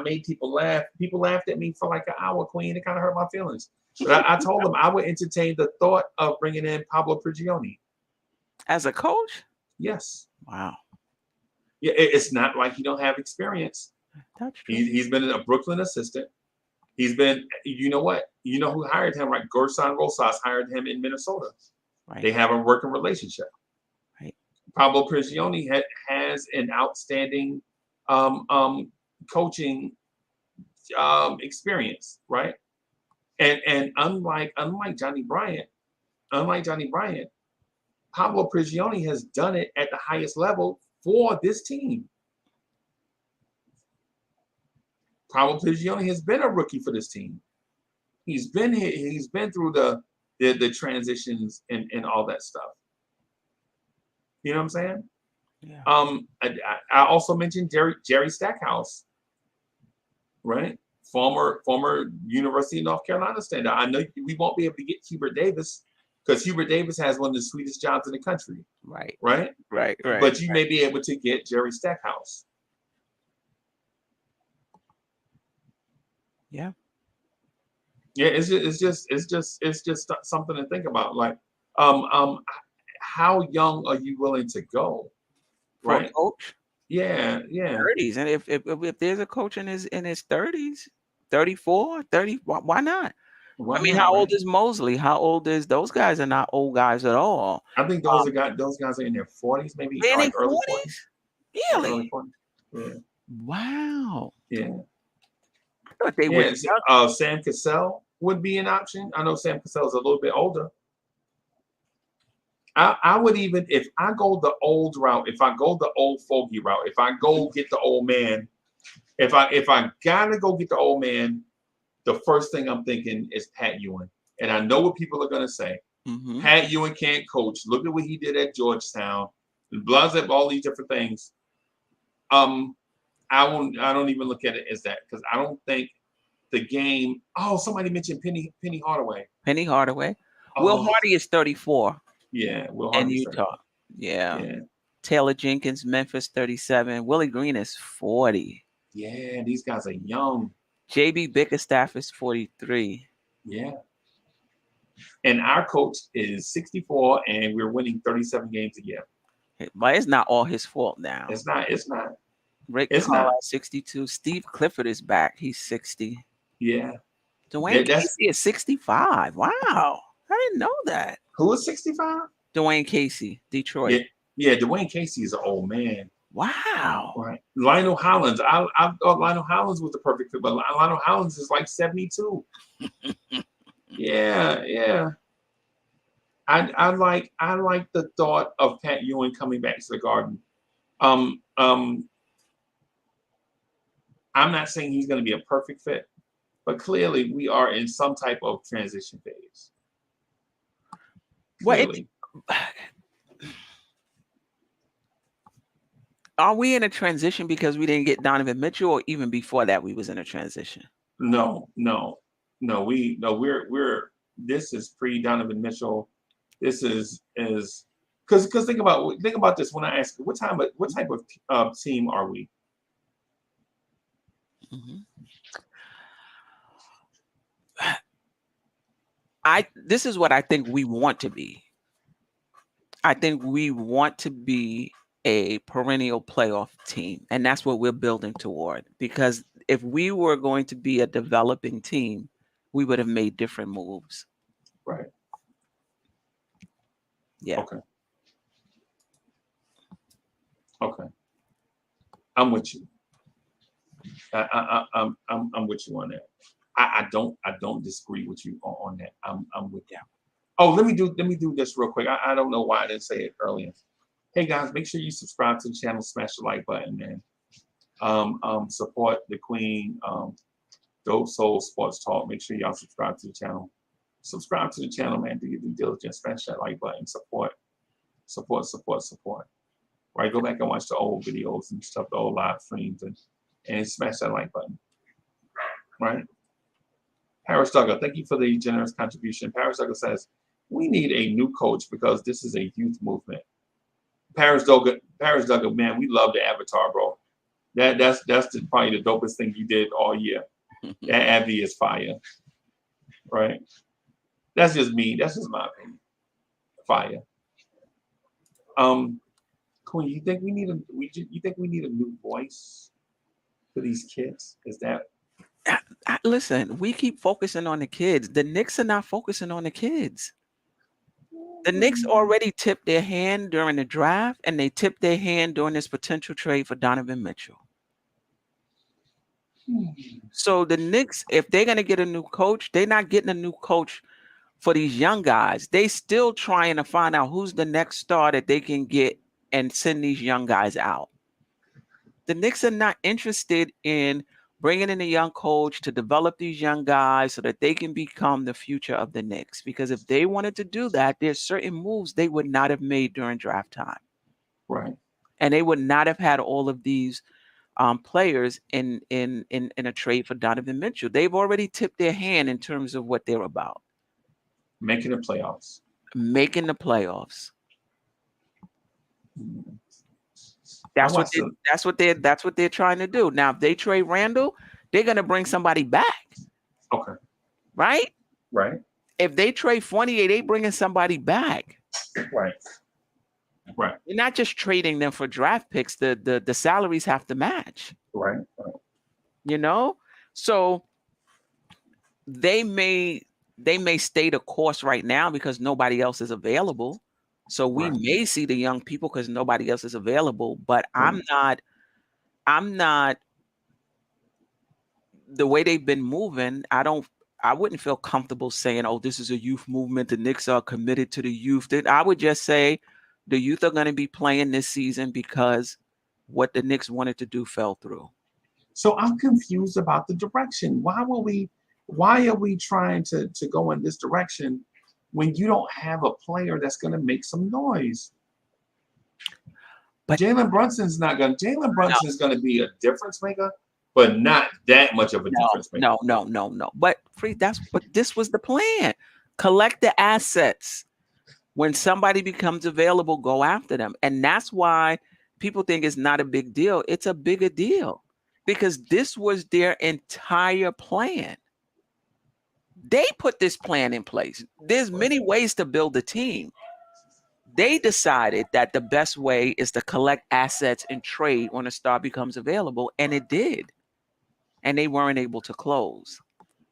made people laugh. People laughed at me for like an hour, Queen. It kind of hurt my feelings. But I told them I would entertain the thought of bringing in Pablo Prigioni as a coach. Yes. Wow. Yeah, it's not like he don't have experience. That's true. He's been a Brooklyn assistant. He's been, you know what? You know who hired him, right? Gerson Rosas hired him in Minnesota. Right. They have a working relationship. Right. Pablo Prigioni has an outstanding coaching experience, right? And unlike Johnny Bryant, Pablo Prigioni has done it at the highest level for this team. Pablo Prigioni has been a rookie for this team. He's been here. He's been through the transitions and all that stuff. You know what I'm saying? Yeah. I also mentioned Jerry Stackhouse, right? Former University of North Carolina standout. I know we won't be able to get Hubert Davis because Hubert Davis has one of the sweetest jobs in the country. Right. But you may be able to get Jerry Stackhouse. Yeah. Yeah, it's just something to think about. Like, how young are you willing to go? For a coach? Yeah. 30s. And if there's a coach in his 30s, 34, 30, why not? How old is Mosley? How old is those guys? Are not old guys at all. I think those guys are in their 40s, maybe in like their early 40s? 40s. Really? Early 40s. Yeah. Wow. Yeah. I thought they would. Sam Cassell would be an option. I know Sam Cassell is a little bit older. I would even, if I go the old route, if I go the old fogey route, if I go get the old man, if I gotta go get the old man, the first thing I'm thinking is Pat Ewing. And I know what people are gonna say. Mm-hmm. Pat Ewing can't coach. Look at what he did at Georgetown. Blah, all these different things. I don't even look at it as that because I don't think the game. Oh, somebody mentioned Penny Hardaway. Penny Hardaway. Will Hardy is 34. Yeah, Will Hardy. In Utah. Yeah. Taylor Jenkins, Memphis, 37. Willie Green is 40. Yeah, these guys are young. JB Bickerstaff is 43. Yeah. And our coach is 64, and we're winning 37 games a year. But it's not all his fault now. It's not. Rick Carlisle, 62. Steve Clifford is back. He's 60. Yeah. Dwayne Casey is 65. Wow. I didn't know that. Who is 65? Dwayne Casey, Detroit. Yeah, Dwayne Casey is an old man. Wow. Right. Lionel Hollins. I thought Lionel Hollins was the perfect fit, but Lionel Hollins is like 72. Yeah. I like the thought of Pat Ewing coming back to the Garden. I'm not saying he's going to be a perfect fit, but clearly we are in some type of transition phase. Are we in a transition because we didn't get Donovan Mitchell, or even before that we was in a transition? No. We're this is pre Donovan Mitchell. This is because think about this when I ask you what type of team are we? Mm-hmm. This is what I think we want to be. I think we want to be a perennial playoff team, and that's what we're building toward. Because if we were going to be a developing team, we would have made different moves. Right. Yeah. Okay. Okay. I'm with you. I'm with you on that. I don't disagree with you on that. I'm with you. Oh, let me do this real quick. I don't know why I didn't say it earlier. Hey guys, make sure you subscribe to the channel, smash the like button, man. Support the queen, DopeSoulSports Talk. Make sure y'all subscribe to the channel. Subscribe to the channel, man. Do your due diligence, smash that like button, support. Right, go back and watch the old videos and stuff, the old live streams, and smash that like button. Right. Paris Duggar, thank you for the generous contribution. Paris Duggar says, we need a new coach because this is a youth movement. Paris Duggar, man, we love the avatar, bro. That's probably the dopest thing you did all year. That Abby is fire. Right? That's just me. That's just my opinion. Fire. Queen, you think we need a new voice for these kids? Is that listen, we keep focusing on the kids. The Knicks are not focusing on the kids. The Knicks already tipped their hand during the draft, and they tipped their hand during this potential trade for Donovan Mitchell. So the Knicks, if they're going to get a new coach, they're not getting a new coach for these young guys. They still trying to find out who's the next star that they can get and send these young guys out. The Knicks are not interested in bringing in a young coach to develop these young guys so that they can become the future of the Knicks. Because if they wanted to do that, there's certain moves they would not have made during draft time. right? And they would not have had all of these players in a trade for Donovan Mitchell. They've already tipped their hand in terms of what they're about. Making the playoffs. Making the playoffs. Mm-hmm. That's what they're trying to do. Now, if they trade Randle, they're gonna bring somebody back. Okay. Right? Right. If they trade Fournier, they bringing somebody back. Right. Right. You're not just trading them for draft picks. The salaries have to match. Right. Right. You know? So they may stay the course right now because nobody else is available. So we may see the young people because nobody else is available. But I'm not the way they've been moving. I wouldn't feel comfortable saying, oh, this is a youth movement. The Knicks are committed to the youth. I would just say the youth are going to be playing this season because what the Knicks wanted to do fell through. So I'm confused about the direction. Why are we trying to go in this direction when you don't have a player that's going to make some noise? But Jalen Brunson's is going to be a difference maker, but not that much of a difference maker. No. But this was the plan. Collect the assets. When somebody becomes available, go after them. And that's why people think it's not a big deal. It's a bigger deal because this was their entire plan. They put this plan in place. There's many ways to build a team. They decided that the best way is to collect assets and trade when a star becomes available, and it did. And they weren't able to close.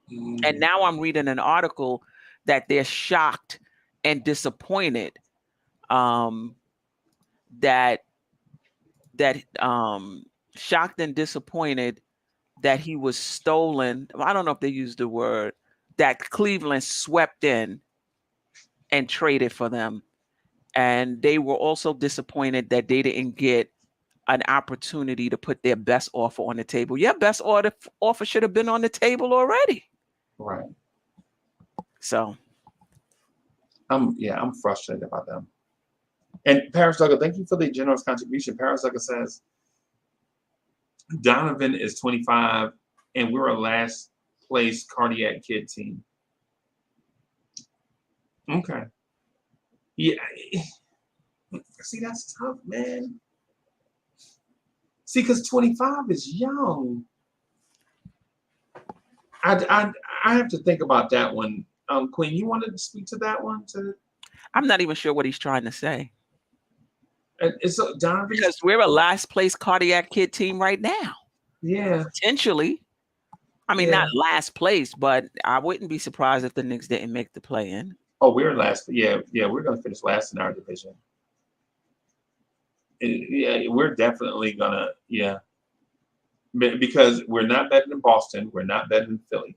And now I'm reading an article that they're shocked and disappointed shocked and disappointed that he was stolen. I don't know if they used the word, that Cleveland swept in and traded for them. And they were also disappointed that they didn't get an opportunity to put their best offer on the table. Your best offer should have been on the table already. Right. So I'm frustrated about them. And Paris Duggar, thank you for the generous contribution. Paris Duggar says Donovan is 25 and we're a last place cardiac kid team. Okay. Yeah. See, that's tough, man. See, because 25 is young. I have to think about that one. Queen, you wanted to speak to that one? I'm not even sure what he's trying to say. It's Donovan, because we're a last place cardiac kid team right now. Yeah. Potentially. I mean, not last place, but I wouldn't be surprised if the Knicks didn't make the play-in. Oh, we're last. Yeah, we're going to finish last in our division. Yeah, we're definitely going to, because we're not better than Boston. We're not better than Philly.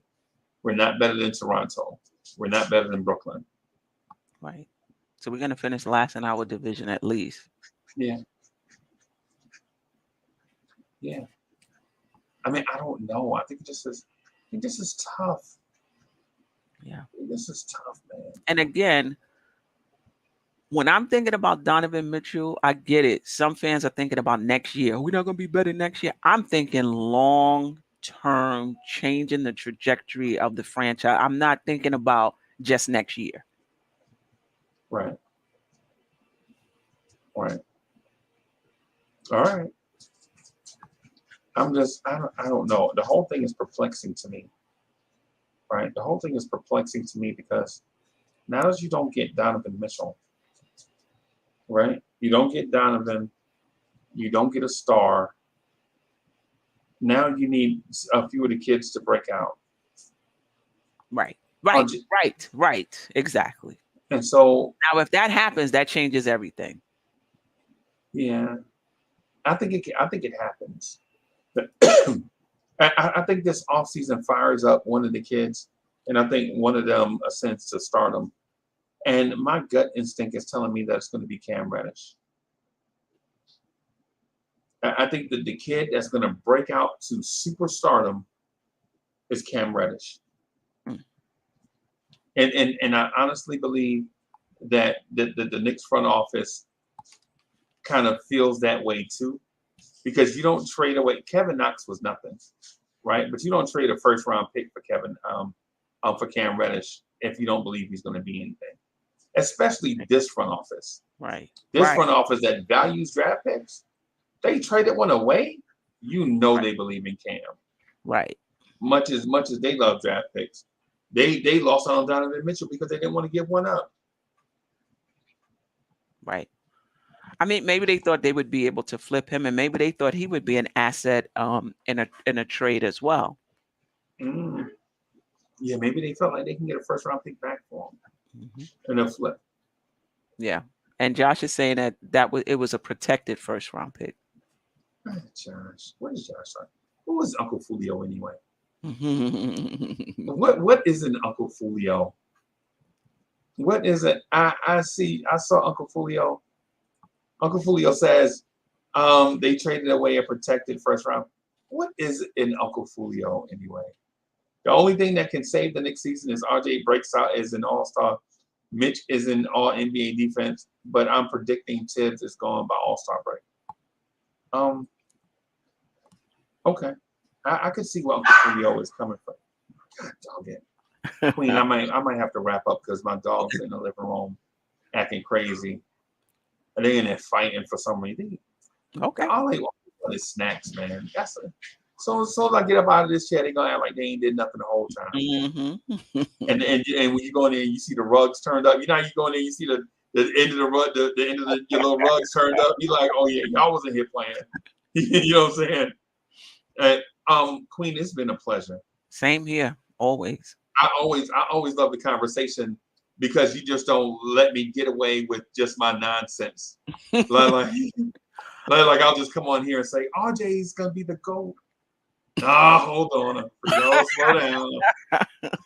We're not better than Toronto. We're not better than Brooklyn. Right. So we're going to finish last in our division at least. Yeah. I mean, I don't know. I think this is tough. Yeah. This is tough, man. And again, when I'm thinking about Donovan Mitchell, I get it. Some fans are thinking about next year. We're not going to be better next year. I'm thinking long-term, changing the trajectory of the franchise. I'm not thinking about just next year. Right. All right. I don't know. The whole thing is perplexing to me. Right? The whole thing is perplexing to me because now that you don't get Donovan Mitchell, right? You don't get Donovan. You don't get a star. Now you need a few of the kids to break out. Right. Exactly. And so now, if that happens, that changes everything. Yeah, I think it happens. I think this offseason fires up one of the kids, and I think one of them ascends to stardom. And my gut instinct is telling me that it's going to be Cam Reddish. I think that the kid that's going to break out to superstardom is Cam Reddish. And I honestly believe that the Knicks front office kind of feels that way too, because you don't trade away. Kevin Knox was nothing, right? But you don't trade a first round pick for for Cam Reddish if you don't believe he's going to be anything. Especially this front office, right? This front office that values draft picks, they traded one away. They believe in Cam, right? Much as they love draft picks, they lost on Donovan Mitchell because they didn't want to give one up. Right. I mean, maybe they thought they would be able to flip him, and maybe they thought he would be an asset in a trade as well. Yeah, maybe they felt like they can get a first round pick back for him in a flip. Yeah, and Josh is saying that it was a protected first round pick. Josh, what is Josh like? Who is Uncle Fulio anyway? What is an Uncle Fulio? What is it? I saw Uncle Fulio. Uncle Fulio says they traded away a protected first round. What is an Uncle Fulio anyway? The only thing that can save the next season is RJ breaks out as an all-star. Mitch is in all NBA defense, but I'm predicting Tibbs is going by all-star break. Okay. I could see where Uncle Fulio is coming from. God dog it. Queen, I might have to wrap up because my dog's in the living room acting crazy. And they're in there fighting for some reason. Okay. All they want is snacks, man. So as I get up out of this chair, they're gonna act like they ain't did nothing the whole time. Mm-hmm. and when you go in there and you see the rugs turned up, you know how you go in there and you see the end of the rug, the end of your little rugs turned up. You're like, oh yeah, y'all wasn't here playing. You know what I'm saying? Queen, it's been a pleasure. Same here, always. I always love the conversation because you just don't let me get away with just my nonsense. like I'll just come on here and say RJ's gonna be the GOAT. Hold on,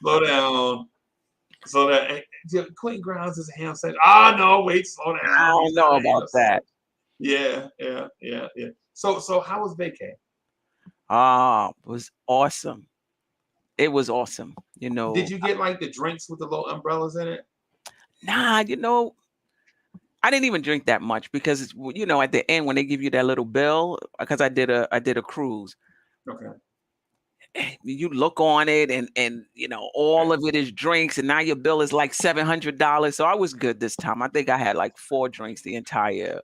slow down. So that Quentin Grimes is a ham sandwich. No, wait, slow down. I don't know about that. Yeah. So how was vacay? It was awesome. It was awesome. Did you get like the drinks with the little umbrellas in it? Nah, I didn't even drink that much because at the end when they give you that little bill, because I did a cruise. Okay. you look on it and all of it is drinks, and now your bill is like $700. So I was good this time. I think I had like 4 drinks the entire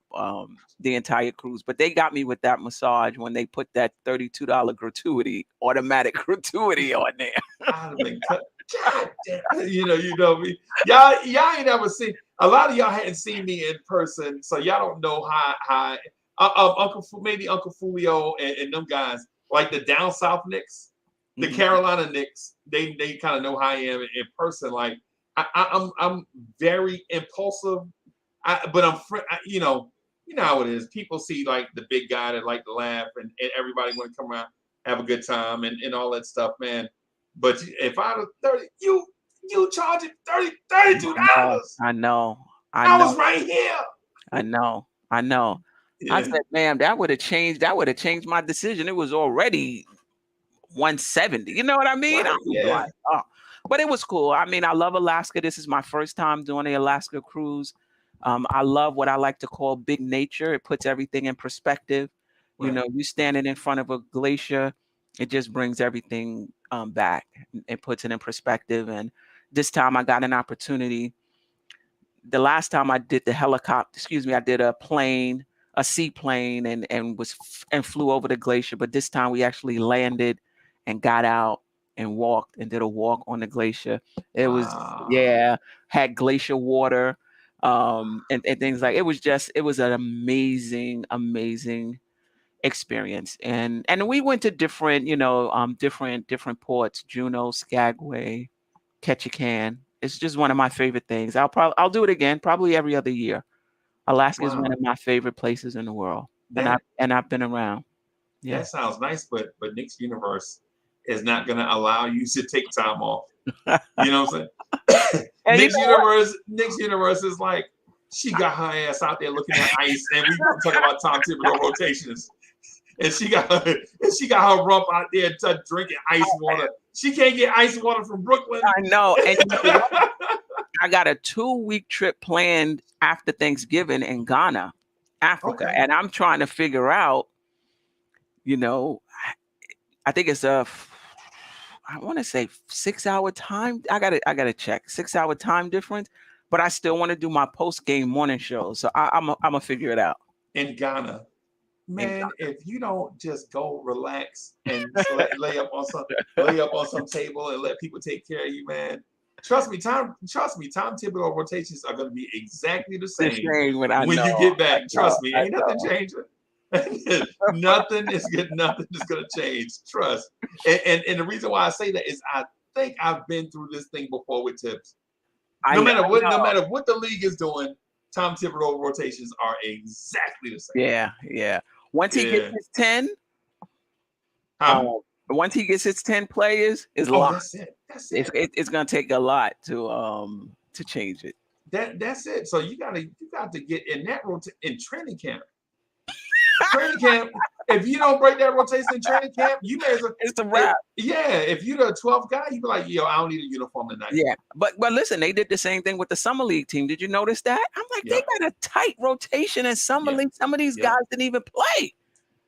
cruise. But they got me with that massage when they put that $32 gratuity, automatic gratuity on there. I'd have been cut. God damn, you know me. Y'all ain't ever seen. A lot of y'all hadn't seen me in person, so y'all don't know how Uncle Fulio and them guys, like the down south Knicks, the Carolina Knicks. They kind of know how I am in person. Like I'm very impulsive, but I'm you know how it is. People see like the big guy that like to laugh, and everybody want to come around, have a good time, and all that stuff, man. But if I was 30, you charge it $32. I know. I was right here. I know. Yeah. I said, "Ma'am, that would have changed my decision. It was already 170. You know what I mean?" Right, yeah. Like, oh. But it was cool. I mean, I love Alaska. This is my first time doing the Alaska cruise. I love what I like to call big nature. It puts everything in perspective. Right. You standing in front of a glacier, it just brings everything back. It puts it in perspective. And this time I got an opportunity. The last time I did the helicopter, I did a seaplane and flew over the glacier. But this time we actually landed and got out and walked and did a walk on the glacier. It was, had glacier water and things like, it was an amazing experience. And we went to different ports, Juneau, Skagway, Ketchikan. It's just one of my favorite things. I'll do it again, probably every other year. Alaska is one of my favorite places in the world, and I've been around. Yeah, that sounds nice, but Knicks Universe is not going to allow you to take time off. You know what I'm saying? Knicks Universe is like, she got her ass out there looking at ice, and we talk about Tom Thibodeau rotations. And she got her rump out there drinking ice water. She can't get ice water from Brooklyn. I know. And I got a 2-week trip planned after Thanksgiving in Ghana, Africa. Okay. And I'm trying to figure out, I think it's I want to say 6-hour time. I gotta check 6-hour time difference, but I still want to do my post-game morning show. So I'm gonna figure it out. In Ghana. Man, if you don't just go relax and lay up on some table and let people take care of you, man. Trust me, Tom Thibodeau rotations are going to be exactly the same when you get back. Trust me, ain't nothing changing. Nothing is going to change. Trust. And the reason why I say that is I think I've been through this thing before with Tibbs. No matter what the league is doing, Tom Thibodeau rotations are exactly the same. Yeah. Once he gets his 10, once he gets his 10 players, it's locked. That's it. It's gonna take a lot to change it. That's it. So you got to get in that in training camp. Training camp. If you don't break that rotation in training camp, you may as well. It's a wrap. If you're the 12th guy, you be like, yo, I don't need a uniform tonight. Yeah, but listen, they did the same thing with the summer league team. Did you notice that? I'm like, they got a tight rotation in summer league. Some of these guys didn't even play.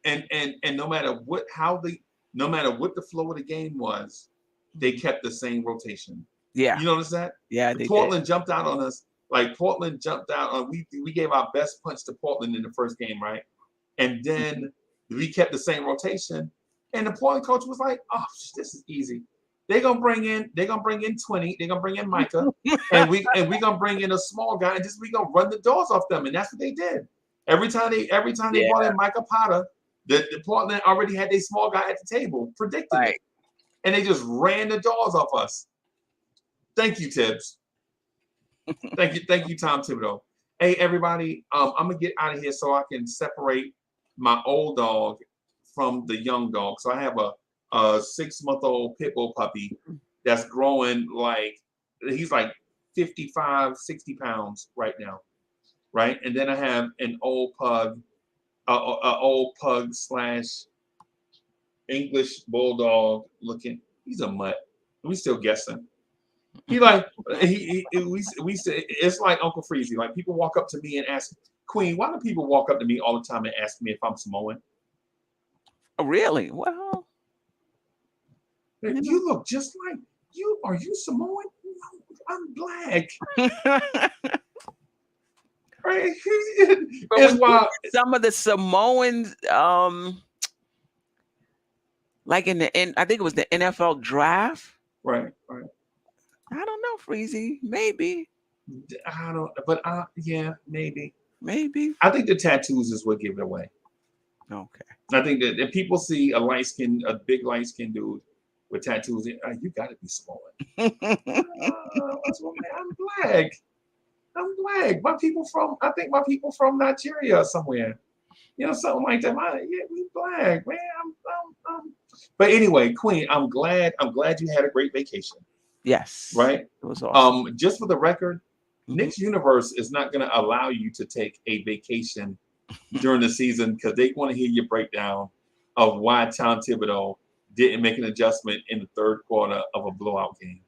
And no matter what the flow of the game was, they kept the same rotation. Yeah, you notice that? Yeah, Portland jumped out on us. Like Portland jumped out on. We gave our best punch to Portland in the first game, right? And then we kept the same rotation, and the Portland coach was like, "Oh, this is easy. They're gonna bring in 20. They're gonna bring in Micah, and we gonna bring in a small guy, and we gonna run the doors off them." And that's what they did. Every time they brought in Micah Potter, the Portland already had their small guy at the table, predicting it, and they just ran the doors off us. Thank you, Tibbs. Thank you, Tom Thibodeau. Hey, everybody, I'm gonna get out of here so I can separate my old dog from the young dog. So I have a 6-month-old pit bull puppy that's growing he's like 55, 60 pounds right now, right? And then I have an old pug, old pug / English bulldog looking. He's a mutt. We still guessing. We say it's like Uncle Freezie. Like people walk up to me and ask, Queen, why do people walk up to me all the time and ask me if I'm Samoan? Oh, really? Well, You look just like you. Are you Samoan? No, I'm black. Right? It's wild. Some of the Samoans, like I think it was the NFL draft. Right. I don't know, Freezie. Maybe. I don't, but yeah, maybe. Maybe. I think the tattoos is what give it away. Okay. I think that if people see a big light skinned dude with tattoos, you got to be Samoan. I'm black. I'm black. I think my people from Nigeria or somewhere. Something like that. We black, man. But anyway, Queen, I'm glad you had a great vacation. Yes. Right? It was awesome. Just for the record, Knicks Universe is not going to allow you to take a vacation during the season because they want to hear your breakdown of why Tom Thibodeau didn't make an adjustment in the third quarter of a blowout game.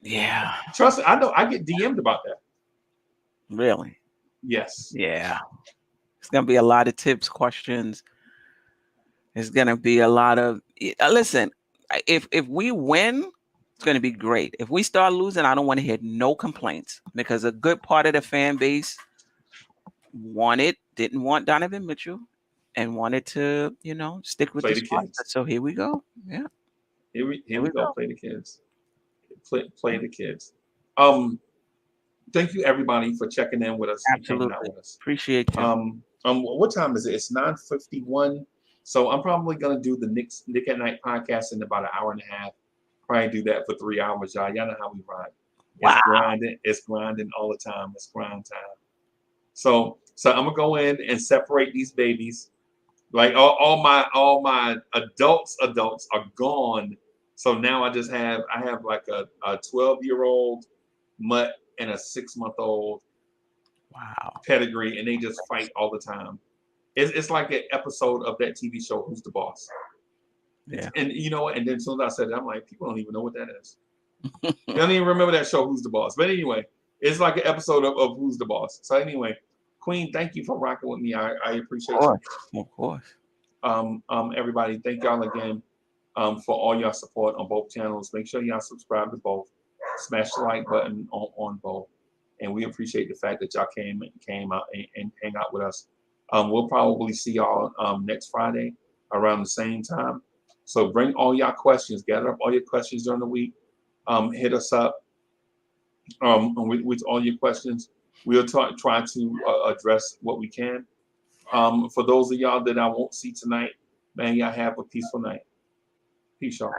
Yeah. Trust me, I know. I get DM'd about that. Really? Yes. Yeah. It's going to be a lot of tips, questions. It's going to be a lot of... Listen, if we win, it's going to be great. If we start losing, I don't want to hear no complaints because a good part of the fan base didn't want Donovan Mitchell and wanted to, stick with the kids. So here we go. Yeah. Here we go. Play the kids. Play the kids. Thank you everybody for checking in with us. Absolutely. And hanging out with us. Appreciate you. What time is it? It's 9:51. So I'm probably gonna do the Nick at Night podcast in about an hour and a half. Probably do that for 3 hours, y'all. Y'all know how we ride. Wow. It's grinding all the time. It's grind time. So I'm gonna go in and separate these babies. Like all my adults are gone. So now I have like a 12-year-old mutt and a 6-month-old pedigree, and they just fight all the time. It's like an episode of that TV show, Who's the Boss? Yeah. And you know what? And then as soon as I said it, I'm like, people don't even know what that is. They don't even remember that show, Who's the Boss? But anyway, it's like an episode of Who's the Boss. So anyway, Queen, thank you for rocking with me. I appreciate you. Of course. Everybody, thank y'all again for all your support on both channels. Make sure y'all subscribe to both. Smash the like button on both. And we appreciate the fact that y'all came out and hang out with us. We'll probably see y'all next Friday around the same time. So bring all y'all questions. Gather up all your questions during the week. Hit us up with all your questions. We'll try to address what we can. For those of y'all that I won't see tonight, man, y'all have a peaceful night. Peace, y'all.